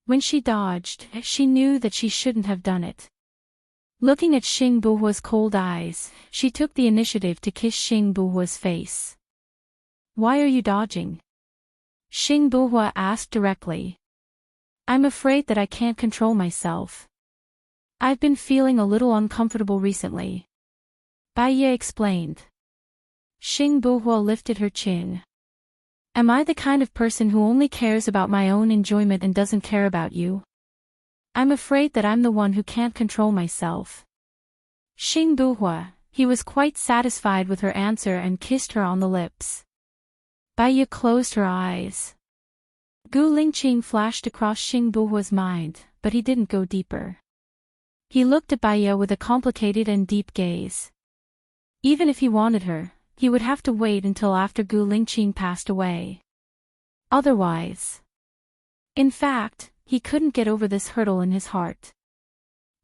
When she dodged, she knew that she shouldn't have done it. Looking at Xing Buhua's cold eyes, she took the initiative to kiss Xing Buhua's face. Why are you dodging? Xing Buhua asked directly. I'm afraid that I can't control myself. I've been feeling a little uncomfortable recently. Baya explained. Xing Buhua lifted her chin. Am I the kind of person who only cares about my own enjoyment and doesn't care about you? I'm afraid that I'm the one who can't control myself. Xing Buhua, he was quite satisfied with her answer and kissed her on the lips. Baiya closed her eyes. Gu Lingqing flashed across Xing Buhua's mind, but he didn't go deeper. He looked at Baiya with a complicated and deep gaze. Even if he wanted her, he would have to wait until after Gu Lingqing passed away. Otherwise. In fact, he couldn't get over this hurdle in his heart.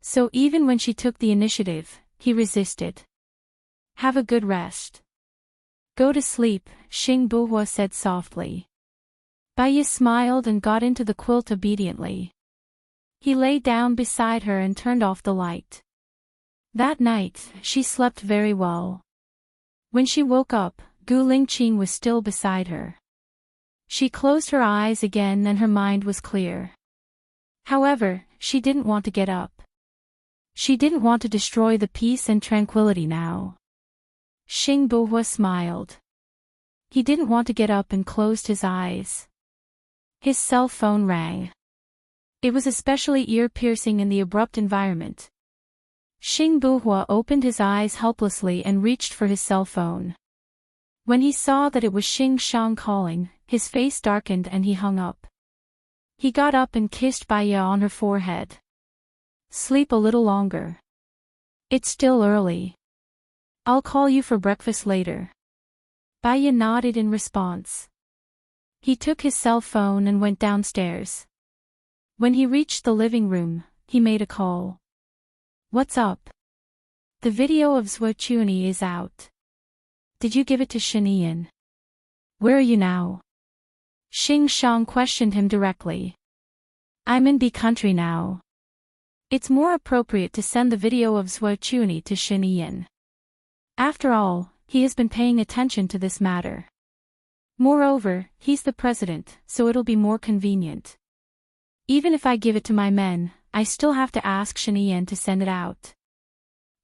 So even when she took the initiative, he resisted. Have a good rest. Go to sleep, Xing Buhua said softly. Baiya smiled and got into the quilt obediently. He lay down beside her and turned off the light. That night, she slept very well. When she woke up, Gu Lingqing was still beside her. She closed her eyes again and her mind was clear. However, she didn't want to get up. She didn't want to destroy the peace and tranquility now. Xing Buhua smiled. He didn't want to get up and closed his eyes. His cell phone rang. It was especially ear-piercing in the abrupt environment. Xing Buhua opened his eyes helplessly and reached for his cell phone. When he saw that it was Xing Shang calling, his face darkened and he hung up. He got up and kissed Baiya on her forehead. Sleep a little longer. It's still early. I'll call you for breakfast later. Baiya nodded in response. He took his cell phone and went downstairs. When he reached the living room, he made a call. What's up? The video of souljourney is out. Did you give it to Shanian? Where are you now? Xing Shang questioned him directly. I'm in B country now. It's more appropriate to send the video of souljourney to Shanian. After all, he has been paying attention to this matter. Moreover, he's the president, so it'll be more convenient. Even if I give it to my men, I still have to ask Shanian to send it out.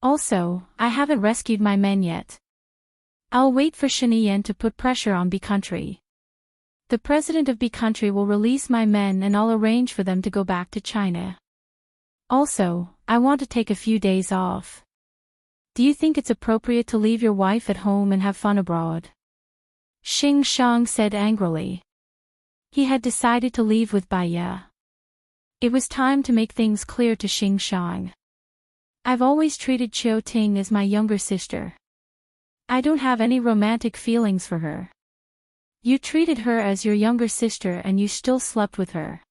Also, I haven't rescued my men yet. I'll wait for Shanian to put pressure on B country. The president of B country will release my men and I'll arrange for them to go back to China. Also, I want to take a few days off. Do you think it's appropriate to leave your wife at home and have fun abroad? Xing Shang said angrily. He had decided to leave with Baiya. It was time to make things clear to Xing Shang. I've always treated Qiu Ting as my younger sister. I don't have any romantic feelings for her. You treated her as your younger sister and you still slept with her.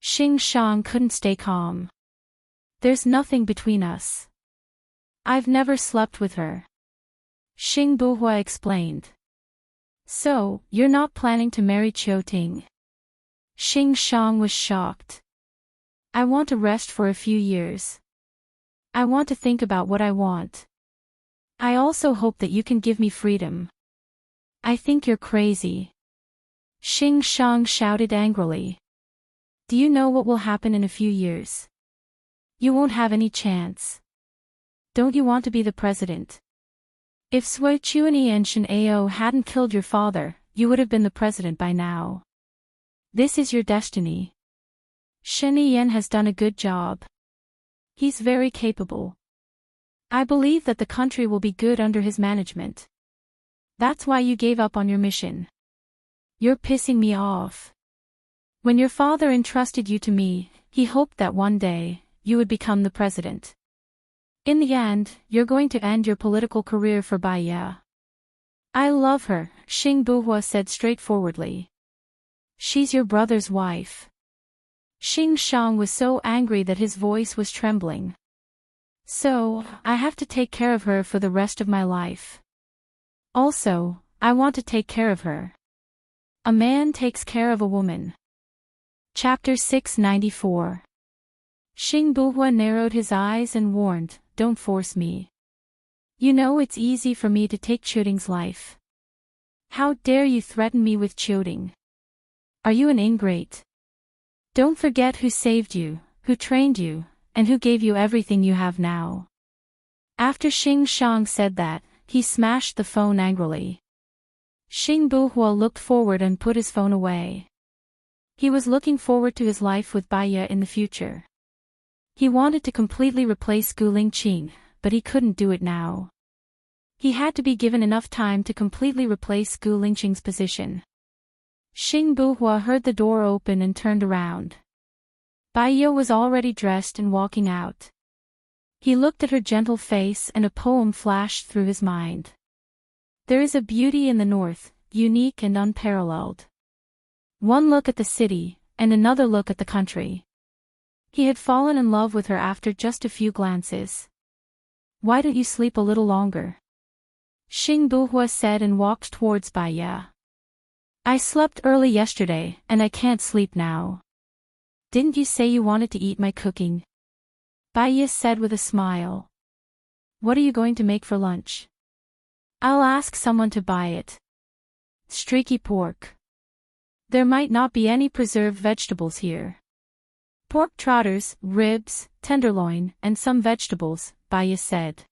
Xing Shang couldn't stay calm. There's nothing between us. I've never slept with her. Xing Buhua explained. So, you're not planning to marry Qiu Ting? Xing Shang was shocked. I want to rest for a few years. I want to think about what I want. I also hope that you can give me freedom. I think you're crazy. Xing Shang shouted angrily. Do you know what will happen in a few years? You won't have any chance. Don't you want to be the president? If souljourney and Shen Ao hadn't killed your father, you would have been the president by now. This is your destiny. Shen Yan has done a good job. He's very capable. I believe that the country will be good under his management. That's why you gave up on your mission. You're pissing me off. When your father entrusted you to me, he hoped that one day, you would become the president. In the end, you're going to end your political career for Baiya. I love her, Xing Buhua said straightforwardly. She's your brother's wife. Xing Shang was so angry that his voice was trembling. So, I have to take care of her for the rest of my life. Also, I want to take care of her. A man takes care of a woman. Chapter 694. Xing Buhua narrowed his eyes and warned, don't force me. You know it's easy for me to take Qiuting's life. How dare you threaten me with Qiuting? Are you an ingrate? Don't forget who saved you, who trained you, and who gave you everything you have now. After Xing Shang said that, he smashed the phone angrily. Xing Buhua looked forward and put his phone away. He was looking forward to his life with Baiya in the future. He wanted to completely replace Gu Lingqing, but he couldn't do it now. He had to be given enough time to completely replace Gu Lingqing's position. Xing Buhua heard the door open and turned around. Baiya was already dressed and walking out. He looked at her gentle face and a poem flashed through his mind. There is a beauty in the north, unique and unparalleled. One look at the city, and another look at the country. He had fallen in love with her after just a few glances. Why don't you sleep a little longer? Xing Buhua said and walked towards Baiya. I slept early yesterday, and I can't sleep now. Didn't you say you wanted to eat my cooking? Baiya said with a smile. What are you going to make for lunch? I'll ask someone to buy it. Streaky pork. There might not be any preserved vegetables here. Pork trotters, ribs, tenderloin, and some vegetables, Baiya said.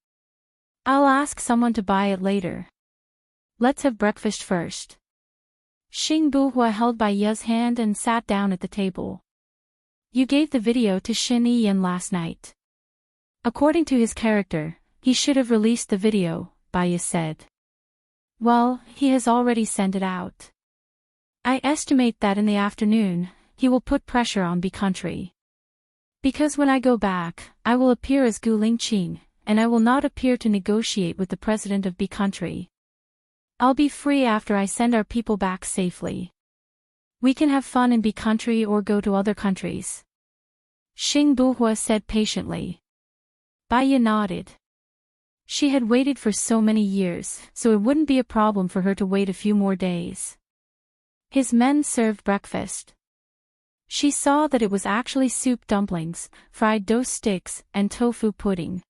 I'll ask someone to buy it later. Let's have breakfast first. Xing Buhua held Baiya's hand and sat down at the table. You gave the video to Shin Yiyan last night. According to his character, he should have released the video, Baiya said. Well, he has already sent it out. I estimate that in the afternoon, he will put pressure on B country. Because when I go back, I will appear as Gu Lingqing, and I will not appear to negotiate with the president of B country. I'll be free after I send our people back safely. We can have fun in B country or go to other countries. Xing Buhua said patiently. Baiya nodded. She had waited for so many years, so it wouldn't be a problem for her to wait a few more days. His men served breakfast. She saw that it was actually soup dumplings, fried dough sticks, and tofu pudding.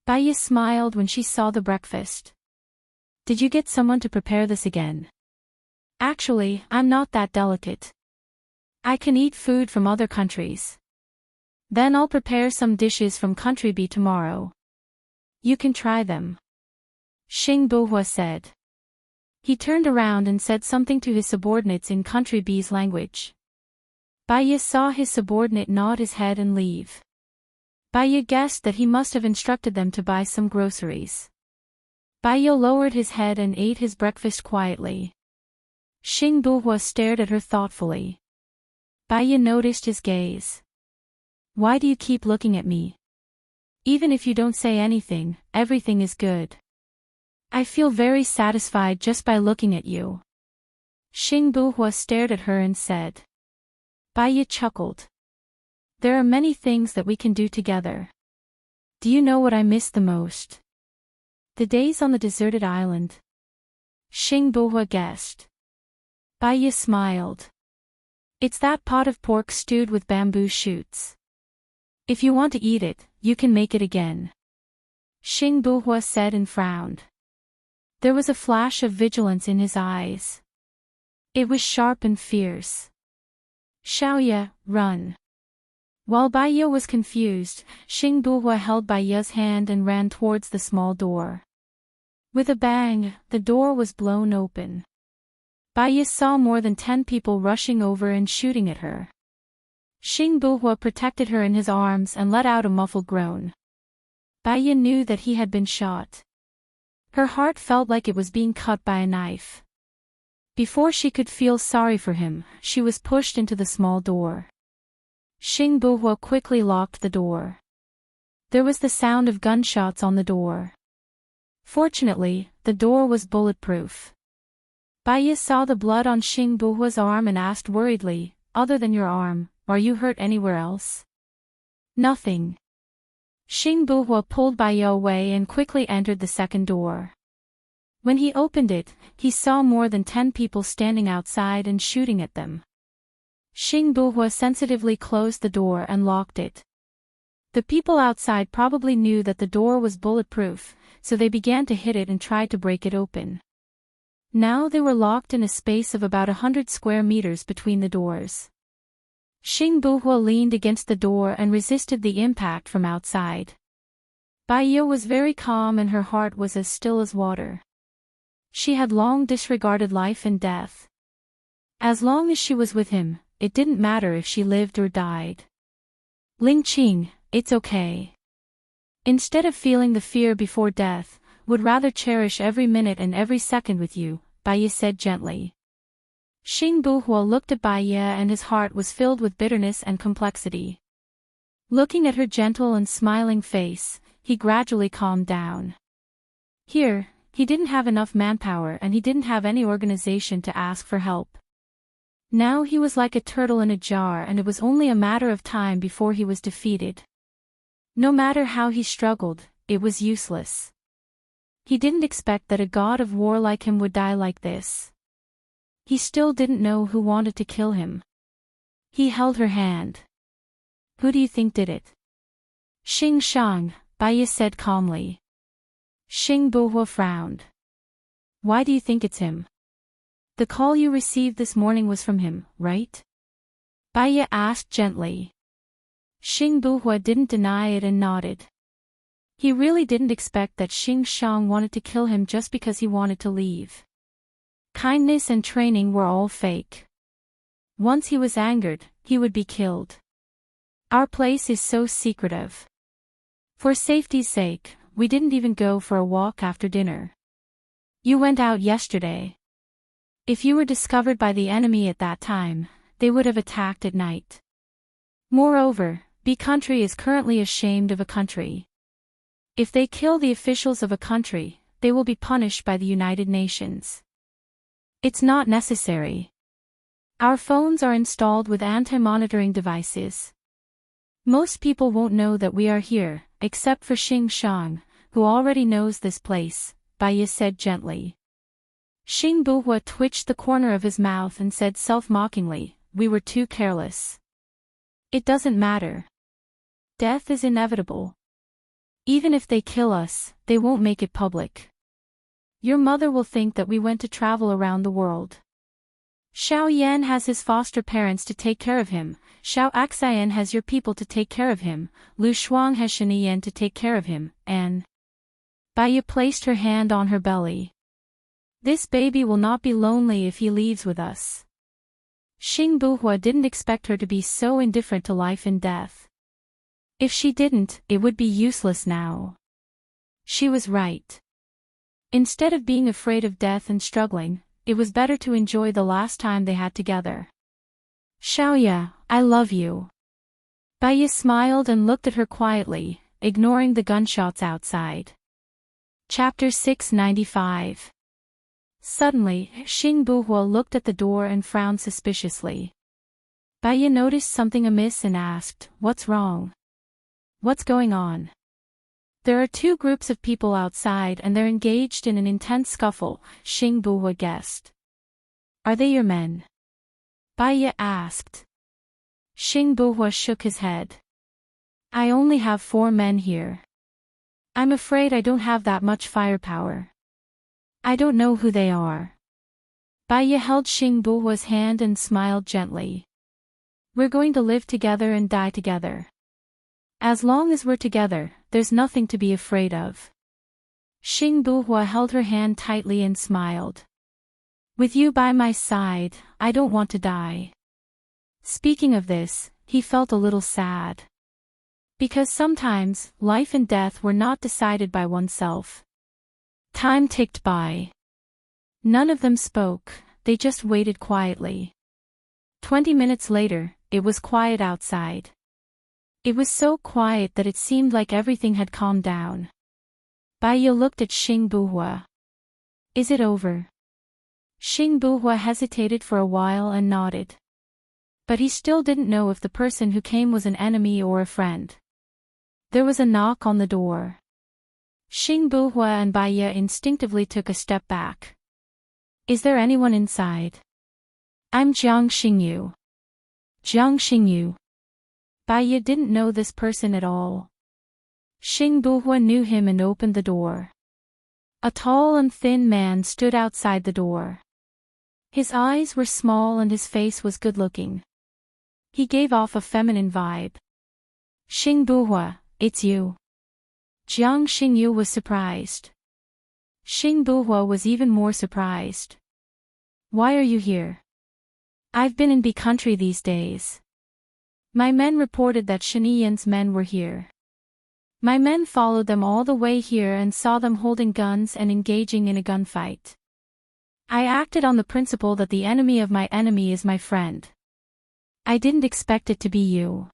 Baiya smiled when she saw the breakfast. Did you get someone to prepare this again? Actually, I'm not that delicate. I can eat food from other countries. Then I'll prepare some dishes from country B tomorrow. You can try them. Xing Buhua said. He turned around and said something to his subordinates in country B's language. Baiya saw his subordinate nod his head and leave. Baiya guessed that he must have instructed them to buy some groceries. Baiya lowered his head and ate his breakfast quietly. Xing Buhua stared at her thoughtfully. Baiya noticed his gaze. Why do you keep looking at me? Even if you don't say anything, everything is good. I feel very satisfied just by looking at you. Xing Buhua stared at her and said. Baiya chuckled. There are many things that we can do together. Do you know what I miss the most? The days on the deserted island. Xing Buhua guessed. Baiya smiled. It's that pot of pork stewed with bamboo shoots. If you want to eat it, you can make it again. Xing Buhua said and frowned. There was a flash of vigilance in his eyes. It was sharp and fierce. Xiaoya, run. While Baiya was confused, Xing Buhua held Baiya's hand and ran towards the small door. With a bang, the door was blown open. Baiya saw more than 10 people rushing over and shooting at her. Xing Buhua protected her in his arms and let out a muffled groan. Baiya knew that he had been shot. Her heart felt like it was being cut by a knife. Before she could feel sorry for him, she was pushed into the small door. Xing Buhua quickly locked the door. There was the sound of gunshots on the door. Fortunately, the door was bulletproof. Baiya saw the blood on Xing Buhua's arm and asked worriedly, other than your arm, are you hurt anywhere else? Nothing. Xing Buhua pulled Baiya away and quickly entered the second door. When he opened it, he saw more than 10 people standing outside and shooting at them. Xing Buhua sensitively closed the door and locked it. The people outside probably knew that the door was bulletproof, so they began to hit it and tried to break it open. Now they were locked in a space of about 100 square meters between the doors. Xing Buhua leaned against the door and resisted the impact from outside. Baiya was very calm and her heart was as still as water. She had long disregarded life and death. As long as she was with him, it didn't matter if she lived or died. Ling Qing, it's okay. Instead of feeling the fear before death, would rather cherish every minute and every second with you, Bai Ye said gently. Xing Buhua looked at Bai Ye and his heart was filled with bitterness and complexity. Looking at her gentle and smiling face, he gradually calmed down. Here, he didn't have enough manpower and he didn't have any organization to ask for help. Now he was like a turtle in a jar and it was only a matter of time before he was defeated. No matter how he struggled, it was useless. He didn't expect that a god of war like him would die like this. He still didn't know who wanted to kill him. He held her hand. Who do you think did it? Xing Shang, Bai Ye said calmly. Xing Buhua frowned. Why do you think it's him? The call you received this morning was from him, right? Bai Ye asked gently. Xing Buhua didn't deny it and nodded. He really didn't expect that Xing Shang wanted to kill him just because he wanted to leave. Kindness and training were all fake. Once he was angered, he would be killed. Our place is so secretive. For safety's sake, we didn't even go for a walk after dinner. You went out yesterday. If you were discovered by the enemy at that time, they would have attacked at night. Moreover, B country is currently ashamed of a country. If they kill the officials of a country, they will be punished by the United Nations. It's not necessary. Our phones are installed with anti-monitoring devices. Most people won't know that we are here, except for Xing Shang, who already knows this place, Bai Ye said gently. Xing Buhua twitched the corner of his mouth and said self-mockingly, we were too careless. It doesn't matter. Death is inevitable. Even if they kill us, they won't make it public. Your mother will think that we went to travel around the world. Xiao Yan has his foster parents to take care of him, Xiao Axian has your people to take care of him, Lu Shuang has Shaniyan to take care of him, and Bai Ye placed her hand on her belly. This baby will not be lonely if he leaves with us. Xing Buhua didn't expect her to be so indifferent to life and death. If she didn't, it would be useless now. She was right. Instead of being afraid of death and struggling, it was better to enjoy the last time they had together. Xiaoya, I love you. Bai Ye smiled and looked at her quietly, ignoring the gunshots outside. Chapter 695. Suddenly, Xing Buhua looked at the door and frowned suspiciously. Bai Ye noticed something amiss and asked, what's wrong? What's going on? There are two groups of people outside and they're engaged in an intense scuffle, Xing Buhua guessed. Are they your men? Bai Ye asked. Xing Buhua shook his head. I only have 4 men here. I'm afraid I don't have that much firepower. I don't know who they are. Bai Ye held Xing Buhua's hand and smiled gently. We're going to live together and die together. As long as we're together, there's nothing to be afraid of. Xing Buhua held her hand tightly and smiled. With you by my side, I don't want to die. Speaking of this, he felt a little sad. Because sometimes, life and death were not decided by oneself. Time ticked by. None of them spoke, they just waited quietly. 20 minutes later, it was quiet outside. It was so quiet that it seemed like everything had calmed down. Bai Ye looked at Xing Buhua. Is it over? Xing Buhua hesitated for a while and nodded. But he still didn't know if the person who came was an enemy or a friend. There was a knock on the door. Xing Buhua and Bai Ye instinctively took a step back. Is there anyone inside? I'm Jiang Xingyu. Jiang Xingyu. Bai Ye didn't know this person at all. Xing Buhua knew him and opened the door. A tall and thin man stood outside the door. His eyes were small and his face was good-looking. He gave off a feminine vibe. Xing Buhua, it's you. Jiang Xingyu was surprised. Xing Buhua was even more surprised. Why are you here? I've been in B country these days. My men reported that Shiniyan's men were here. My men followed them all the way here and saw them holding guns and engaging in a gunfight. I acted on the principle that the enemy of my enemy is my friend. I didn't expect it to be you.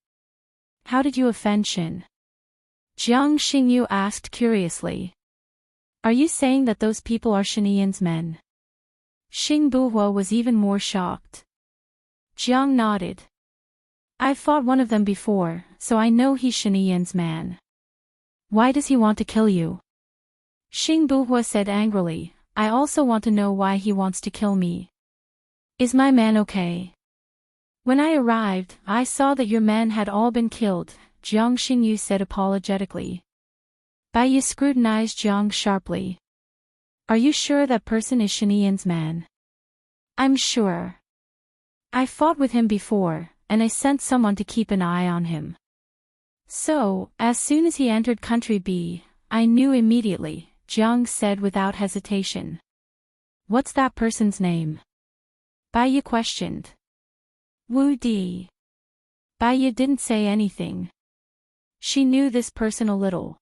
How did you offend Shin? Jiang Xingyu asked curiously. Are you saying that those people are Shiniyan's men? Xing Buhua was even more shocked. Jiang nodded. I've fought one of them before, so I know he's Shiniyan's man. Why does he want to kill you? Xing Buhua said angrily, I also want to know why he wants to kill me. Is my man okay? When I arrived, I saw that your men had all been killed, Jiang Xingyu said apologetically. Bai Yi scrutinized Jiang sharply. Are you sure that person is Shiniyan's man? I'm sure. I fought with him before, and I sent someone to keep an eye on him. So, as soon as he entered country B, I knew immediately, Jiang said without hesitation. What's that person's name? Bai Yi questioned. Wu Di. Bai Yi didn't say anything. She knew this person a little.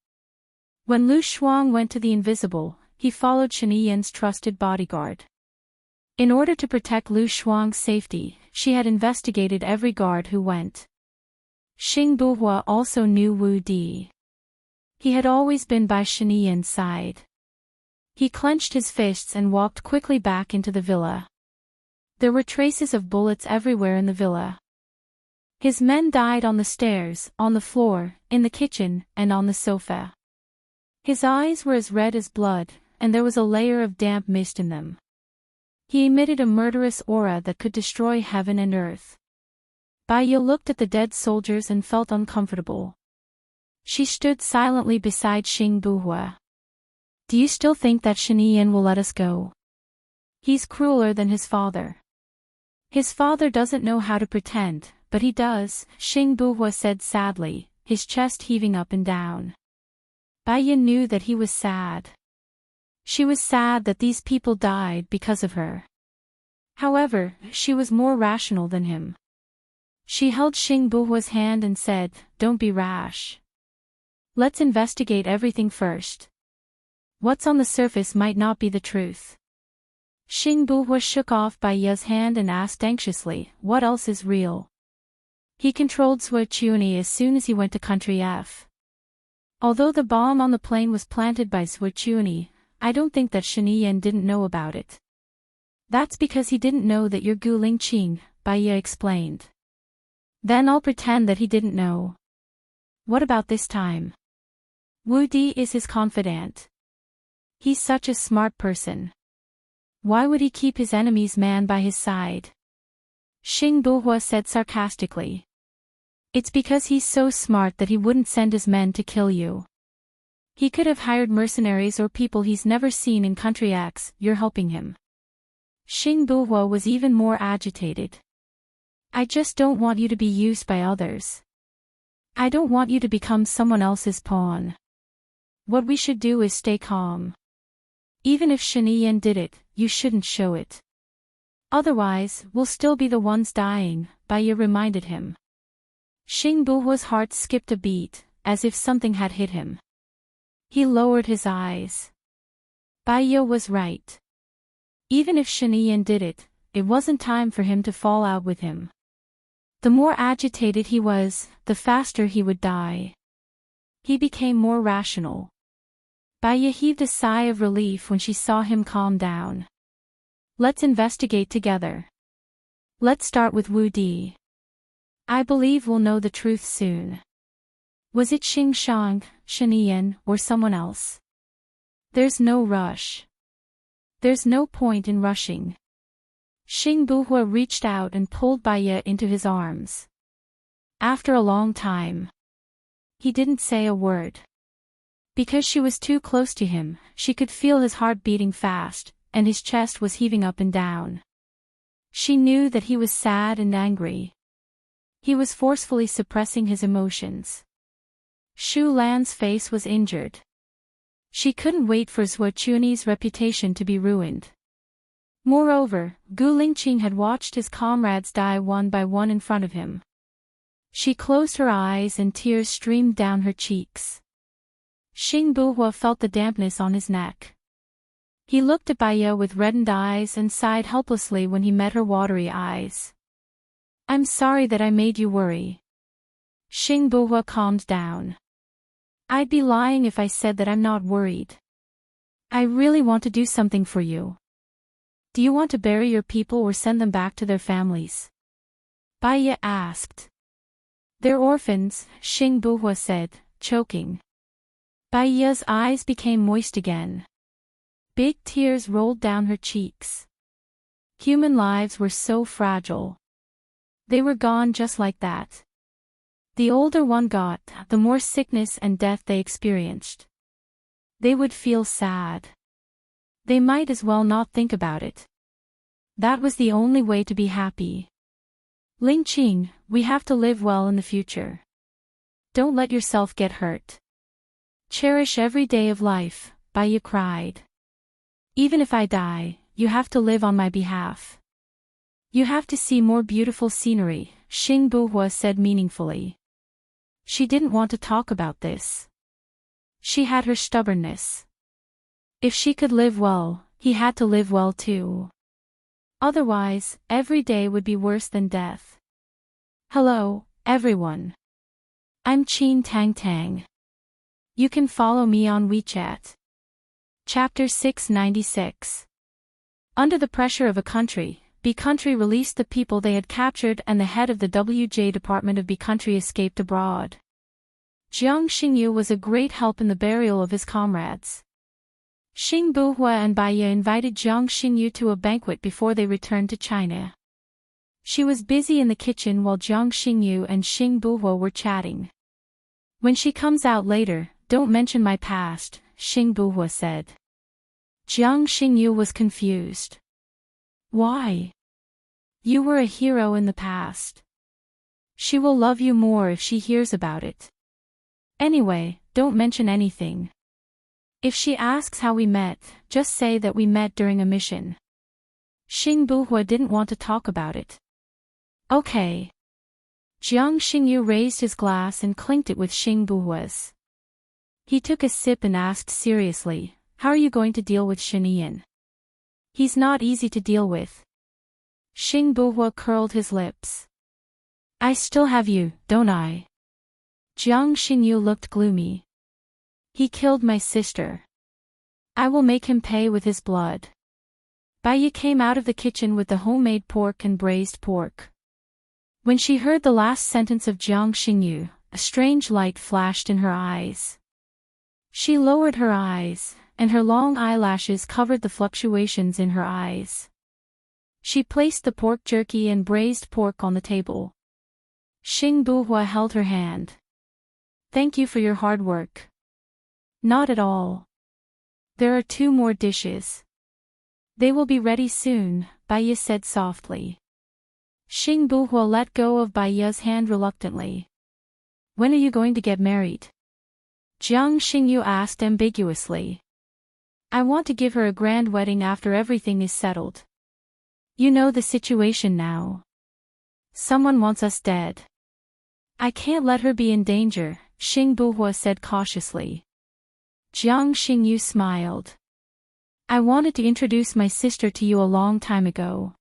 When Lu Shuang went to the invisible, he followed Shiniyan's trusted bodyguard. In order to protect Lu Shuang's safety, she had investigated every guard who went. Xing Buhua also knew Wu Di. He had always been by Shiniyan's side. He clenched his fists and walked quickly back into the villa. There were traces of bullets everywhere in the villa. His men died on the stairs, on the floor, in the kitchen, and on the sofa. His eyes were as red as blood, and there was a layer of damp mist in them. He emitted a murderous aura that could destroy heaven and earth. Bai Yi looked at the dead soldiers and felt uncomfortable. She stood silently beside Xing Buhua. Do you still think that Shiniyan will let us go? He's crueler than his father. His father doesn't know how to pretend, but he does, Xing Buhua said sadly, his chest heaving up and down. Bai Yi knew that he was sad. She was sad that these people died because of her. However, she was more rational than him. She held Xing Buhua's hand and said, Don't be rash. Let's investigate everything first. What's on the surface might not be the truth. Xing Buhua shook off Bai Yi's hand and asked anxiously, What else is real? He controlled souljourney as soon as he went to country F. Although the bomb on the plane was planted by souljourney, I don't think that Shiniyan didn't know about it. That's because he didn't know that you're Gu Lingqing, Bai Yi explained. Then I'll pretend that he didn't know. What about this time? Wu Di is his confidant. He's such a smart person. Why would he keep his enemy's man by his side? Xing Buhua said sarcastically. It's because he's so smart that he wouldn't send his men to kill you. He could have hired mercenaries or people he's never seen in country X, you're helping him. Xing Buhua was even more agitated. I just don't want you to be used by others. I don't want you to become someone else's pawn. What we should do is stay calm. Even if Shiniyan did it, you shouldn't show it. Otherwise, we'll still be the ones dying, Bai Yi reminded him. Xing Buhua's heart skipped a beat, as if something had hit him. He lowered his eyes. Bai Yi was right. Even if Shiniyan did it, it wasn't time for him to fall out with him. The more agitated he was, the faster he would die. He became more rational. Bai Yi heaved a sigh of relief when she saw him calm down. Let's investigate together. Let's start with Wu Di. I believe we'll know the truth soon. Was it Xing Shang, Shiniyan, or someone else? There's no rush. There's no point in rushing. Xing Buhua reached out and pulled Bai Yi into his arms. After a long time, he didn't say a word. Because she was too close to him, she could feel his heart beating fast, and his chest was heaving up and down. She knew that he was sad and angry. He was forcefully suppressing his emotions. Shu Lan's face was injured. She couldn't wait for Zhou Chunyi's reputation to be ruined. Moreover, Gu Lingqing had watched his comrades die one by one in front of him. She closed her eyes and tears streamed down her cheeks. Xing Buhua felt the dampness on his neck. He looked at Baiya with reddened eyes and sighed helplessly when he met her watery eyes. "I'm sorry that I made you worry." Xing Buhua calmed down. "I'd be lying if I said that I'm not worried. I really want to do something for you." "Do you want to bury your people or send them back to their families?" Baiya asked. "They're orphans," Xing Buhua said, choking. Baiya's eyes became moist again. Big tears rolled down her cheeks. Human lives were so fragile. They were gone just like that. The older one got, the more sickness and death they experienced. They would feel sad. They might as well not think about it. That was the only way to be happy. "Lingqing, we have to live well in the future. Don't let yourself get hurt. Cherish every day of life," Baiya cried. "Even if I die, you have to live on my behalf. You have to see more beautiful scenery," Xing Buhua said meaningfully. She didn't want to talk about this. She had her stubbornness. If she could live well, he had to live well too. Otherwise, every day would be worse than death. "Hello, everyone. I'm Qin Tang Tang. You can follow me on WeChat." Chapter 696. Under the pressure of a country, B country released the people they had captured and the head of the WJ Department of B country escaped abroad. Jiang Xingyu was a great help in the burial of his comrades. Xing Buhua and Baiya invited Jiang Xingyu to a banquet before they returned to China. She was busy in the kitchen while Jiang Xingyu and Xing Buhua were chatting. "When she comes out later, don't mention my past," Xing Buhua said. Jiang Xingyu was confused. "Why? You were a hero in the past. She will love you more if she hears about it. Anyway, don't mention anything. If she asks how we met, just say that we met during a mission." Xing Buhua didn't want to talk about it. "Okay." Jiang Xingyu raised his glass and clinked it with Xing Buhua's. He took a sip and asked seriously, "How are you going to deal with Shinian? He's not easy to deal with." Xing Buhua curled his lips. "I still have you, don't I?" Jiang Xingyu looked gloomy. "He killed my sister. I will make him pay with his blood." Baiya came out of the kitchen with the homemade pork and braised pork. When she heard the last sentence of Jiang Xingyu, a strange light flashed in her eyes. She lowered her eyes, and her long eyelashes covered the fluctuations in her eyes. She placed the pork jerky and braised pork on the table. Xing Buhua held her hand. "Thank you for your hard work." "Not at all. There are 2 more dishes. They will be ready soon," Baiya said softly. Xing Buhua let go of Baiya's hand reluctantly. "When are you going to get married?" Jiang Xingyu asked ambiguously. "I want to give her a grand wedding after everything is settled. You know the situation now. Someone wants us dead. I can't let her be in danger," Xing Buhua said cautiously. Jiang Xingyu smiled. "I wanted to introduce my sister to you a long time ago.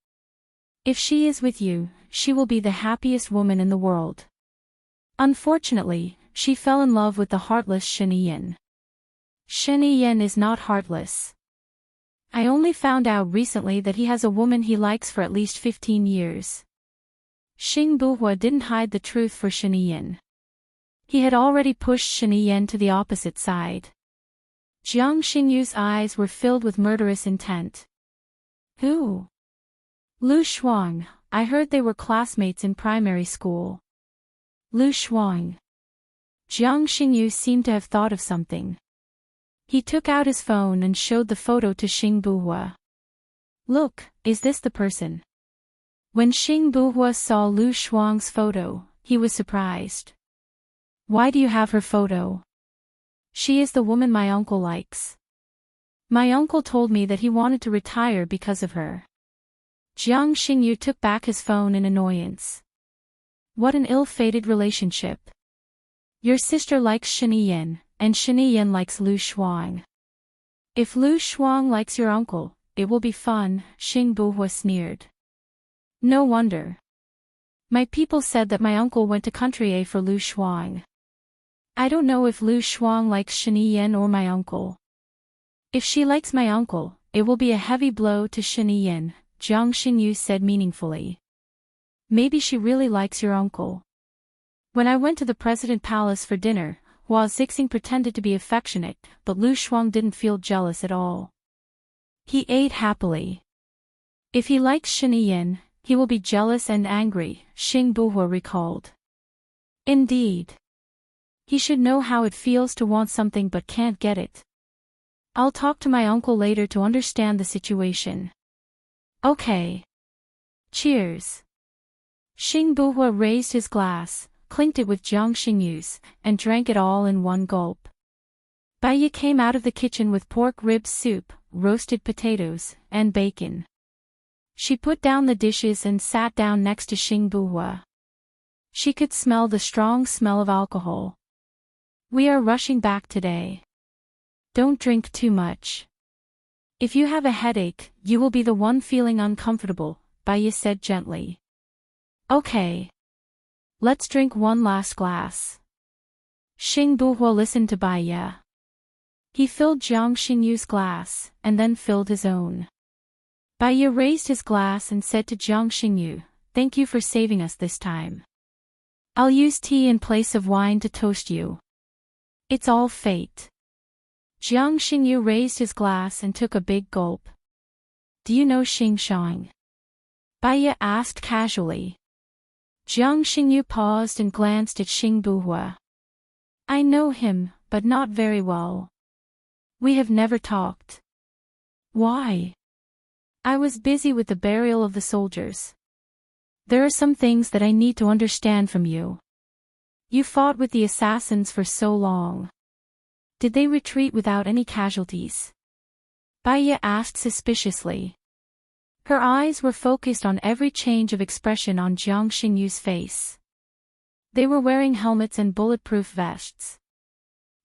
If she is with you, she will be the happiest woman in the world. Unfortunately, she fell in love with the heartless Shinian. Shinian is not heartless. I only found out recently that he has a woman he likes for at least 15 years. Xing Buhua didn't hide the truth for Shinian. He had already pushed Shinian to the opposite side. Jiang Xingyu's eyes were filled with murderous intent. "Who?" "Lu Shuang. I heard they were classmates in primary school." "Lu Shuang." Jiang Xingyu seemed to have thought of something. He took out his phone and showed the photo to Xing Buhua. "Look, is this the person?" When Xing Buhua saw Lu Shuang's photo, he was surprised. "Why do you have her photo?" She is the woman my uncle likes. My uncle told me that he wanted to retire because of her. Jiang Xingyu took back his phone in annoyance. What an ill-fated relationship. Your sister likes Shen Yiyan, and Shen Yiyan likes Lu Shuang. If Lu Shuang likes your uncle, it will be fun, Xing Buhua sneered. No wonder. My people said that my uncle went to country A for Lu Shuang. I don't know if Lu Shuang likes Shen Yiyan or my uncle. If she likes my uncle, it will be a heavy blow to Shen Yiyan, Jiang Xingyu said meaningfully. Maybe she really likes your uncle. When I went to the President Palace for dinner, Hua Zixing pretended to be affectionate, but Lu Shuang didn't feel jealous at all. He ate happily. If he likes Shen Yiyan, he will be jealous and angry, Xing Buhua recalled. Indeed. He should know how it feels to want something but can't get it. I'll talk to my uncle later to understand the situation. Okay. Cheers. Xing Buhua raised his glass, clinked it with Jiang Xingyu's, and drank it all in one gulp. Bai Yi came out of the kitchen with pork rib soup, roasted potatoes, and bacon. She put down the dishes and sat down next to Xing Buhua. She could smell the strong smell of alcohol. We are rushing back today. Don't drink too much. If you have a headache, you will be the one feeling uncomfortable, Bai Yi said gently. Okay. Let's drink one last glass. Xing Buhua listened to Bai Yi. He filled Jiang Xingyu's glass, and then filled his own. Bai Yi raised his glass and said to Jiang Xingyu, "Thank you for saving us this time. I'll use tea in place of wine to toast you. It's all fate." Jiang Xingyu raised his glass and took a big gulp. Do you know Xing Shang? Bai Yi asked casually. Jiang Xingyu paused and glanced at Xing Buhua. I know him, but not very well. We have never talked. Why? I was busy with the burial of the soldiers. There are some things that I need to understand from you. You fought with the assassins for so long. Did they retreat without any casualties? Bai Yi asked suspiciously. Her eyes were focused on every change of expression on Jiang Xingyu's face. They were wearing helmets and bulletproof vests.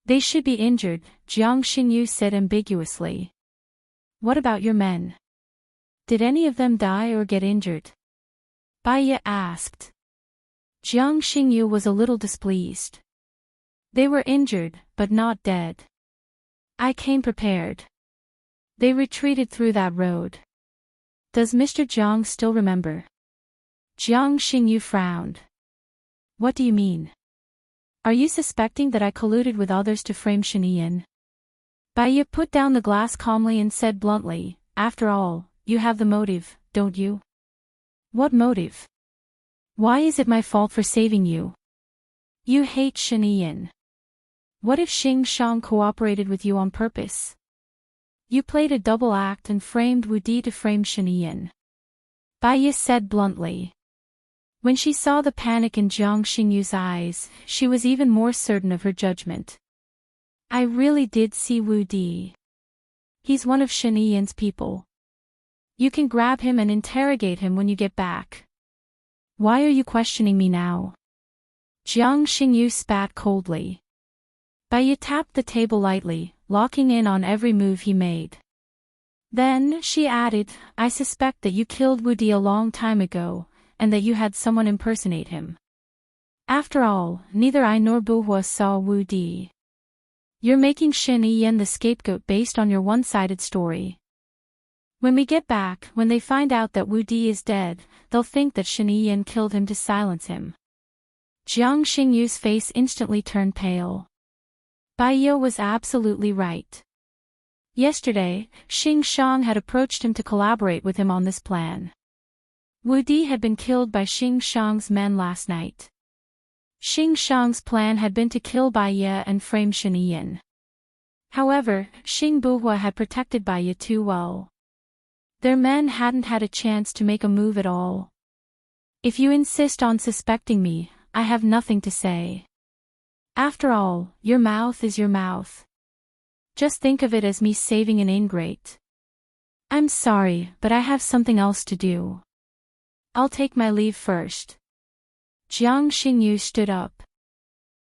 They should be injured, Jiang Xingyu said ambiguously. What about your men? Did any of them die or get injured? Bai Yi asked. Jiang Xingyu was a little displeased. They were injured, but not dead. I came prepared. They retreated through that road. Does Mr. Jiang still remember? Jiang Xingyu frowned. What do you mean? Are you suspecting that I colluded with others to frame Shen Yiyan? Bai Yi put down the glass calmly and said bluntly, after all, you have the motive, don't you? What motive? Why is it my fault for saving you? You hate Shen Yiyan. What if Xing Shang cooperated with you on purpose? You played a double act and framed Wu Di to frame Shen Yiyan. Bai Yi said bluntly. When she saw the panic in Jiang Xingyu's eyes, she was even more certain of her judgment. I really did see Wu Di. He's one of Shen Yiyan's people. You can grab him and interrogate him when you get back. Why are you questioning me now? Jiang Xingyu spat coldly. Bai Yi tapped the table lightly, locking in on every move he made. Then, she added, I suspect that you killed Wu Di a long time ago, and that you had someone impersonate him. After all, neither I nor Buhua saw Wu Di. You're making Shen Yiyan the scapegoat based on your one-sided story. When we get back, when they find out that Wu Di is dead, they'll think that Shen Yiyan killed him to silence him. Jiang Xingyu's face instantly turned pale. Bai Yi was absolutely right. Yesterday, Xing Shang had approached him to collaborate with him on this plan. Wu Di had been killed by Xing Shang's men last night. Xing Shang's plan had been to kill Bai Yi and frame Shen Yiyan. However, Xing Buhua had protected Bai Yi too well. Their men hadn't had a chance to make a move at all. If you insist on suspecting me, I have nothing to say. After all, your mouth is your mouth. Just think of it as me saving an ingrate. I'm sorry, but I have something else to do. I'll take my leave first. Jiang Xingyu stood up.